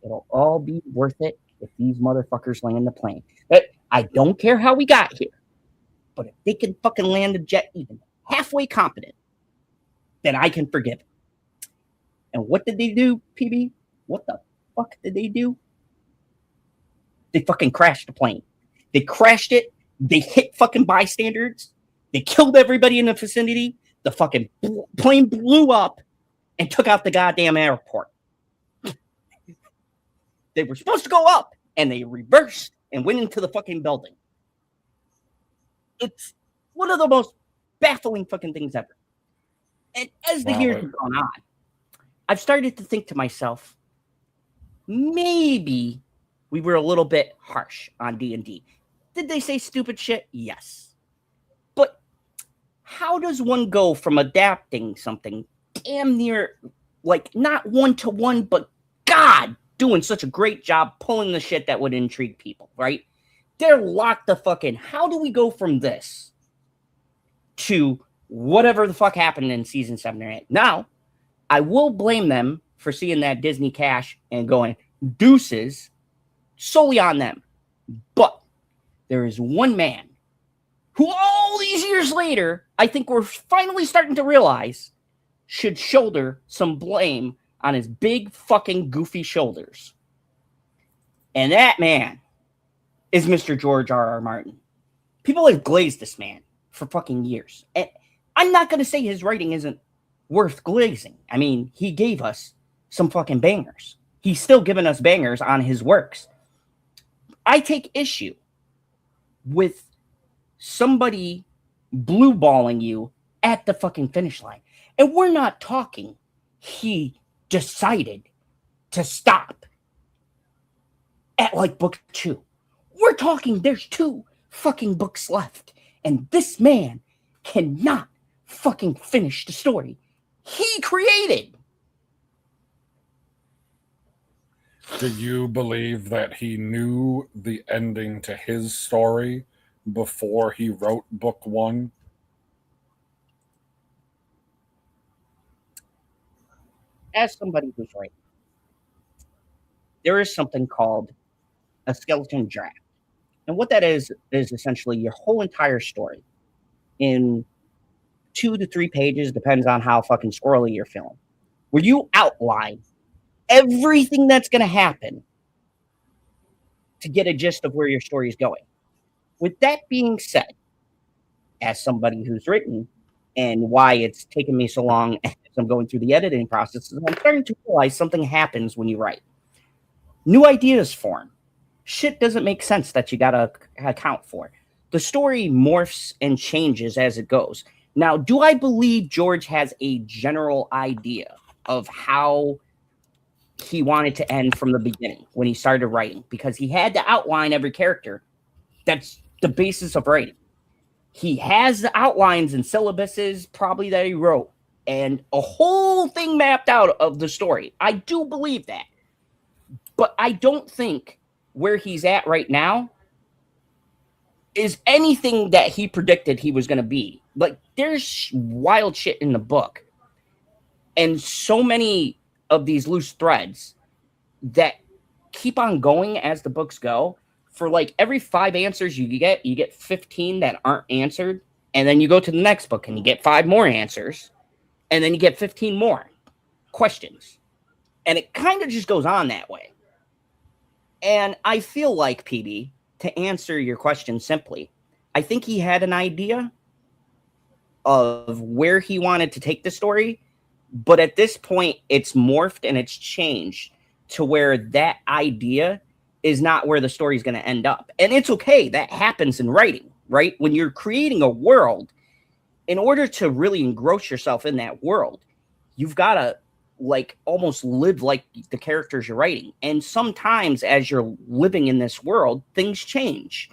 It'll all be worth it if these motherfuckers land the plane. I don't care how we got here. But if they can fucking land a jet even halfway competent, then I can forgive them. And what did they do, PB? What the fuck did they do? They fucking crashed the plane. They crashed it. They hit fucking bystanders. They killed everybody in the vicinity. The fucking plane blew up and took out the goddamn airport. They were supposed to go up, and they reversed and went into the fucking building. It's one of the most baffling fucking things ever. And as the years have gone on, I've started to think to myself, maybe we were a little bit harsh on D&D. Did they say stupid shit? Yes. But how does one go from adapting something damn near, like, not one-to-one, but God, doing such a great job pulling the shit that would intrigue people, right? They're locked the fuck in. How do we go from this to whatever the fuck happened in season 7 or 8? Now, I will blame them for seeing that Disney cash and going deuces solely on them. But there is one man who all these years later, I think we're finally starting to realize should shoulder some blame on his big fucking goofy shoulders. And that man is Mr. George R.R. Martin. People have glazed this man for fucking years. And I'm not going to say his writing isn't worth glazing. I mean, he gave us some fucking bangers. He's still giving us bangers on his works. I take issue with somebody blue balling you at the fucking finish line. And we're not talking he decided to stop at like book 2. We're talking there's 2 fucking books left. And this man cannot fucking finish the story he created. Do you believe that he knew the ending to his story before he wrote book 1? As somebody who's writing, there is something called a skeleton draft. And what that is essentially your whole entire story in 2 to 3 pages, depends on how fucking squirrely you're feeling, where you outline everything that's going to happen to get a gist of where your story is going. With that being said, as somebody who's written and why it's taken me so long as I'm going through the editing process, I'm starting to realize something happens when you write. New ideas form. Shit doesn't make sense that you got to account for. The story morphs and changes as it goes. Now, do I believe George has a general idea of how he wanted to end from the beginning when he started writing? Because he had to outline every character. That's the basis of writing. He has the outlines and syllabuses probably that he wrote and a whole thing mapped out of the story. I do believe that. But I don't think where he's at right now is anything that he predicted he was going to be. Like, there's wild shit in the book. And so many of these loose threads that keep on going as the books go. For like every 5 answers you get 15 that aren't answered. And then you go to the next book and you get 5 more answers. And then you get 15 more questions. And it kind of just goes on that way. And I feel like, PB, to answer your question simply, I think he had an idea of where he wanted to take the story. But at this point, it's morphed and it's changed to where that idea is not where the story is going to end up. And it's okay. That happens in writing, right? When you're creating a world, in order to really engross yourself in that world, you've got to like almost live like the characters you're writing. And sometimes as you're living in this world, things change.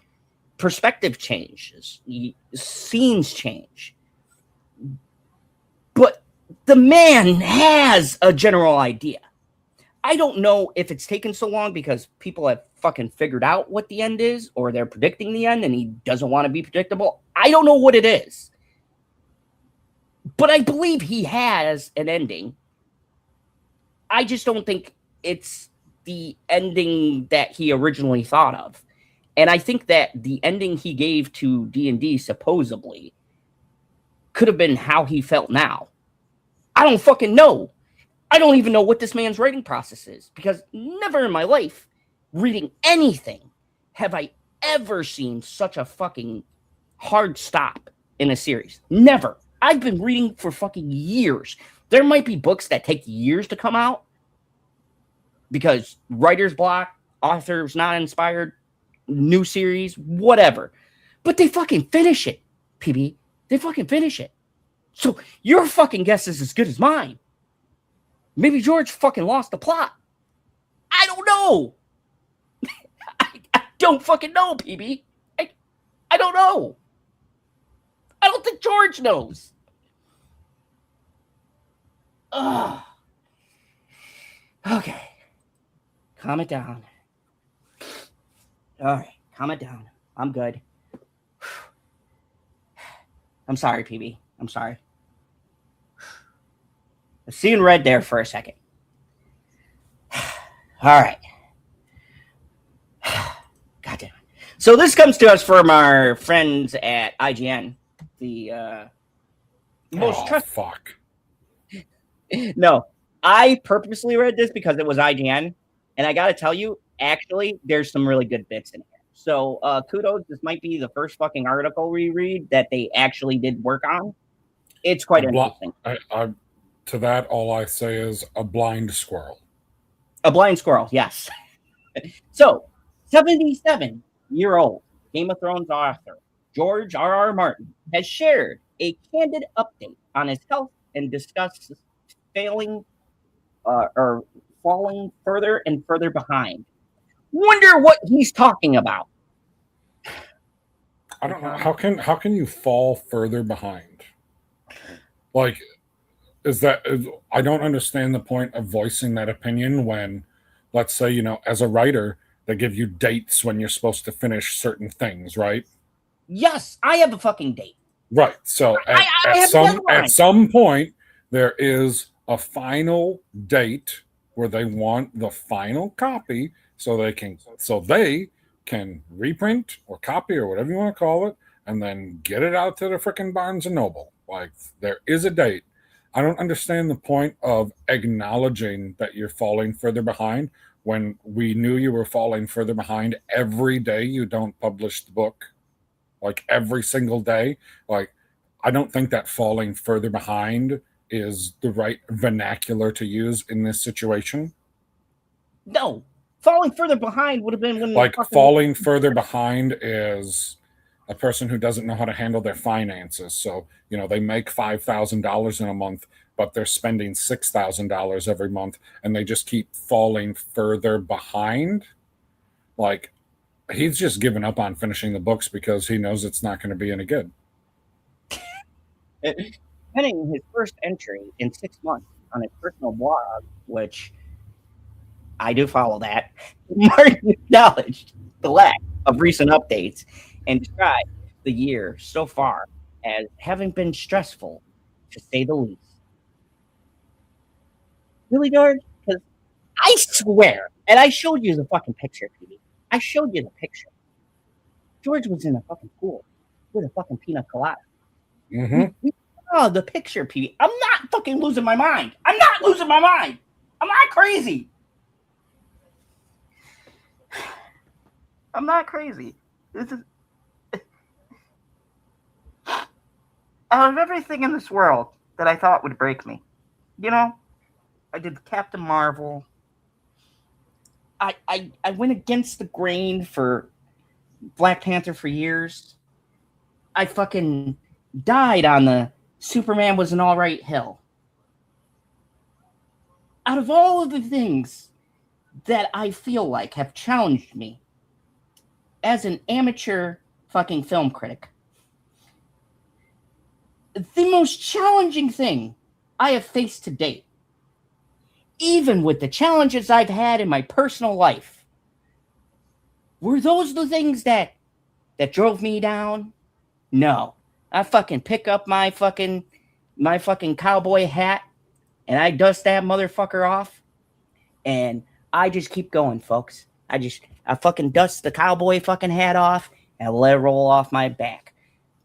Perspective changes. Scenes change. But the man has a general idea. I don't know if it's taken so long because people have fucking figured out what the end is, or they're predicting the end and he doesn't want to be predictable. I don't know what it is. But I believe he has an ending. I just don't think it's the ending that he originally thought of. And I think that the ending he gave to D&D supposedly could have been how he felt now. I don't fucking know. I don't even know what this man's writing process is, because never in my life, reading anything, have I ever seen such a fucking hard stop in a series. Never. I've been reading for fucking years. There might be books that take years to come out because writer's block, author's not inspired, new series, whatever. But they fucking finish it, PB. They fucking finish it. So your fucking guess is as good as mine. Maybe George fucking lost the plot. I don't know. I don't fucking know, PB. I don't know. I don't think George knows. Ugh. Okay. Calm it down. All right. Calm it down. I'm good. I'm sorry, PB. I'm sorry. I see in red there for a second. All right. God damn it. So this comes to us from our friends at IGN. The most trusted. Fuck. No, I purposely read this because it was IGN, and I got to tell you, actually, there's some really good bits in here. So kudos. This might be the first fucking article we read that they actually did work on. It's quite interesting. To that, all I say is a blind squirrel. A blind squirrel, yes. So, 77-year-old Game of Thrones author George R.R. Martin has shared a candid update on his health and discussed falling further and further behind. Wonder what he's talking about. I don't know. How can you fall further behind? Like, I don't understand the point of voicing that opinion when, let's say, as a writer, they give you dates when you're supposed to finish certain things, right? Yes, I have a fucking date. Right. So at some point, there is a final date where they want the final copy so they can reprint or copy or whatever you want to call it, and then get it out to the freaking Barnes and Noble. Like, there is a date. I don't understand the point of acknowledging that you're falling further behind when we knew you were falling further behind every day you don't publish the book. Like, every single day. Like, I don't think that falling further behind is the right vernacular to use in this situation. No. Falling further behind would have been when... Like, falling further behind is a person who doesn't know how to handle their finances. So, they make $5,000 in a month, but they're spending $6,000 every month, and they just keep falling further behind. Like, he's just given up on finishing the books because he knows it's not going to be any good. Penning his first entry in 6 months on his personal blog, which I do follow that, Martin acknowledged the lack of recent updates and described the year so far as having been stressful, to say the least. Really, George? Because I swear, and I showed you the fucking picture, Petey. I showed you the picture. George was in a fucking pool with a fucking pina colada. Mm-hmm. Oh, the picture, Petey. I'm not fucking losing my mind. I'm not losing my mind. I'm not crazy. I'm not crazy. This is... Out of everything in this world that I thought would break me, I did Captain Marvel. I went against the grain for Black Panther for years. I fucking died on the Superman was an alright hill. Out of all of the things that I feel like have challenged me as an amateur fucking film critic, the most challenging thing I have faced to date, even with the challenges I've had in my personal life, were those the things that drove me down? No. I fucking pick up my fucking cowboy hat and I dust that motherfucker off and I just keep going, folks. I fucking dust the cowboy fucking hat off and let it roll off my back.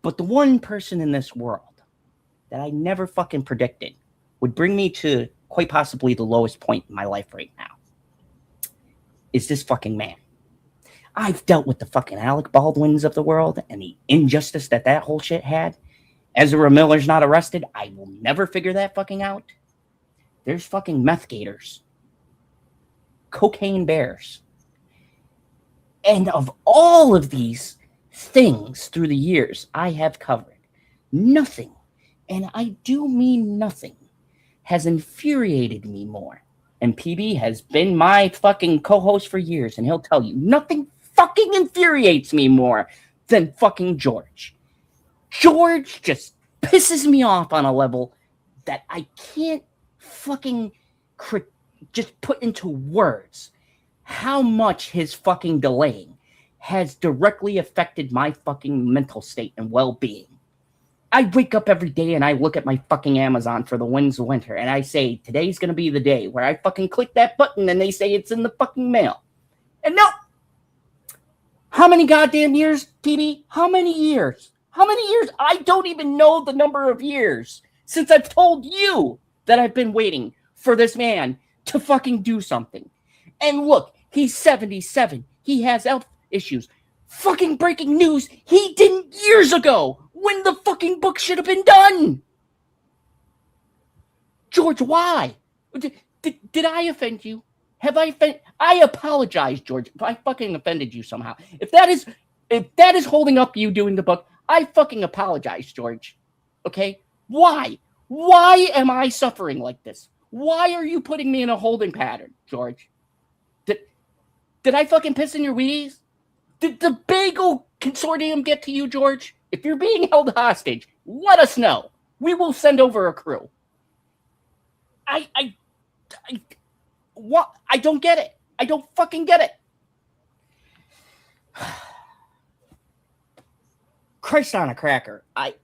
But the one person in this world that I never fucking predicted would bring me to quite possibly the lowest point in my life right now is this fucking man. I've dealt with the fucking Alec Baldwins of the world and the injustice that whole shit had. Ezra Miller's not arrested. I will never figure that fucking out. There's fucking meth gators. Cocaine bears. And of all of these things through the years I have covered, nothing, and I do mean nothing, has infuriated me more And PB has been my fucking co-host for years, and he'll tell you nothing fucking infuriates me more than fucking George. George just pisses me off on a level that I can't fucking just put into words how much his fucking delaying has directly affected my fucking mental state and well-being. I wake up every day and I look at my fucking Amazon for the Winds of Winter and I say, today's going to be the day where I fucking click that button and they say it's in the fucking mail. And no! How many goddamn years, PB? How many years? How many years? I don't even know the number of years since I've told you that I've been waiting for this man to fucking do something. And look, he's 77. He has health issues. Fucking breaking news. He didn't years ago when the fucking book should have been done. George, why? Did I offend you? Have I offended? I apologize, George, if I fucking offended you somehow. If that is holding up you doing the book, I fucking apologize, George. Okay? Why? Why am I suffering like this? Why are you putting me in a holding pattern, George? Did I fucking piss in your Wheaties? Did the Bagel Consortium get to you, George? If you're being held hostage, let us know. We will send over a crew. What? I don't get it. I don't fucking get it. Christ on a cracker. I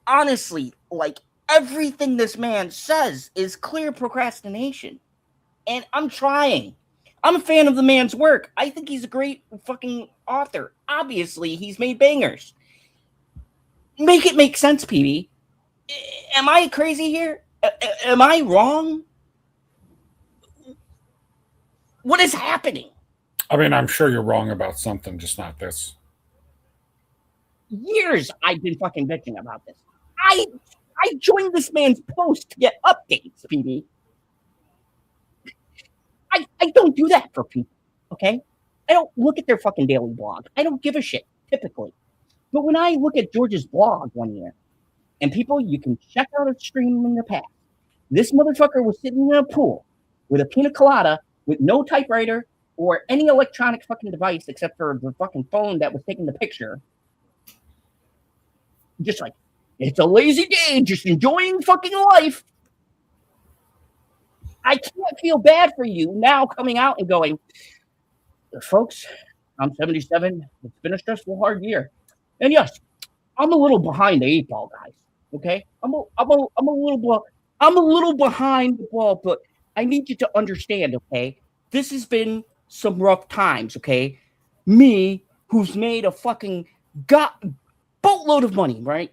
honestly, like, everything this man says is clear procrastination. And I'm trying. I'm a fan of the man's work. I think he's a great fucking author. Obviously, he's made bangers. Make it make sense, PB. Am I crazy here? Am I wrong? What is happening? I mean, I'm sure you're wrong about something, just not this. Years I've been fucking bitching about this. I joined this man's post to get updates, PB. I don't do that for people, okay? I don't look at their fucking daily blog. I don't give a shit, typically. But when I look at George's blog one year, and people, you can check out a stream in the past, this motherfucker was sitting in a pool with a pina colada with no typewriter or any electronic fucking device except for the fucking phone that was taking the picture. Just like, it's a lazy day, just enjoying fucking life. I can't feel bad for you now coming out and going, folks, I'm 77. It's been a stressful, hard year. And yes, I'm a little behind the 8 ball, guys. Okay? I'm a little behind the ball, but I need you to understand, okay? This has been some rough times, okay? Me, who's made a fucking boatload of money, right?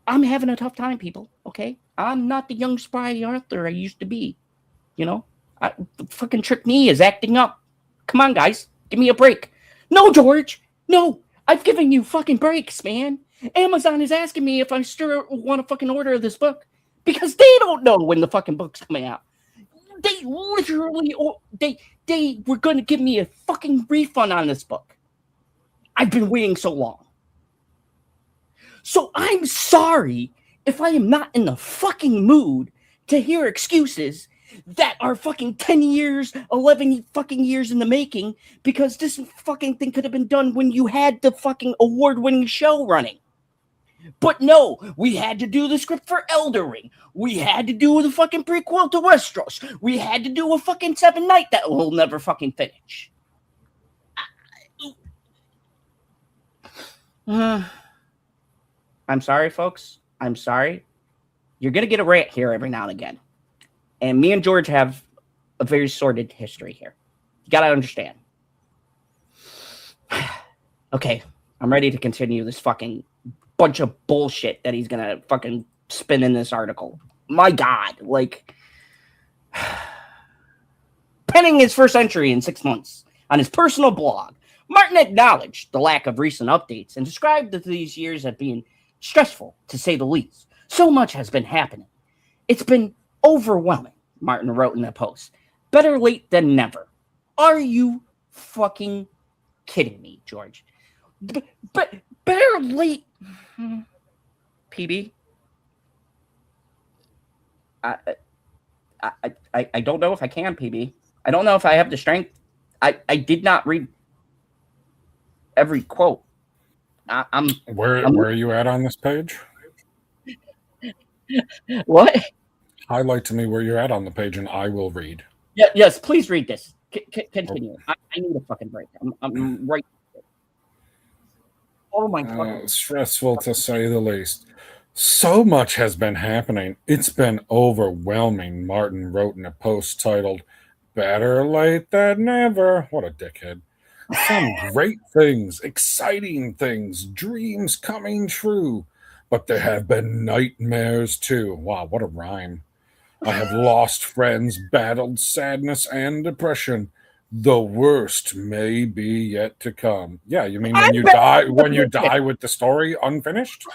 I'm having a tough time, people, okay? I'm not the young spry Arthur I used to be. You know, the fucking trick me is acting up. Come on, guys, give me a break. No, George, no, I've given you fucking breaks, man. Amazon is asking me if I still want to fucking order this book because they don't know when the fucking book's coming out. They literally, they were going to give me a fucking refund on this book. I've been waiting so long. So I'm sorry if I am not in the fucking mood to hear excuses that are fucking 10 years, 11 fucking years in the making, because this fucking thing could have been done when you had the fucking award-winning show running. But no, we had to do the script for Elden Ring. We had to do the fucking prequel to Westeros. We had to do a fucking 7 Night that we'll never fucking finish. I'm sorry, folks. I'm sorry. You're going to get a rant here every now and again. And me and George have a very sordid history here. You got to understand. Okay, I'm ready to continue this fucking bunch of bullshit that he's going to fucking spin in this article. My God, like, penning his first entry in 6 months on his personal blog, Martin acknowledged the lack of recent updates and described these years as being stressful, to say the least. So much has been happening. It's been overwhelming, Martin wrote in a post. Better late than never. Are you fucking kidding me, George? But better late, PB. I don't know if I can, PB. I don't know if I have the strength. I did not read every quote. Where are you at on this page? What? Highlight to me where you're at on the page, and I will read. Yes, please read this. Continue. I need a fucking break. I'm right. Oh my god. Stressful to say the least. So much has been happening. It's been overwhelming, Martin wrote in a post titled, Better Late Than Never. What a dickhead. Some great things, exciting things, dreams coming true. But there have been nightmares too. Wow, what a rhyme. I have lost friends, battled sadness and depression. The worst may be yet to come. Yeah, you mean when you die with the story unfinished?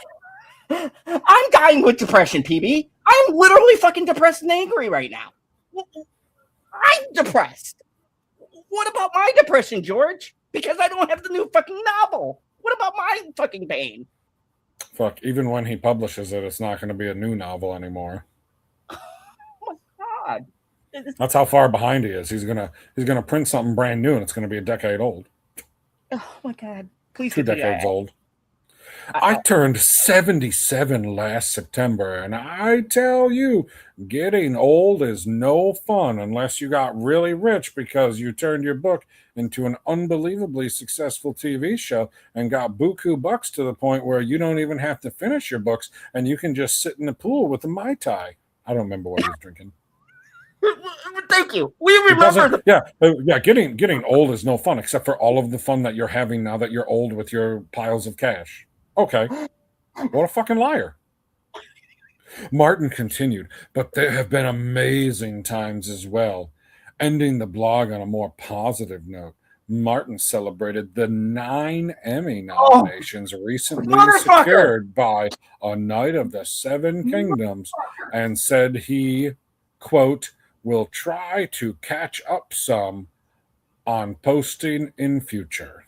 I'm dying with depression, PB. I'm literally fucking depressed and angry right now. I'm depressed. What about my depression, George? Because I don't have the new fucking novel. What about my fucking pain? Fuck, even when he publishes it, it's not going to be a new novel anymore. Oh my god. That's how far behind he is. He's gonna print something brand new, and it's gonna be a decade old. Oh my god. Please 2 decades old. I turned 77 last September, and I tell you, getting old is no fun unless you got really rich because you turned your book into an unbelievably successful TV show and got buku bucks to the point where you don't even have to finish your books and you can just sit in the pool with a Mai Tai. I don't remember what he was drinking. Thank you. We remember. Getting old is no fun except for all of the fun that you're having now that you're old with your piles of cash. Okay. What a fucking liar. Martin continued, but there have been amazing times as well. Ending the blog on a more positive note, Martin celebrated the 9 Emmy nominations recently secured by A Night of the Seven Kingdoms and said he, quote, will try to catch up some on posting in future.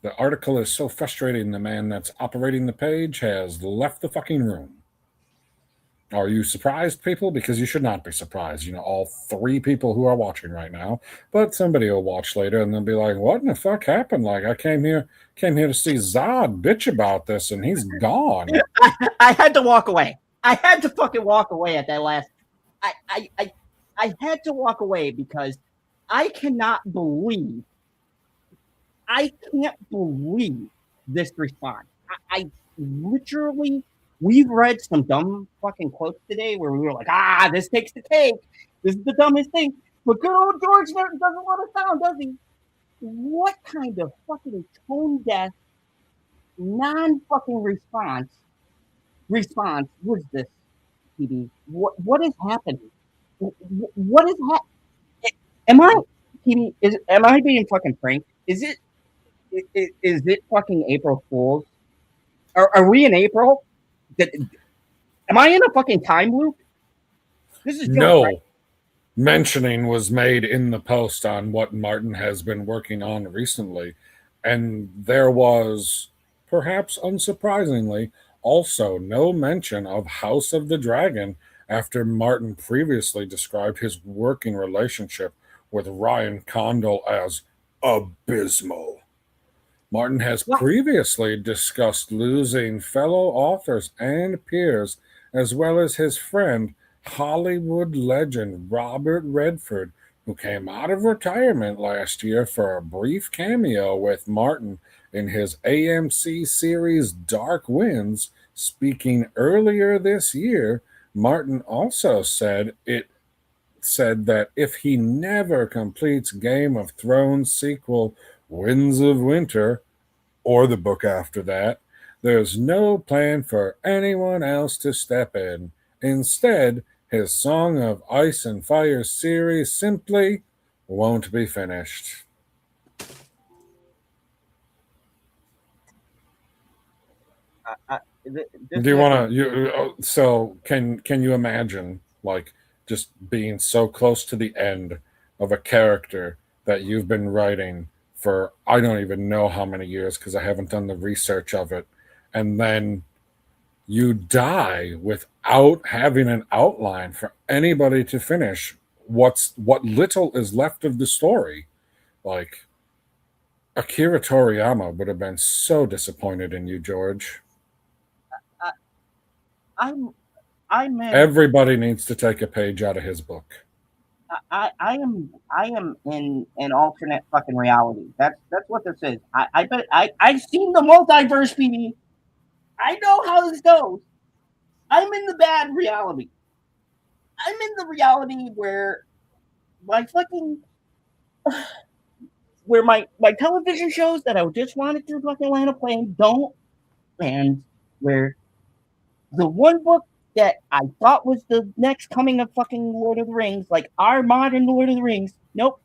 The article is so frustrating, the man that's operating the page has left the fucking room. Are you surprised, people? Because you should not be surprised. You know, all 3 people who are watching right now, but somebody will watch later and they'll be like, what in the fuck happened? Like, I came here to see Zod bitch about this and he's gone. I had to walk away. I had to fucking walk away at that last. I had to walk away because I can't believe this response. I literally, we've read some dumb fucking quotes today where we were like, this takes the cake. This is the dumbest thing. But good old George doesn't let us down, does he? What kind of fucking tone deaf, non-fucking response was this, PB? What is happening? What is happening? Am I being fucking pranked? Is it fucking April Fool's? Are we in April? Am I in a fucking time loop? This is no. Right? Mentioning was made in the post on what Martin has been working on recently, and there was, perhaps unsurprisingly, also no mention of House of the Dragon after Martin previously described his working relationship with Ryan Condal as abysmal. Martin has previously discussed losing fellow authors and peers, as well as his friend, Hollywood legend Robert Redford, who came out of retirement last year for a brief cameo with Martin in his AMC series Dark Winds. Speaking earlier this year, Martin also said that if he never completes Game of Thrones sequel Winds of Winter, or the book after that, there's no plan for anyone else to step in. Instead, his Song of Ice and Fire series simply won't be finished. Do you want to? So can you imagine, like, just being so close to the end of a character that you've been writing for I don't even know how many years because I haven't done the research of it, and then you die without having an outline for anybody to finish what little is left of the story. Like, Akira Toriyama would have been so disappointed in you, George. I, I'm in. Everybody needs to take a page out of his book. I am in an alternate fucking reality. That's what this is. I bet I've seen the multiverse, PB. I know how this goes. I'm in the bad reality. I'm in the reality where my fucking where my television shows that I just wanted to fucking land a plane don't, and where the one book that I thought was the next coming of fucking Lord of the Rings, like our modern Lord of the Rings, nope.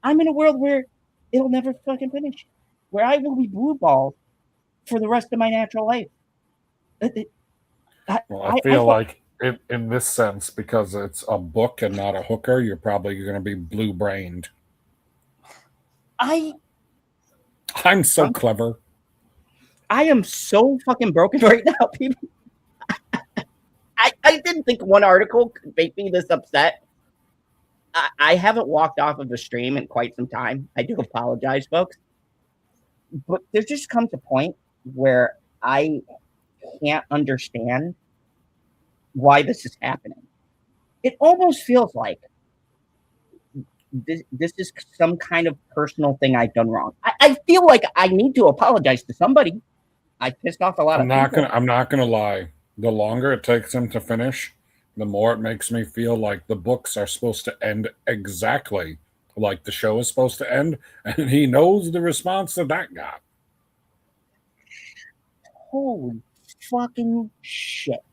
I'm in a world where it'll never fucking finish, where I will be blue balled for the rest of my natural life. I feel like in this sense, because it's a book and not a hooker, you're probably going to be blue brained. I'm so clever. I am so fucking broken right now, people. I didn't think one article could make me this upset. I haven't walked off of the stream in quite some time. I do apologize, folks. But there just comes a point where I can't understand why this is happening. It almost feels like this is some kind of personal thing I've done wrong. I feel like I need to apologize to somebody. I pissed off a lot of people. I'm not gonna lie. The longer it takes him to finish, the more it makes me feel like the books are supposed to end exactly like the show is supposed to end, and he knows the response that got. Holy fucking shit.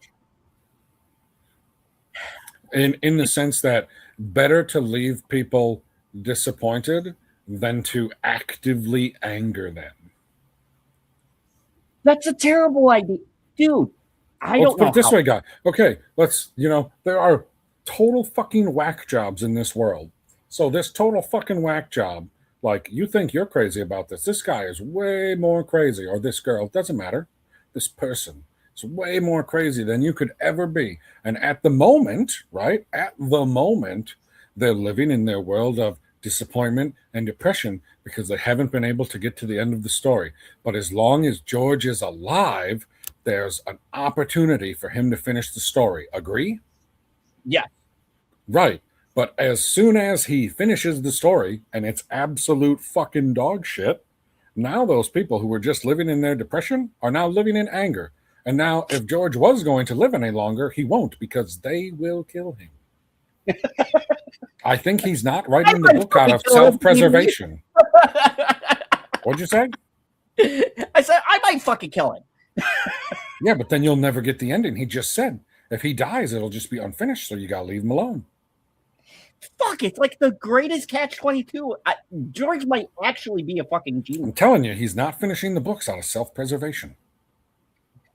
In the sense that better to leave people disappointed than to actively anger them. That's a terrible idea. Dude, I don't know. Put it this way, guy. Okay, there are total fucking whack jobs in this world. So this total fucking whack job, like, you think you're crazy about this. This guy is way more crazy, or this girl, doesn't matter. This person is way more crazy than you could ever be. And at the moment, right? At the moment, they're living in their world of disappointment and depression because they haven't been able to get to the end of the story. But as long as George is alive, there's an opportunity for him to finish the story. Agree? Yeah. Right. But as soon as he finishes the story and it's absolute fucking dog shit, now those people who were just living in their depression are now living in anger. And now if George was going to live any longer, he won't, because they will kill him. I think he's not writing the book out of self-preservation. What'd you say? I said, I might fucking kill him. Yeah, but then you'll never get the ending. He just said, if he dies, it'll just be unfinished, so you gotta leave him alone. Fuck, it's like the greatest catch-22. George might actually be a fucking genius. I'm telling you, he's not finishing the books out of self-preservation.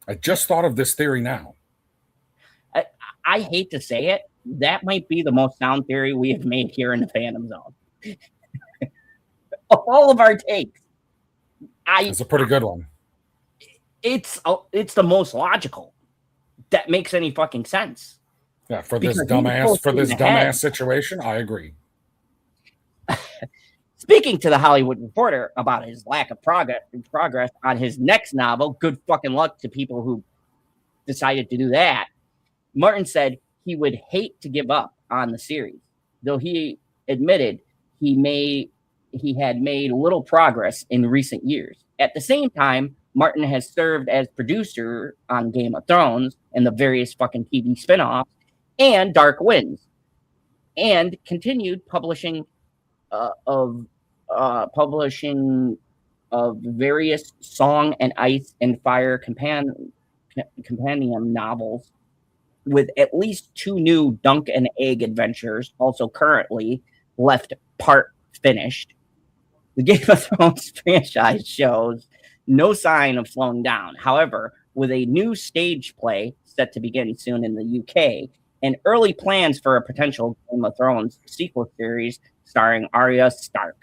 I just thought of this theory now. I hate to say it, that might be the most sound theory we have made here in the Phantom Zone. Of all of our takes, it's a pretty good one. It's the most logical. That makes any fucking sense. Yeah, for this dumbass situation, I agree. Speaking to the Hollywood Reporter about his lack of progress on his next novel, good fucking luck to people who decided to do that. Martin said he would hate to give up on the series, though he admitted he had made little progress in recent years. At the same time, Martin has served as producer on Game of Thrones and the various fucking TV spinoffs and Dark Winds, and continued publishing of various Song and Ice and Fire companion novels, with at least 2 new Dunk and Egg adventures also currently left part finished. The Game of Thrones franchise shows no sign of slowing down. However, with a new stage play set to begin soon in the UK, and early plans for a potential Game of Thrones sequel series starring Arya Stark.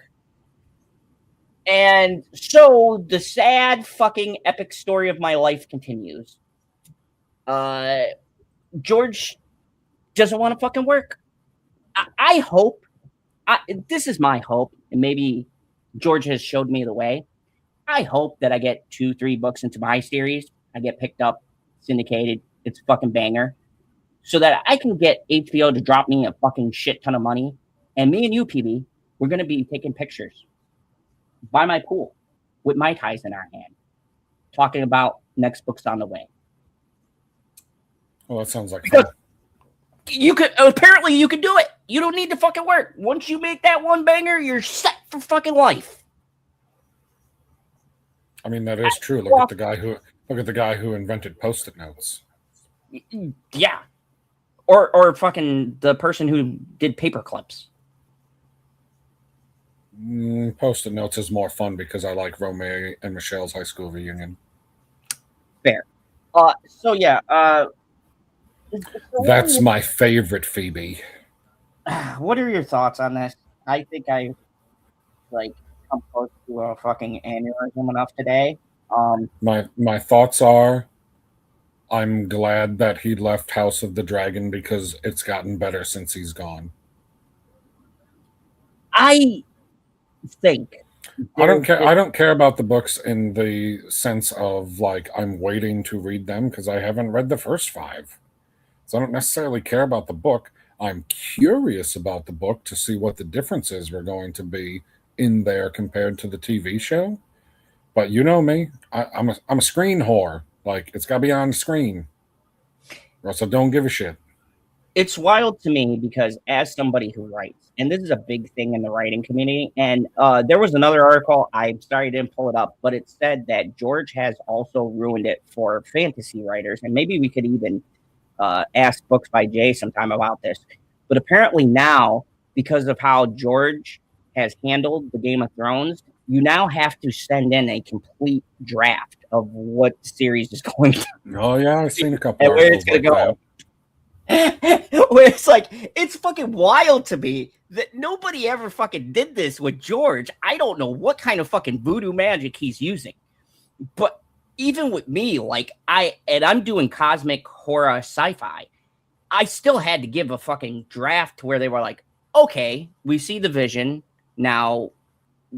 And so the sad fucking epic story of my life continues. George doesn't want to fucking work. I hope, this is my hope, and maybe George has showed me the way. I hope that I get 2-3 books into my series. I get picked up, syndicated. It's a fucking banger. So that I can get HBO to drop me a fucking shit ton of money. And me and you, PB, we're going to be taking pictures by my pool with Mai Tais in our hand, talking about next book's on the way. Well, that sounds like fun. You could, apparently you could do it. You don't need to fucking work. Once you make that one banger, you're set for fucking life. I mean, that is true. Look at the guy who invented Post-it notes. Yeah. Or fucking the person who did paper clips. Post-it notes is more fun because I like Romeo and Michelle's high school reunion. Fair. So yeah. That's my favorite, Phoebe. What are your thoughts on this? I think I come close to a fucking aneurysm enough today. My thoughts are, I'm glad that he left House of the Dragon because it's gotten better since he's gone. I think I don't care about the books in the sense of like I'm waiting to read them because I haven't read the first 5. So I don't necessarily care about the book. I'm curious about the book to see what the differences were going to be in there compared to the TV show. But you know me, I'm a screen whore. Like, it's got to be on the screen, or else I don't give a shit. It's wild to me because as somebody who writes, and this is a big thing in the writing community, and there was another article, I'm sorry I didn't pull it up, but it said that George has also ruined it for fantasy writers, and maybe we could even ask Books by Jay sometime about this. But apparently now, because of how George has handled the Game of Thrones, you now have to send in a complete draft of what the series is going to. Oh yeah, I've seen a couple. And where it's going to go. Where it's like, it's fucking wild to me that nobody ever fucking did this with George. I don't know what kind of fucking voodoo magic he's using. But even with me, like I'm doing cosmic horror sci-fi, I still had to give a fucking draft where they were like, okay, we see the vision. Now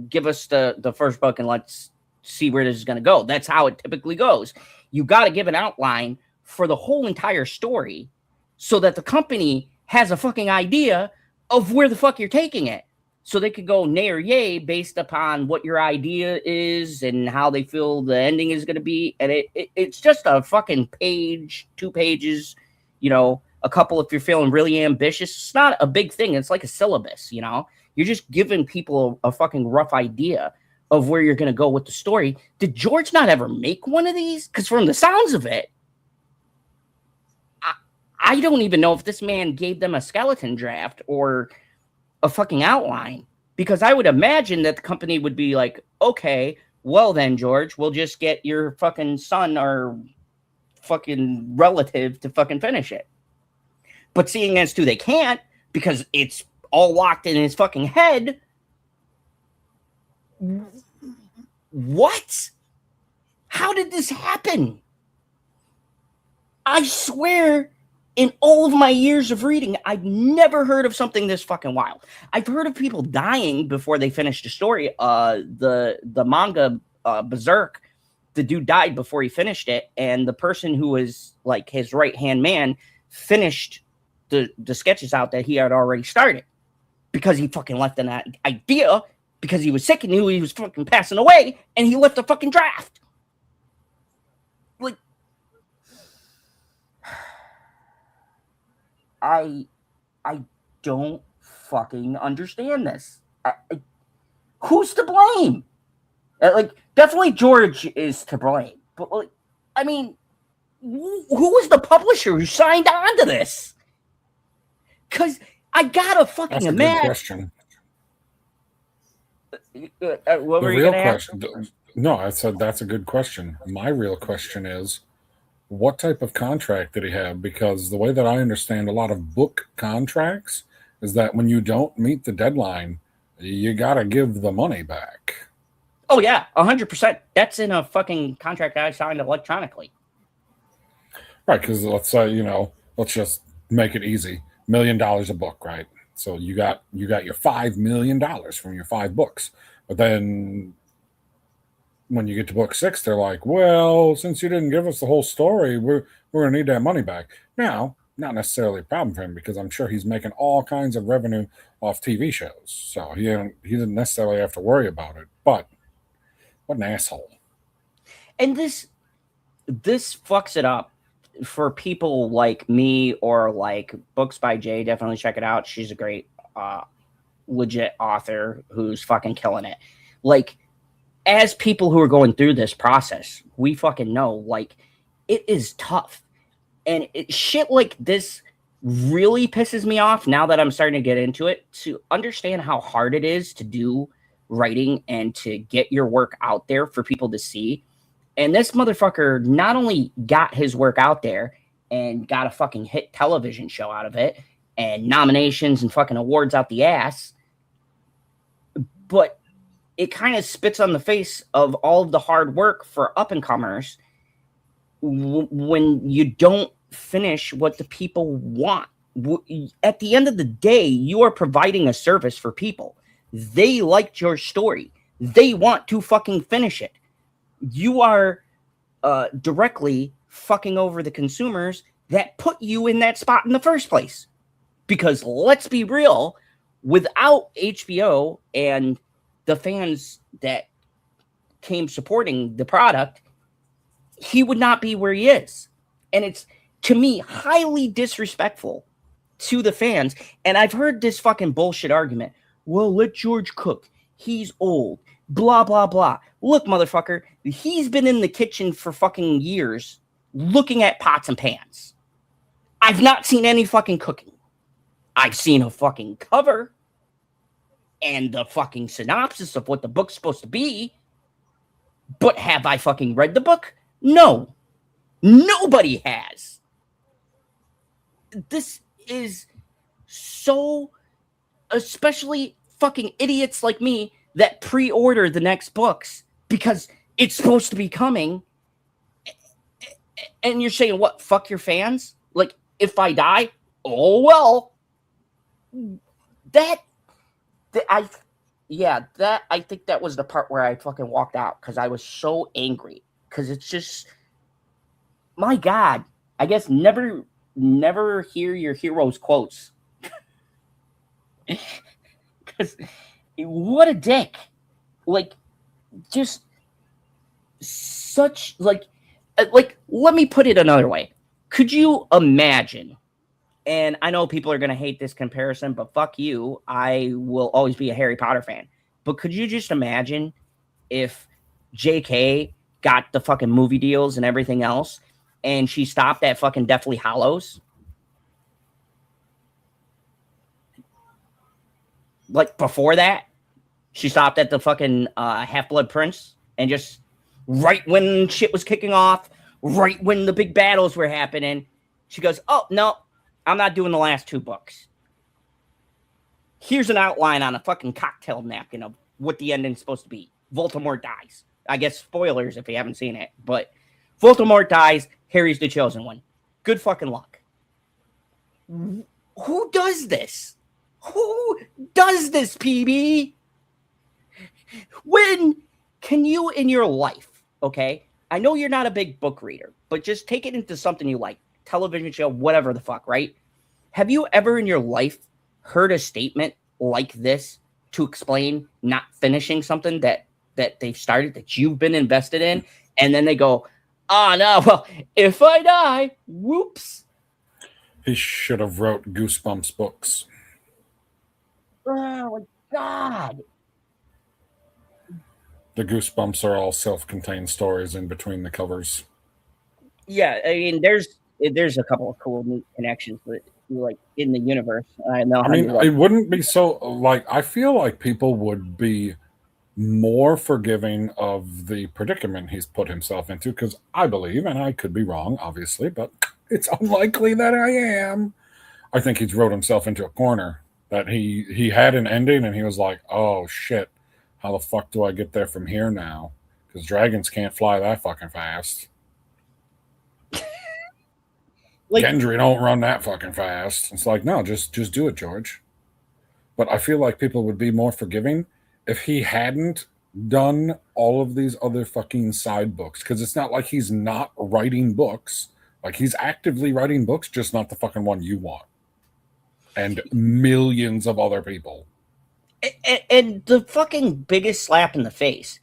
give us the first book and let's see where this is going to go. That's how it typically goes. You got to give an outline for the whole entire story so that the company has a fucking idea of where the fuck you're taking it. So they could go nay or yay based upon what your idea is and how they feel the ending is going to be. And it's just a fucking page, 2 pages, a couple if you're feeling really ambitious. It's not a big thing. It's like a syllabus, You're just giving people a fucking rough idea of where you're going to go with the story. Did George not ever make one of these? Because from the sounds of it, I don't even know if this man gave them a skeleton draft or a fucking outline. Because I would imagine that the company would be like, okay, well then, George, we'll just get your fucking son or fucking relative to fucking finish it. But seeing as to they can't, because it's all locked in his fucking head. What? How did this happen? I swear, in all of my years of reading, I've never heard of something this fucking wild. I've heard of people dying before they finished a story. The manga Berserk, the dude died before he finished it, and the person who was like his right-hand man finished the sketches out that he had already started because he fucking left an idea because he was sick and knew he was fucking passing away, and he left a fucking draft. Like, I don't fucking understand this. Who's to blame? Definitely George is to blame. But, I mean, who was the publisher who signed on to this? Because I gotta fucking imagine. Question. What were you gonna ask? No, I said that's a good question. My real question is, what type of contract did he have? Because the way that I understand a lot of book contracts is that when you don't meet the deadline, you gotta give the money back. Oh yeah, 100%. That's in a fucking contract I signed electronically. Right, because let's say, let's just make it easy. $1 million a book, right? So you got your $5 million from your 5 books. But then when you get to book 6, they're like, well, since you didn't give us the whole story, we're gonna need that money back. Now, not necessarily a problem for him because I'm sure he's making all kinds of revenue off TV shows. So he didn't necessarily have to worry about it. But what an asshole. And this fucks it up for people like me or like Books by Jay. Definitely check it out. She's a great legit author who's fucking killing it. Like, as people who are going through this process, we fucking know, like, it is tough. And shit like this really pisses me off now that I'm starting to get into it, to understand how hard it is to do writing and to get your work out there for people to see. And this motherfucker not only got his work out there and got a fucking hit television show out of it and nominations and fucking awards out the ass, but it kind of spits on the face of all of the hard work for up-and-comers when you don't finish what the people want. At the end of the day, you are providing a service for people. They liked your story. They want to fucking finish it. You are directly fucking over the consumers that put you in that spot in the first place. Because let's be real, without HBO and the fans that came supporting the product, he would not be where he is. And it's, to me, highly disrespectful to the fans. And I've heard this fucking bullshit argument. Well, let George cook. He's old. Blah, blah, blah. Look, motherfucker, he's been in the kitchen for fucking years looking at pots and pans. I've not seen any fucking cooking. I've seen a fucking cover and the fucking synopsis of what the book's supposed to be. But have I fucking read the book? No. Nobody has. This is so, especially fucking idiots like me that pre-order the next books because it's supposed to be coming. And you're saying, what, fuck your fans? Like, if I die, oh well. I think that was the part where I fucking walked out because I was so angry. Because it's just, my God, I guess never hear your hero's quotes. Because what a dick. Like, just such, like, let me put it another way. Could you imagine, and I know people are going to hate this comparison, but fuck you, I will always be a Harry Potter fan. But could you just imagine if JK got the fucking movie deals and everything else, and she stopped at fucking Deathly Hallows? Like, before that, she stopped at the fucking Half-Blood Prince, and just right when shit was kicking off, right when the big battles were happening, she goes, oh, no, I'm not doing the last 2 books. Here's an outline on a fucking cocktail napkin of what the ending's supposed to be. Voldemort dies. I guess spoilers if you haven't seen it, but Voldemort dies, Harry's the chosen one. Good fucking luck. Who does this? Who does this, PB? When can you in your life, okay? I know you're not a big book reader, but just take it into something you like. Television show, whatever the fuck, right? Have you ever in your life heard a statement like this to explain not finishing something that they've started, that you've been invested in, and then they go, oh, no, well, if I die, whoops. He should have wrote Goosebumps books. Oh, my God. The Goosebumps are all self-contained stories in between the covers. Yeah, I mean, there's a couple of cool neat connections with, like, in the universe. I know. I mean, it wouldn't be so, like, I feel like people would be more forgiving of the predicament he's put himself into, because I believe, and I could be wrong, obviously, but it's unlikely that I am. I think he's wrote himself into a corner, that he had an ending and he was like, oh shit, how the fuck do I get there from here now? Because dragons can't fly that fucking fast. Like, Gendry don't run that fucking fast. It's like, no, just do it, George. But I feel like people would be more forgiving if he hadn't done all of these other fucking side books. Because it's not like he's not writing books. Like, he's actively writing books, just not the fucking one you want. And millions of other people. and the fucking biggest slap in the face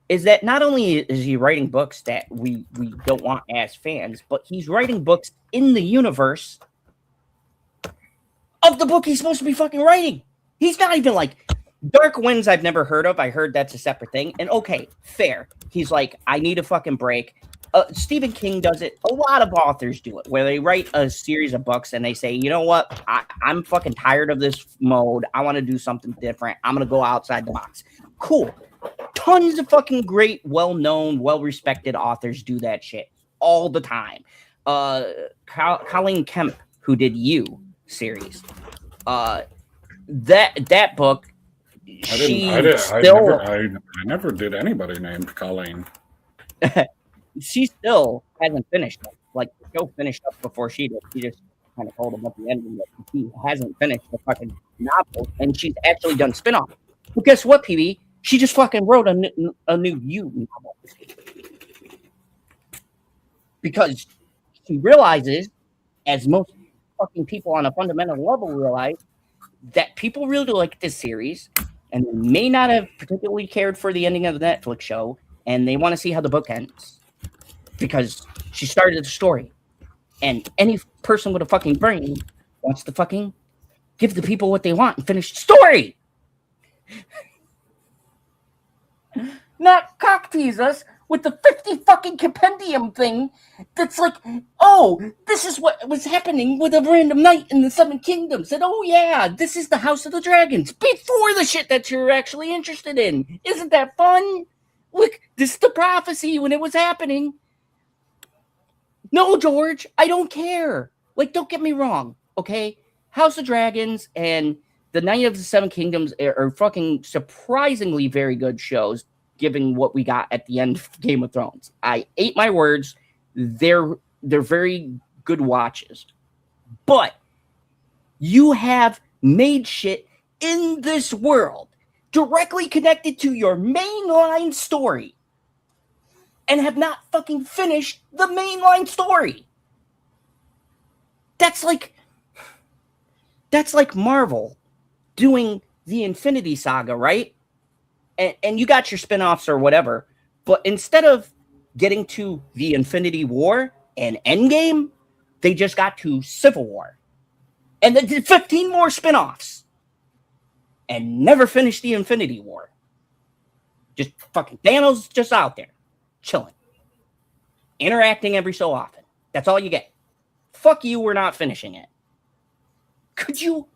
is that not only is he writing books that we don't want as fans, but he's writing books in the universe of the book he's supposed to be fucking writing. He's not even like Dark Winds. I've never heard of. I heard that's a separate thing. And okay, fair. He's like, I need a fucking break. Stephen King does it. A lot of authors do it, where they write a series of books and they say, you know what? I'm fucking tired of this mode. I want to do something different. I'm going to go outside the box. Cool. Tons of fucking great, well-known, well-respected authors do that shit all the time. Colleen Kemp, who did You series, that book, I never did anybody named Colleen. She still hasn't finished it. Like, the show finished up before she did. She just kind of told him at the ending that she hasn't finished the fucking novel, and she's actually done spin-off. But guess what, PB? She just fucking wrote a new You novel. Because she realizes, as most fucking people on a fundamental level realize, that people really like this series, and they may not have particularly cared for the ending of the Netflix show, and they want to see how the book ends. Because she started the story. And any person with a fucking brain wants to fucking give the people what they want and finish the story. Not cock tease us with the 50 fucking compendium thing that's like, oh, this is what was happening with a random knight in the Seven Kingdoms. And oh yeah, this is the House of the Dragons before the shit that you're actually interested in. Isn't that fun? Look, this is the prophecy when it was happening. No, George, I don't care. Like, don't get me wrong, okay? House of Dragons and the Knight of the Seven Kingdoms are fucking surprisingly very good shows, given what we got at the end of Game of Thrones. I ate my words. They're very good watches. But you have made shit in this world directly connected to your mainline story and have not fucking finished the mainline story. That's like Marvel doing the Infinity Saga, right? And you got your spinoffs or whatever, but instead of getting to the Infinity War and Endgame, they just got to Civil War. And then did 15 more spinoffs and never finished the Infinity War. Just fucking Thanos just out there, chilling, interacting every so often. That's all you get. Fuck you, we're not finishing it. Could you?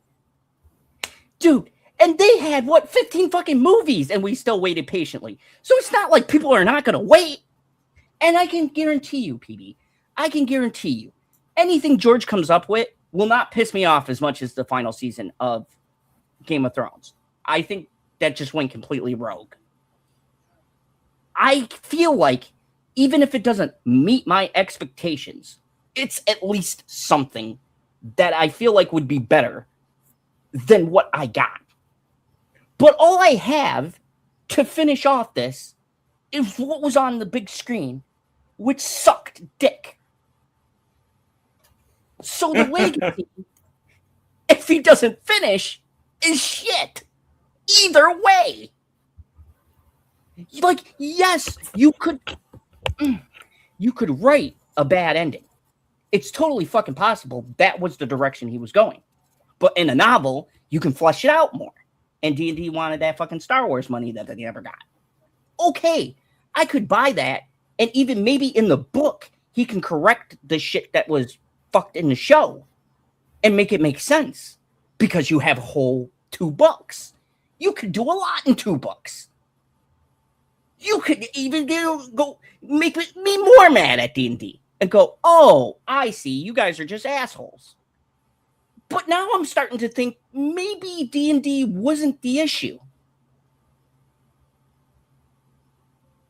Dude, and they had, 15 fucking movies, and we still waited patiently. So it's not like people are not going to wait. And I can guarantee you, PD, I can guarantee you, anything George comes up with will not piss me off as much as the final season of Game of Thrones. I think that just went completely rogue. I feel like, even if it doesn't meet my expectations, it's at least something that I feel like would be better than what I got. But all I have to finish off this is what was on the big screen, which sucked dick. So the legacy, if he doesn't finish, is shit. Either way. Like, yes, you could write a bad ending. It's totally fucking possible that was the direction he was going. But in a novel, you can flesh it out more. And D&D wanted that fucking Star Wars money that they never got. Okay, I could buy that. And even maybe in the book, he can correct the shit that was fucked in the show and make it make sense. Because you have whole 2 books. You could do a lot in 2 books. You could even go make me more mad at D&D and go, oh, I see, you guys are just assholes. But now I'm starting to think maybe D&D wasn't the issue.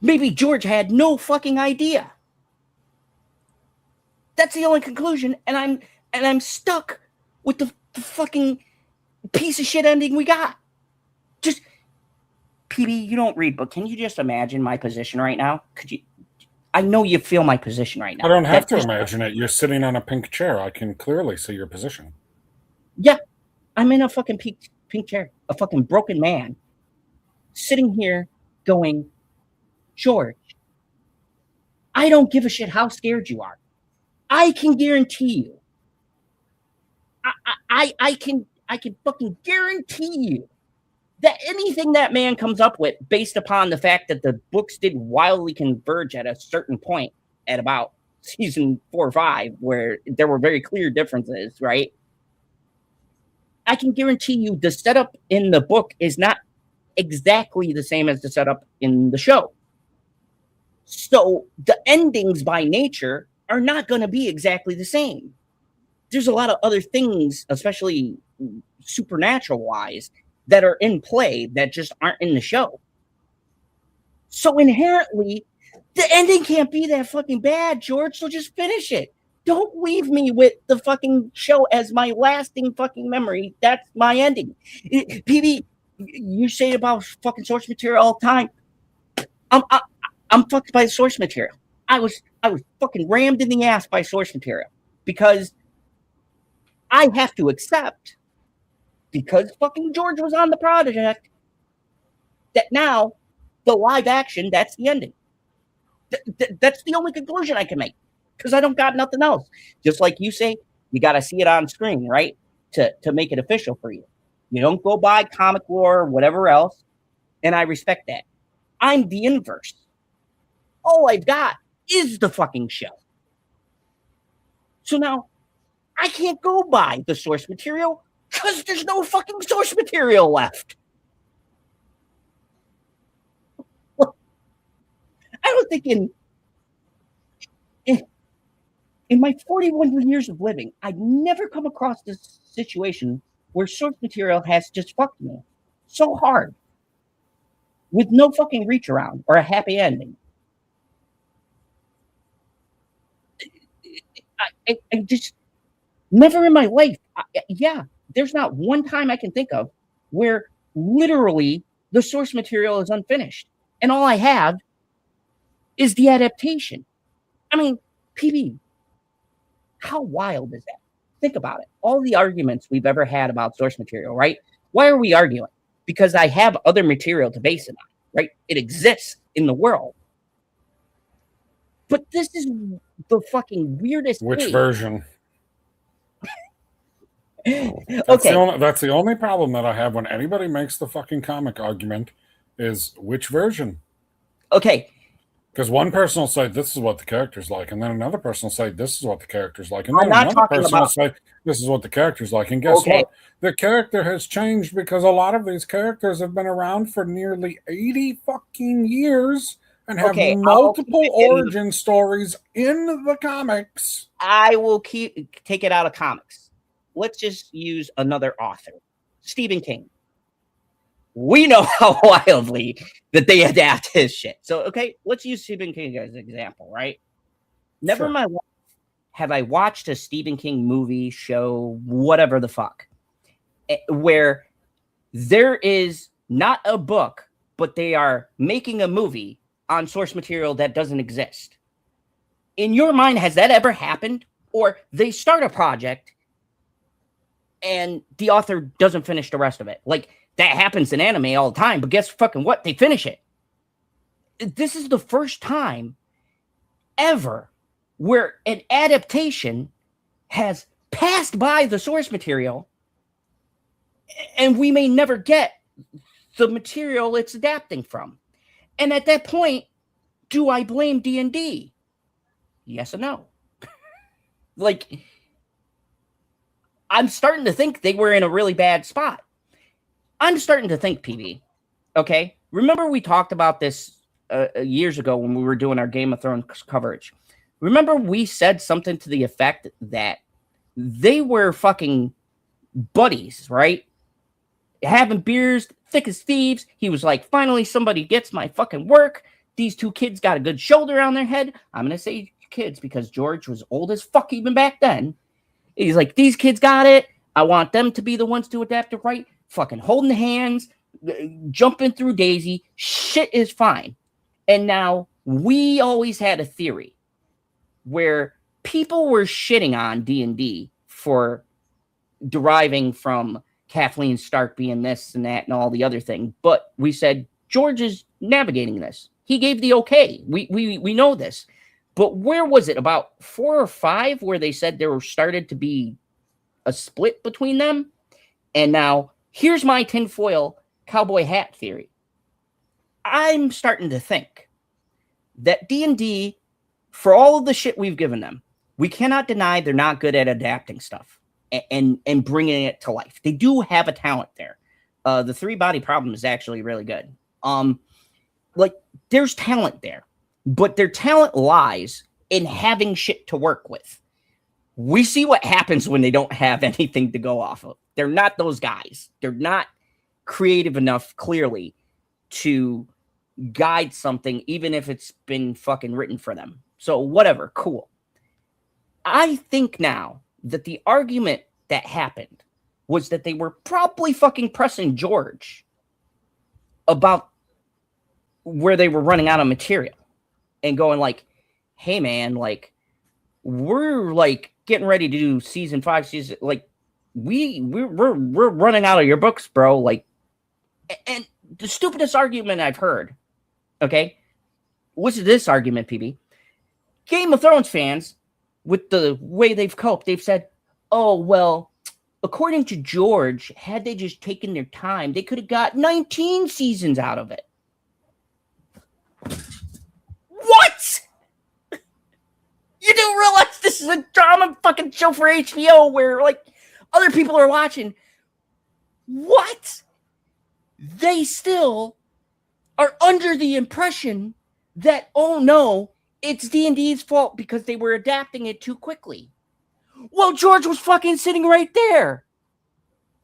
Maybe George had no fucking idea. That's the only conclusion, and I'm stuck with the fucking piece of shit ending we got. Just PB, you don't read, but can you just imagine my position right now? Could you? I know you feel my position right now. I don't have to imagine it. You're sitting on a pink chair. I can clearly see your position. Yeah, I'm in a fucking pink chair, a fucking broken man, sitting here going, George, I don't give a shit how scared you are. I can guarantee you. I can fucking guarantee you that anything that man comes up with, based upon the fact that the books did wildly converge at a certain point at about season 4 or 5, where there were very clear differences, right? I can guarantee you the setup in the book is not exactly the same as the setup in the show. So the endings by nature are not going to be exactly the same. There's a lot of other things, especially supernatural-wise, that are in play that just aren't in the show. So inherently, the ending can't be that fucking bad, George, so just finish it. Don't leave me with the fucking show as my lasting fucking memory. That's my ending. PB, you say about fucking source material all the time. I'm fucked by source material. I was fucking rammed in the ass by source material because I have to accept, because fucking George was on the project, that now the live action, that's the ending. That's the only conclusion I can make, because I don't got nothing else. Just like you say, you got to see it on screen, right? To make it official for you. You don't go by comic lore or whatever else, and I respect that. I'm the inverse. All I've got is the fucking show. So now I can't go by the source material because there's no fucking source material left. I don't think in my 41 years of living, I've never come across this situation where source material has just fucked me so hard with no fucking reach around or a happy ending. I just never in my life. There's not one time I can think of where literally the source material is unfinished and all I have is the adaptation. I mean, PB, how wild is that? Think about it. All the arguments we've ever had about source material, right? Why are we arguing? Because I have other material to base it on, right? It exists in the world. But this is the fucking weirdest Which thing. version? That's the only problem that I have when anybody makes the fucking comic argument is which version. Okay. Because one person will say this is what the character's like, and then another person will say this is what the character's like, and then another person will say this is what the character's like. And guess what? The character has changed because a lot of these characters have been around for nearly 80 fucking years and have multiple origin stories in the comics. I will take it out of comics. Let's just use another author, Stephen King. We know how wildly that they adapt his shit. So, okay, let's use Stephen King as an example, right? Never mind, have I watched a Stephen King movie, show, whatever the fuck, where there is not a book, but they are making a movie on source material that doesn't exist. In your mind, has that ever happened? Or they start a project and the author doesn't finish the rest of it. Like, that happens in anime all the time, but guess fucking what? They finish it. This is the first time ever where an adaptation has passed by the source material and we may never get the material it's adapting from. And at that point, do I blame D&D? Yes or no? Like, I'm starting to think they were in a really bad spot. I'm starting to think, PB, okay? Remember we talked about this years ago when we were doing our Game of Thrones coverage. Remember we said something to the effect that they were fucking buddies, right? Having beers, thick as thieves. He was like, finally somebody gets my fucking work. These two kids got a good shoulder on their head. I'm going to say kids, because George was old as fuck even back then. He's like, these kids got it. I want them to be the ones to adapt it right. Fucking holding hands, jumping through Daisy. Shit is fine. And now we always had a theory where people were shitting on D&D for deriving from Kathleen Stark being this and that and all the other thing. But we said, George is navigating this. He gave the okay. We know this. But where was it? About 4 or 5 where they said there started to be a split between them? And now, here's my tinfoil cowboy hat theory. I'm starting to think that D&D, for all of the shit we've given them, we cannot deny they're not good at adapting stuff and bringing it to life. They do have a talent there. The 3-body problem is actually really good. Like, there's talent there, but their talent lies in having shit to work with. We see what happens when they don't have anything to go off of. They're not those guys. They're not creative enough, clearly, to guide something, even if it's been fucking written for them. So whatever, cool. I think now that the argument that happened was that they were probably fucking pressing George about where they were running out of material and going like, hey man, like, we're like getting ready to do season 5, like we're running out of your books, bro. Like, and the stupidest argument I've heard, okay, what's this argument, PB? Game of Thrones fans, with the way they've coped, they've said, oh, well, according to George, had they just taken their time, they could have got 19 seasons out of it. What? You do realize this is a drama fucking show for HBO where, like, other people are watching? What? They still are under the impression that, oh no, it's D&D's fault because they were adapting it too quickly. Well, George was fucking sitting right there.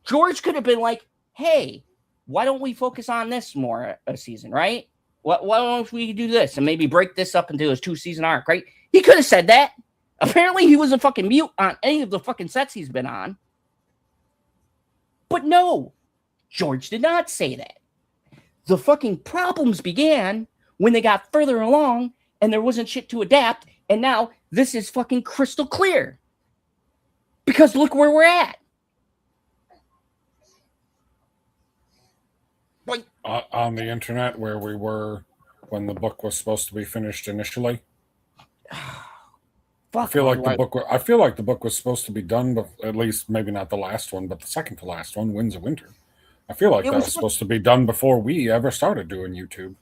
George could have been like, hey, why don't we focus on this more a season, right? Why don't we do this and maybe break this up into a 2-season arc, right? He could have said that. Apparently, he was a fucking mute on any of the fucking sets he's been on. But no, George did not say that. The fucking problems began when they got further along and there wasn't shit to adapt, and now this is fucking crystal clear. Because look where we're at. Like, on the internet where we were when the book was supposed to be finished initially. I feel like the book was supposed to be done, but at least maybe not the last one, but the second to last one, Winds of Winter. I feel like that was supposed to be done before we ever started doing YouTube.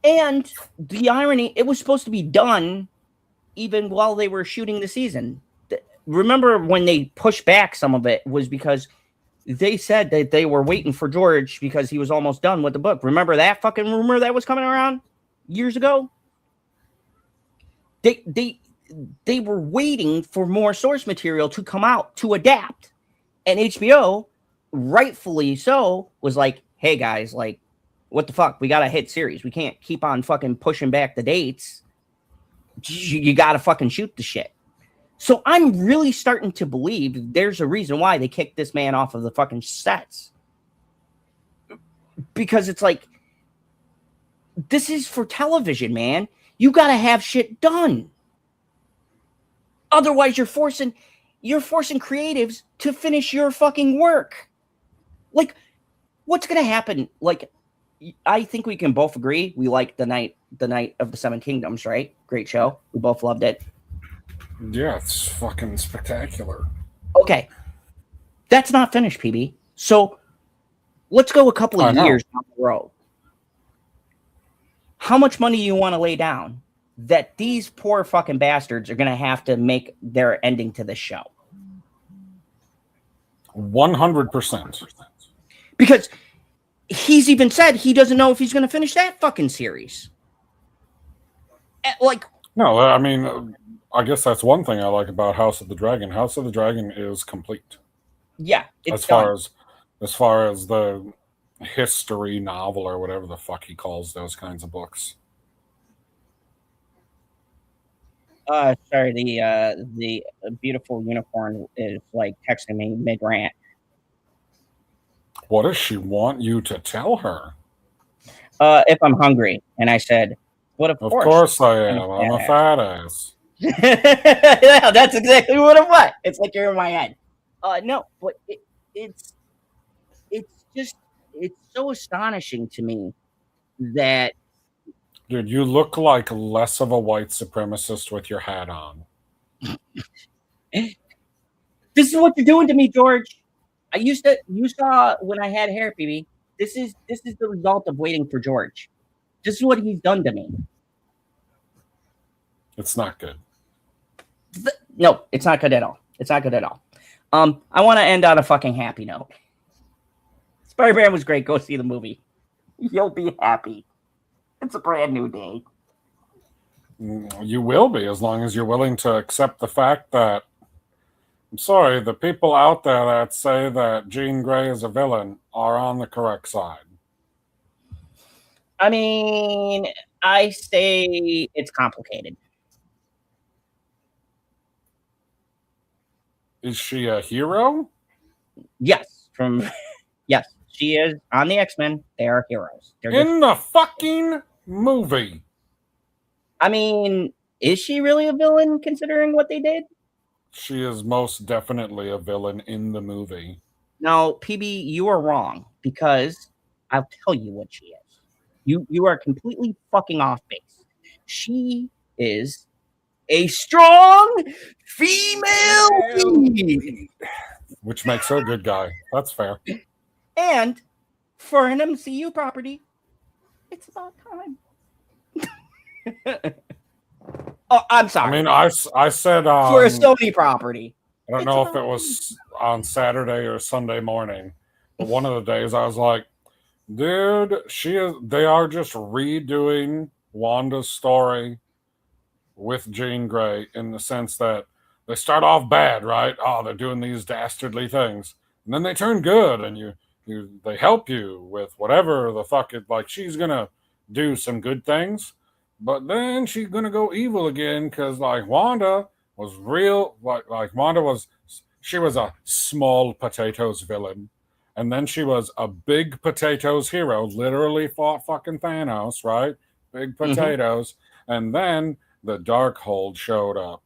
And the irony, it was supposed to be done even while they were shooting the season. Remember when they pushed back some of it was because they said that they were waiting for George because he was almost done with the book. Remember that fucking rumor that was coming around years ago? They were waiting for more source material to come out to adapt. And HBO, rightfully so, was like, hey guys, like, what the fuck? We got a hit series. We can't keep on fucking pushing back the dates. You got to fucking shoot the shit. So I'm really starting to believe there's a reason why they kicked this man off of the fucking sets. Because it's like, this is for television, man. You got to have shit done. Otherwise, you're forcing creatives to finish your fucking work. Like, what's going to happen? Like, I think we can both agree we like the Night of the Seven Kingdoms, right? Great show. We both loved it. Yeah, it's fucking spectacular. Okay. That's not finished, PB. So let's go a couple of years down the road. How much money do you want to lay down that these poor fucking bastards are going to have to make their ending to this show? 100%. Because he's even said he doesn't know if he's going to finish that fucking series. Like, no, I mean, I guess that's one thing I like about House of the Dragon. House of the Dragon is complete. Yeah, it's as far as the history novel or whatever the fuck he calls those kinds of books. Sorry, the beautiful unicorn is like texting me mid rant. What does she want you to tell her? If I'm hungry, and I said, "But of course I I'm am. I'm a fat ass. Yeah, that's exactly what it was. It's like you're in my head. No, but it's just it's so astonishing to me that Dude, you look like less of a white supremacist with your hat on. this is what you're doing to me, George. You saw when I had hair, BB. This is the result of waiting for George. This is what he's done to me. It's not good. No, it's not good at all. It's not good at all. I want to end on a fucking happy note. Spider-Man was great. Go see the movie. You'll be happy. It's a brand new day. You will be, as long as you're willing to accept the fact that, I'm sorry, the people out there that say that Jean Grey is a villain are on the correct side. I mean, I say it's complicated. Is she a hero? Yes, yes, she is on the X-Men. They are heroes. In the fucking movie. I mean, is she really a villain considering what they did? She is most definitely a villain in the movie. No, PB, you are wrong, because I'll tell you what she is. You are completely fucking off base. She is a strong female being. Which makes her a good guy. That's fair. And for an MCU property, it's about time. Oh, I'm sorry. I mean, I said for a Sony property. I don't know if it was on Saturday or Sunday morning, but one of the days I was like, dude, they are just redoing Wanda's story with Jean Grey in the sense that they start off bad, right? Oh, they're doing these dastardly things. And then they turn good and they help you with whatever the fuck it, like she's gonna do some good things, but then she's gonna go evil again because like Wanda was real, like Wanda was, she was a small potatoes villain, and then she was a big potatoes hero, literally fought fucking Thanos, right? Big potatoes, and then the Darkhold showed up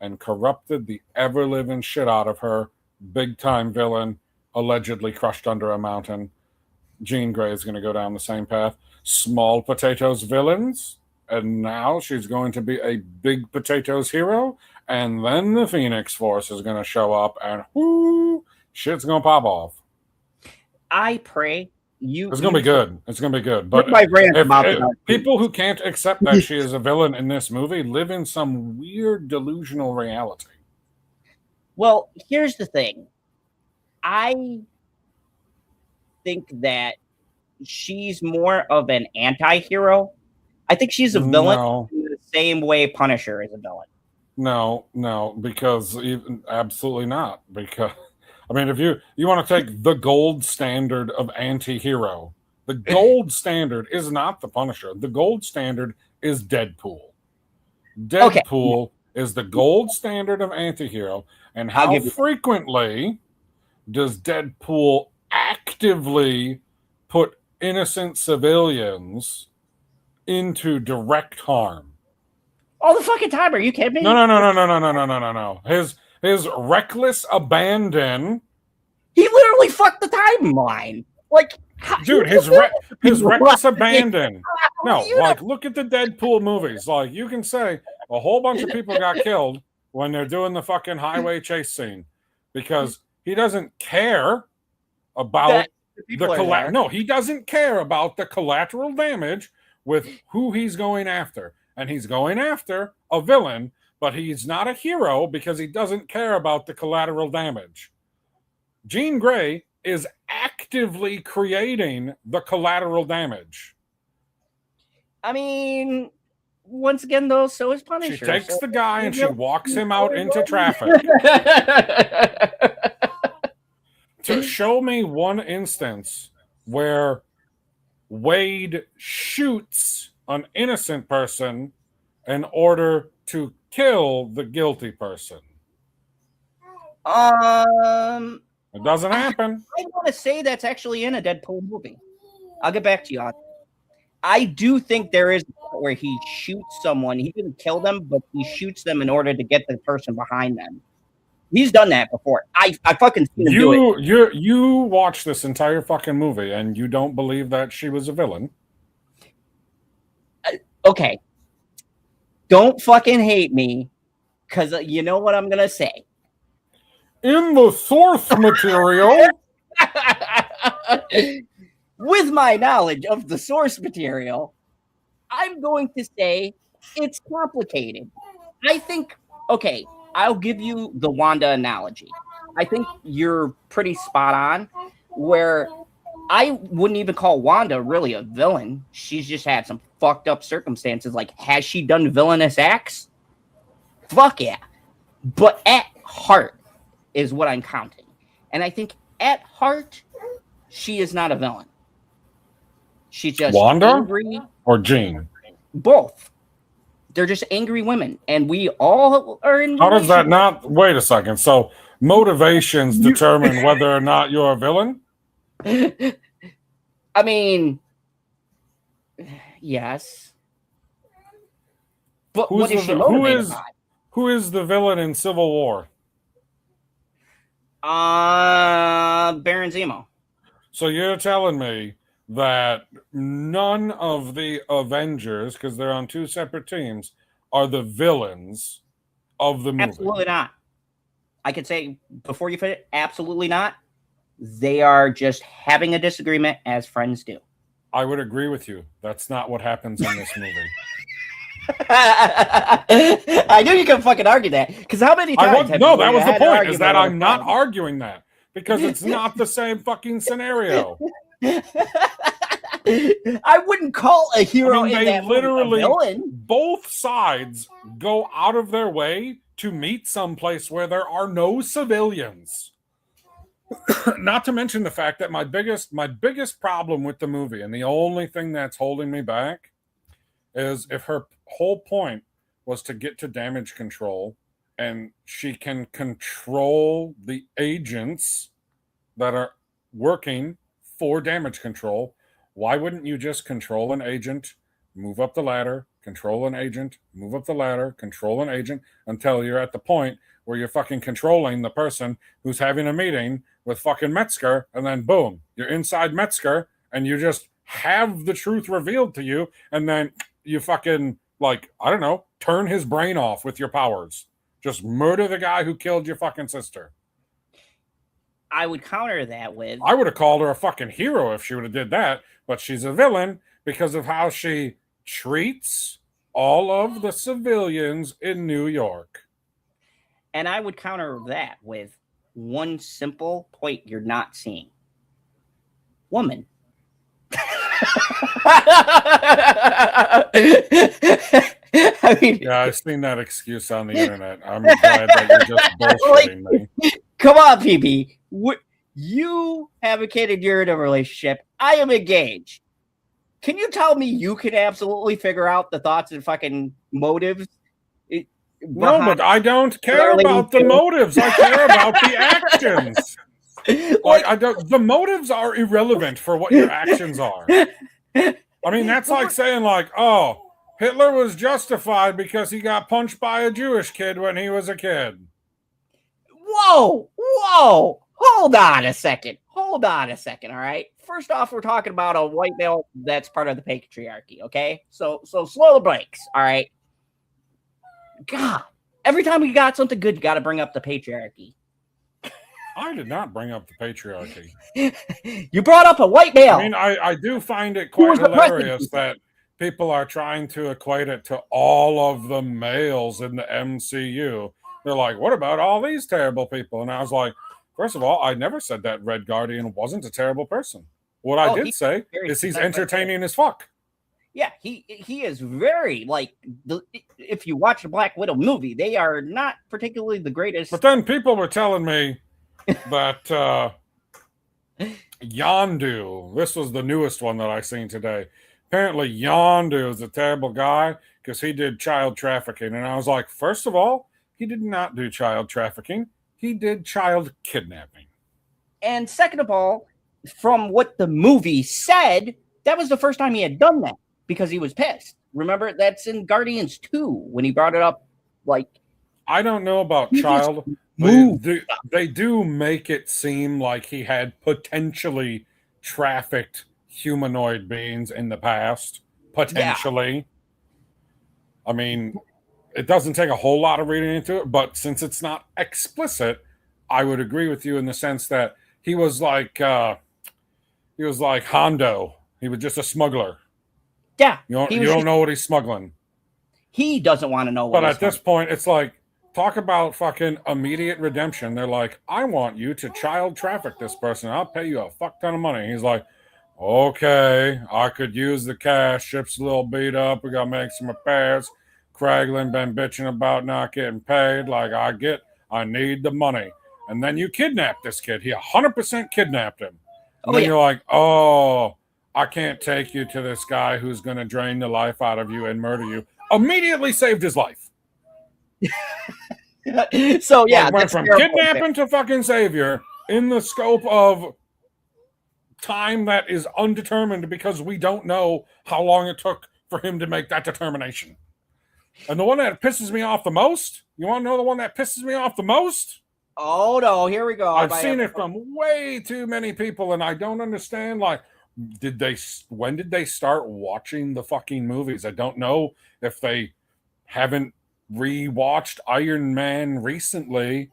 and corrupted the ever living shit out of her. Big time villain, allegedly crushed under a mountain. Jean Grey is going to go down the same path. Small potatoes villains, and now she's going to be a big potatoes hero, and then the Phoenix Force is going to show up, and whoo, shit's going to pop off. I pray it's going to be good. It's going to be good. But people who can't accept that she is a villain in this movie live in some weird delusional reality. Well, here's the thing. I think that she's more of an anti-hero. I think she's a villain in the same way Punisher is a villain. No, because absolutely not. Because I mean, if you want to take the gold standard of anti-hero, the gold standard is not the Punisher. The gold standard is Deadpool. Deadpool is the gold standard of anti-hero. And how frequently does Deadpool actively put innocent civilians into direct harm? All the fucking time. Are you kidding me? No. His reckless abandon. He literally fucked the timeline. Like, dude, his reckless abandon. No, like, look at the Deadpool movies. Like, you can say a whole bunch of people got killed when they're doing the fucking highway chase scene because he doesn't care about the collateral. No, he doesn't care about the collateral damage with who he's going after. And he's going after a villain, but he's not a hero because he doesn't care about the collateral damage. Jean Grey is actively creating the collateral damage. I mean, once again, though, so is Punisher. She takes the guy and she walks him out into traffic. To show me one instance where Wade shoots an innocent person in order to kill the guilty person? It doesn't happen. I want to say that's actually in a Deadpool movie. I'll get back to you on it. I do think there is a part where he shoots someone. He didn't kill them, but he shoots them in order to get the person behind them. He's done that before. I fucking seen him do it. You watch this entire fucking movie and you don't believe that she was a villain? Okay. Don't fucking hate me, because you know what I'm going to say. In the source material... With my knowledge of the source material, I'm going to say it's complicated. I think, okay, I'll give you the Wanda analogy. I think you're pretty spot on, where I wouldn't even call Wanda really a villain. She's just had some fucked up circumstances. Like, has she done villainous acts? Fuck yeah. But at heart is what I'm counting. And I think at heart, she is not a villain. She's just Wanda angry. Or Jean? Both. They're just angry women. And we all are in. How does that not? Wait a second. So motivations determine whether or not you're a villain? I mean, yes. But what is she motivated by? Who is the villain in Civil War? Baron Zemo. So you're telling me that none of the Avengers, because they're on two separate teams, are the villains of the movie? Absolutely not. I could say, before you finish, absolutely not. They are just having a disagreement as friends do. I would agree with you. That's not what happens in this movie. I knew you could fucking argue that. Because how many times that was the point, is that I'm not arguing that. Because it's not the same fucking scenario. I wouldn't call a hero in that literally a villain. Both sides go out of their way to meet someplace where there are no civilians. Not to mention the fact that my biggest problem with the movie, and the only thing that's holding me back, is if her whole point was to get to damage control, and she can control the agents that are working for damage control, why wouldn't you just control an agent, move up the ladder, control an agent, move up the ladder, control an agent, until you're at the point where you're fucking controlling the person who's having a meeting with fucking Metzger, and then boom, you're inside Metzger, and you just have the truth revealed to you, and then you fucking, like, I don't know, turn his brain off with your powers. Just murder the guy who killed your fucking sister. I would counter that with... I would have called her a fucking hero if she would have did that, but she's a villain because of how she treats all of the civilians in New York. And I would counter that with one simple point you're not seeing. Woman. I mean, yeah, I've seen that excuse on the internet. I'm glad that you're just bullshitting me. Come on, PB. You have a kid and you're in a relationship. I am engaged. Can you tell me you can absolutely figure out the thoughts and fucking motives? No, but I don't care about the motives. I care about the actions. The motives are irrelevant for what your actions are. I mean, that's like saying, like, oh, Hitler was justified because he got punched by a Jewish kid when he was a kid. Whoa! Hold on a second, all right? First off, we're talking about a white male that's part of the patriarchy, okay? So slow the brakes, all right? God, every time you got something good, you got to bring up the patriarchy. I did not bring up the patriarchy. You brought up a white male. I mean, I do find it quite hilarious that people are trying to equate it to all of the males in the MCU. They're like, what about all these terrible people? And I was like, first of all, I never said that Red Guardian wasn't a terrible person. What I did say is he's entertaining as fuck. Yeah, he is very, like, if you watch the Black Widow movie, they are not particularly the greatest. But then people were telling me that Yondu, this was the newest one that I seen today, apparently Yondu is a terrible guy because he did child trafficking. And I was like, first of all, he did not do child trafficking. He did child kidnapping. And second of all, from what the movie said, that was the first time he had done that because he was pissed. Remember, that's in Guardians 2 when he brought it up. Like, I don't know about child. They do make it seem like he had potentially trafficked humanoid beings in the past. Potentially. Yeah. I mean, it doesn't take a whole lot of reading into it, but since it's not explicit, I would agree with you in the sense that he was like Hondo. He was just a smuggler. Yeah. You don't know what he's smuggling. He doesn't want to know what But at this point, it's like, talk about fucking immediate redemption. They're like, I want you to child traffic this person. I'll pay you a fuck ton of money. He's like, okay, I could use the cash. Ship's a little beat up. We got to make some repairs. Craiglin been bitching about not getting paid. Like, I need the money. And then you kidnap this kid. He 100% kidnapped him. And then you're like, oh, I can't take you to this guy who's going to drain the life out of you and murder you. Immediately saved his life. So, yeah. Went from kidnapping to fucking savior in the scope of time that is undetermined because we don't know how long it took for him to make that determination. And the one that pisses me off the most, you want to know the one that pisses me off the most? Oh, no, here we go. I've seen it from way too many people, and I don't understand, like, when did they start watching the fucking movies? I don't know if they haven't rewatched Iron Man recently,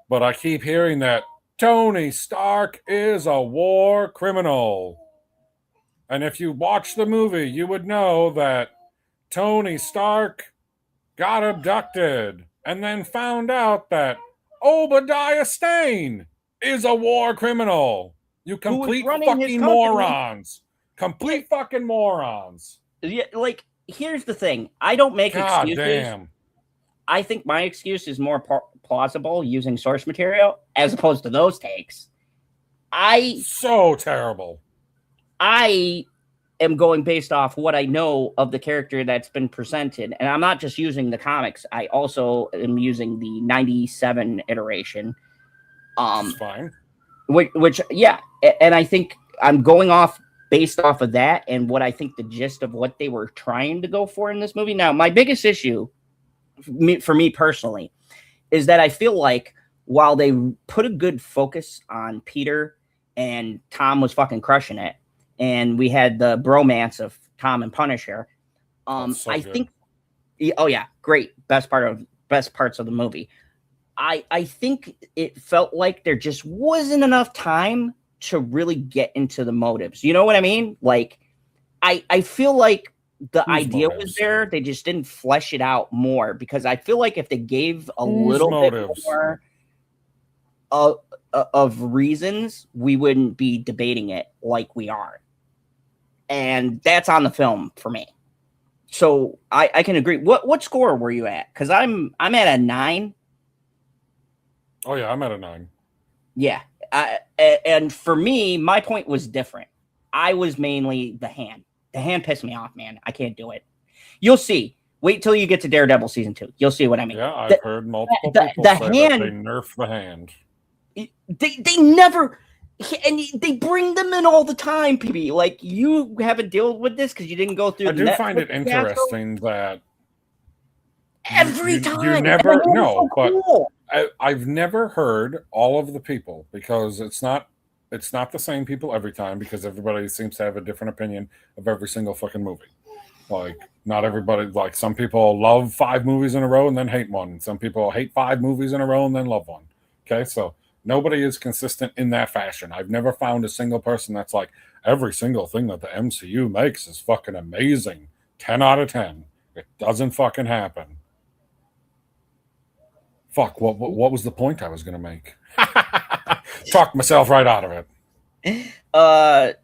but I keep hearing that Tony Stark is a war criminal. And if you watch the movie, you would know that Tony Stark got abducted and then found out that Obadiah Stane is a war criminal. You complete fucking morons. Complete fucking morons. Yeah, like, here's the thing. I don't make excuses. Damn. I think my excuse is more plausible using source material as opposed to those takes. So terrible. I am going based off what I know of the character that's been presented. And I'm not just using the comics. I also am using the 97 iteration. That's fine. Which, yeah. And I think I'm going off based off of that and what I think the gist of what they were trying to go for in this movie. Now, my biggest issue for me personally is that I feel like while they put a good focus on Peter and Tom was fucking crushing it, and we had the bromance of Tom and Punisher, I think, oh yeah, great, best parts of the movie. I think it felt like there just wasn't enough time to really get into the motives. You know what I mean? Like, I feel like the idea was there. They just didn't flesh it out more, because I feel like if they gave a little bit more of reasons, we wouldn't be debating it like we are. And that's on the film for me. So I can agree. What score were you at? Because I'm at a 9. Oh yeah, I'm at a 9. Yeah. And for me, my point was different. I was mainly the hand. The hand pissed me off, man. I can't do it. You'll see. Wait till you get to Daredevil season 2. You'll see what I mean. Yeah, I've heard multiple people say that they nerf the hand. They never, and they bring them in all the time, PB. Like, you haven't dealt with this because you didn't go through. I do find it interesting that every time you never know, but cool. I've never heard all of the people, because it's not the same people every time, because everybody seems to have a different opinion of every single fucking movie. Like, not everybody, like, some people love 5 movies in a row and then hate one. Some people hate 5 movies in a row and then love one. Okay, so nobody is consistent in that fashion. I've never found a single person that's like, every single thing that the MCU makes is fucking amazing. 10 out of 10. It doesn't fucking happen. Fuck, what was the point I was going to make? Talked myself right out of it.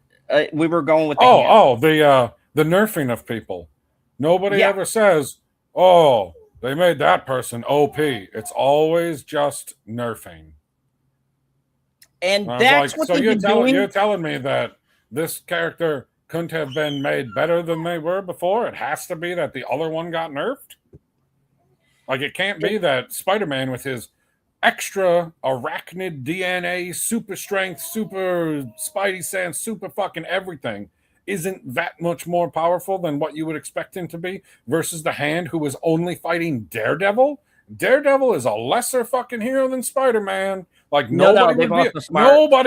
We were going with the nerfing of people. Nobody ever says, oh, they made that person OP. It's always just nerfing. And that's like, what so you're telling me that this character couldn't have been made better than they were before? It has to be that the other one got nerfed? Like, it can't be that Spider-Man with his extra arachnid DNA, super strength, super Spidey sense, super fucking everything isn't that much more powerful than what you would expect him to be versus the Hand, who was only fighting Daredevil? Daredevil is a lesser fucking hero than Spider-Man. Like, nobody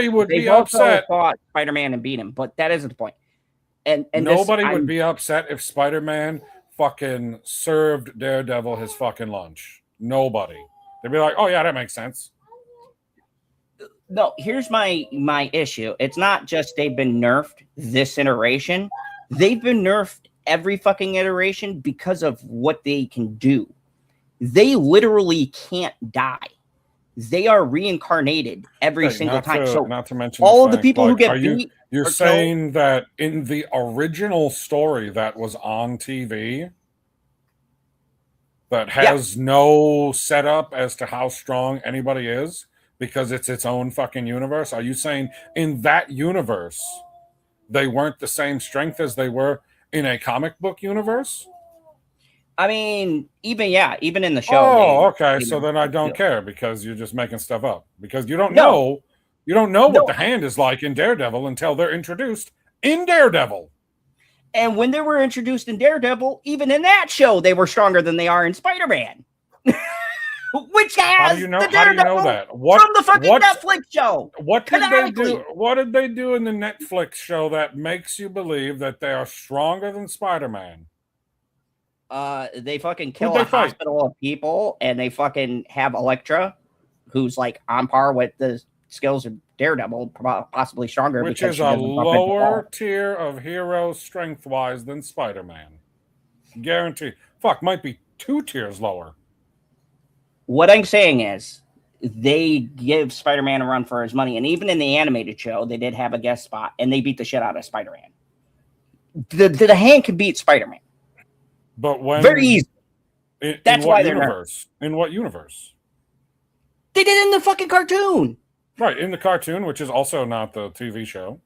would be upset. Fought Spider-Man and beat him, but that isn't the point. And nobody would be upset if Spider-Man fucking served Daredevil his fucking lunch. Nobody. They'd be like, oh yeah, that makes sense. No, here's my issue. It's not just they've been nerfed this iteration. They've been nerfed every fucking iteration because of what they can do. They literally can't die. They are reincarnated every single time. So not to mention all of the people who get beat. You're saying that in the original story that was on TV, that has no setup as to how strong anybody is because it's its own fucking universe. Are you saying in that universe they weren't the same strength as they were in a comic book universe? I mean, even in the show. Oh, okay. So then I don't care because you're just making stuff up because you don't know what the Hand is like in Daredevil until they're introduced in Daredevil. And when they were introduced in Daredevil, even in that show, they were stronger than they are in Spider-Man. Which has how do you know that? From the fucking Netflix show. What did they do? What did they do in the Netflix show that makes you believe that they are stronger than Spider-Man? They fucking kill a hospital of people, and they fucking have Elektra, who's like on par with the skills of Daredevil, possibly stronger, which is a lower tier of hero strength-wise than Spider-Man. Guaranteed. Fuck, might be 2 tiers lower. What I'm saying is, they give Spider-Man a run for his money, and even in the animated show, they did have a guest spot, and they beat the shit out of Spider-Man. The Hand could beat Spider-Man. But when very easy. That's why they're nerfed. In what universe? They did it in the fucking cartoon. Right, in the cartoon, which is also not the TV show.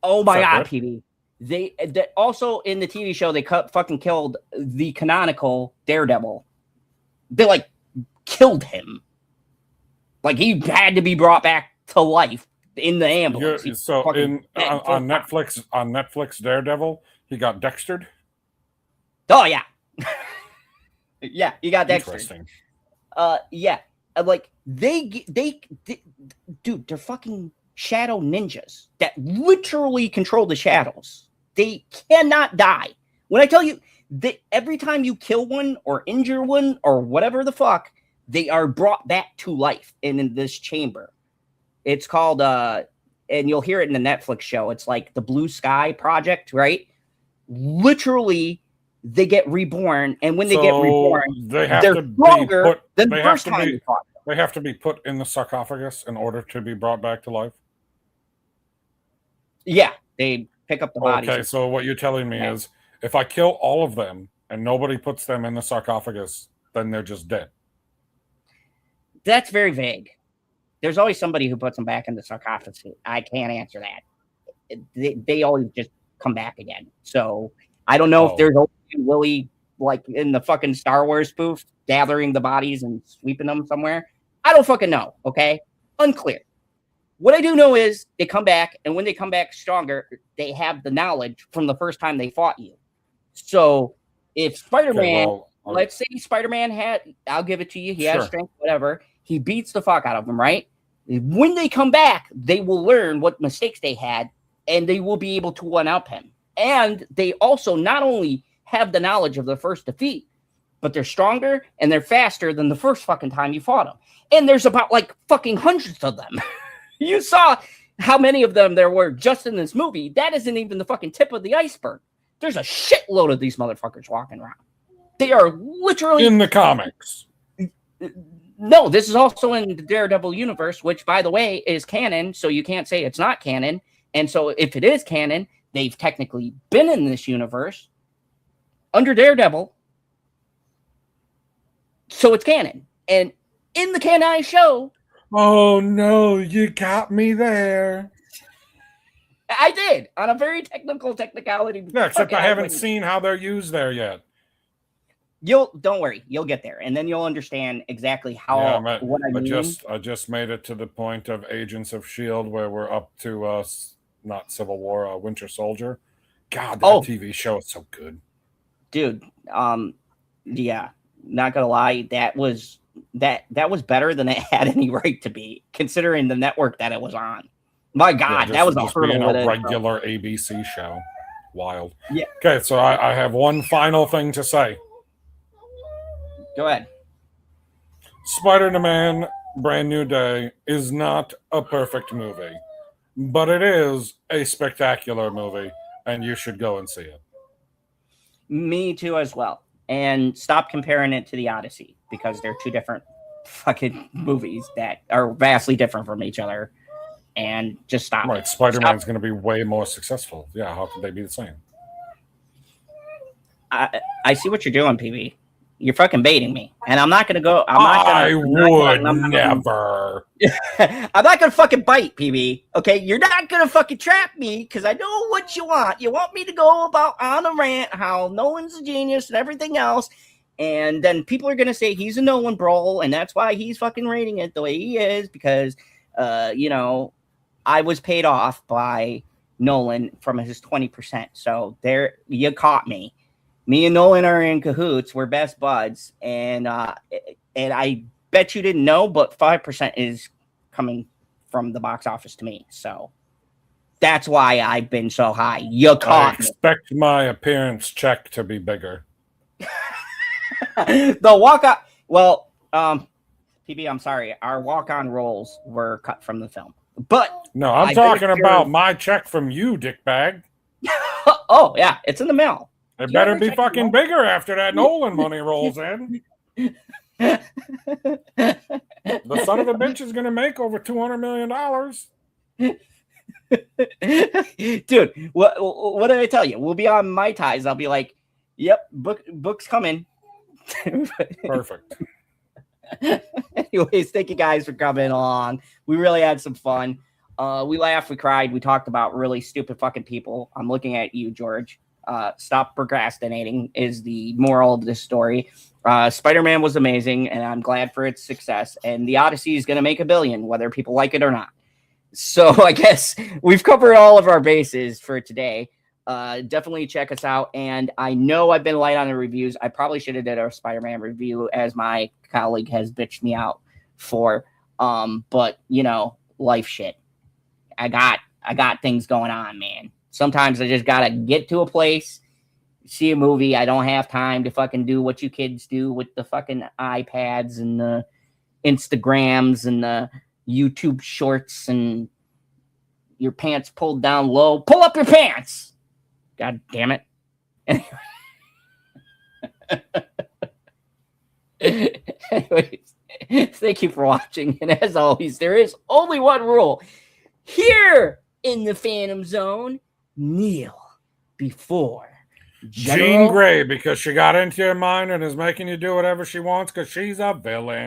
Oh my god, PB. They also in the TV show they fucking killed the canonical Daredevil. They like killed him. Like he had to be brought back to life in the ambulance. So on Netflix Daredevil, he got dextered. Oh yeah. Yeah, he got dextered. Interesting. Yeah. Like they dude, they're fucking shadow ninjas that literally control the shadows. They cannot die. When I tell you that every time you kill one or injure one or whatever the fuck, they are brought back to life in this chamber. It's called and you'll hear it in the Netflix show. It's like the Blue Sky Project, right? Literally, they get reborn, and when they get reborn, they're stronger than the first time you fought them. They have to be put in the sarcophagus in order to be brought back to life? Yeah, they pick up the bodies. Okay, so what you're telling me is if I kill all of them and nobody puts them in the sarcophagus, then they're just dead. That's very vague. There's always somebody who puts them back in the sarcophagus. I can't answer that. They always just come back again. So I don't know if there's Willie like in the fucking Star Wars spoof gathering the bodies and sweeping them somewhere. I don't fucking know. Okay. Unclear. What I do know is they come back, and when they come back stronger, they have the knowledge from the first time they fought you. So if Spider-Man, let's say Spider-Man I'll give it to you. He has strength, whatever. He beats the fuck out of them, right? When they come back, they will learn what mistakes they had, and they will be able to one-up him. And they also not only have the knowledge of the first defeat, but they're stronger and they're faster than the first fucking time you fought them. And there's about like fucking hundreds of them. You saw how many of them there were just in this movie. That isn't even the fucking tip of the iceberg. There's a shitload of these motherfuckers walking around. They are literally in the comics. No, this is also in the Daredevil universe, which, by the way, is canon. So you can't say it's not canon. And so if it is canon, they've technically been in this universe under Daredevil. So it's canon. And in the canonized show. Oh, no, you got me there. I did on a very technicality. Yeah, except I haven't seen how they're used there yet. Don't worry, you'll get there, and then you'll understand exactly how what I mean. I just made it to the point of Agents of S.H.I.E.L.D. where we're up to not Civil War, Winter Soldier. God, that TV show is so good, dude. Yeah, not gonna lie, that was better than it had any right to be, considering the network that it was on. My God, that was a hurdle. Being a regular ABC show, wild. Yeah. Okay, so I have one final thing to say. Go ahead. Spider-Man Brand New Day is not a perfect movie, but it is a spectacular movie, and you should go and see it. Me too, as well. And stop comparing it to the Odyssey, because they're two different fucking movies that are vastly different from each other. And just stop. Right, Spider-Man's going to be way more successful. Yeah, how could they be the same? I see what you're doing, PB. You're fucking baiting me, and I'm not gonna go. I would never. I'm not gonna fucking bite, PB. Okay, you're not gonna fucking trap me, because I know what you want. You want me to go about on a rant how Nolan's a genius and everything else, and then people are gonna say he's a Nolan bro, and that's why he's fucking rating it the way he is, because you know, I was paid off by Nolan from his 20%. So there, you caught me. Me and Nolan are in cahoots. We're best buds, and I bet you didn't know, but 5% is coming from the box office to me. So that's why I've been so high. You caught me. I expect my appearance check to be bigger. The walk-on, well, PB, I'm sorry, our walk-on roles were cut from the film. But no, I'm talking about my check from you, dickbag. Oh yeah, it's in the mail. It better be fucking bigger after that Nolan money rolls in. The son of a bitch is going to make over $200 million. Dude, what did I tell you? We'll be on My Ties. I'll be like, yep, book's coming. Perfect. Anyways, thank you guys for coming along. We really had some fun. We laughed, we cried, we talked about really stupid fucking people. I'm looking at you, George. Stop procrastinating is the moral of this story. Spider-Man was amazing, and I'm glad for its success. And the Odyssey is going to make $1 billion, whether people like it or not. So I guess we've covered all of our bases for today. Definitely check us out. And I know I've been light on the reviews. I probably should have did our Spider-Man review, as my colleague has bitched me out for. But you know, life shit. I got things going on, man. Sometimes I just gotta get to a place, see a movie. I don't have time to fucking do what you kids do with the fucking iPads and the Instagrams and the YouTube shorts and your pants pulled down low. Pull up your pants. God damn it. Anyways, thank you for watching. And as always, there is only one rule. Here in the Phantom Zone, kneel before Jean Grey, because she got into your mind and is making you do whatever she wants because she's a villain.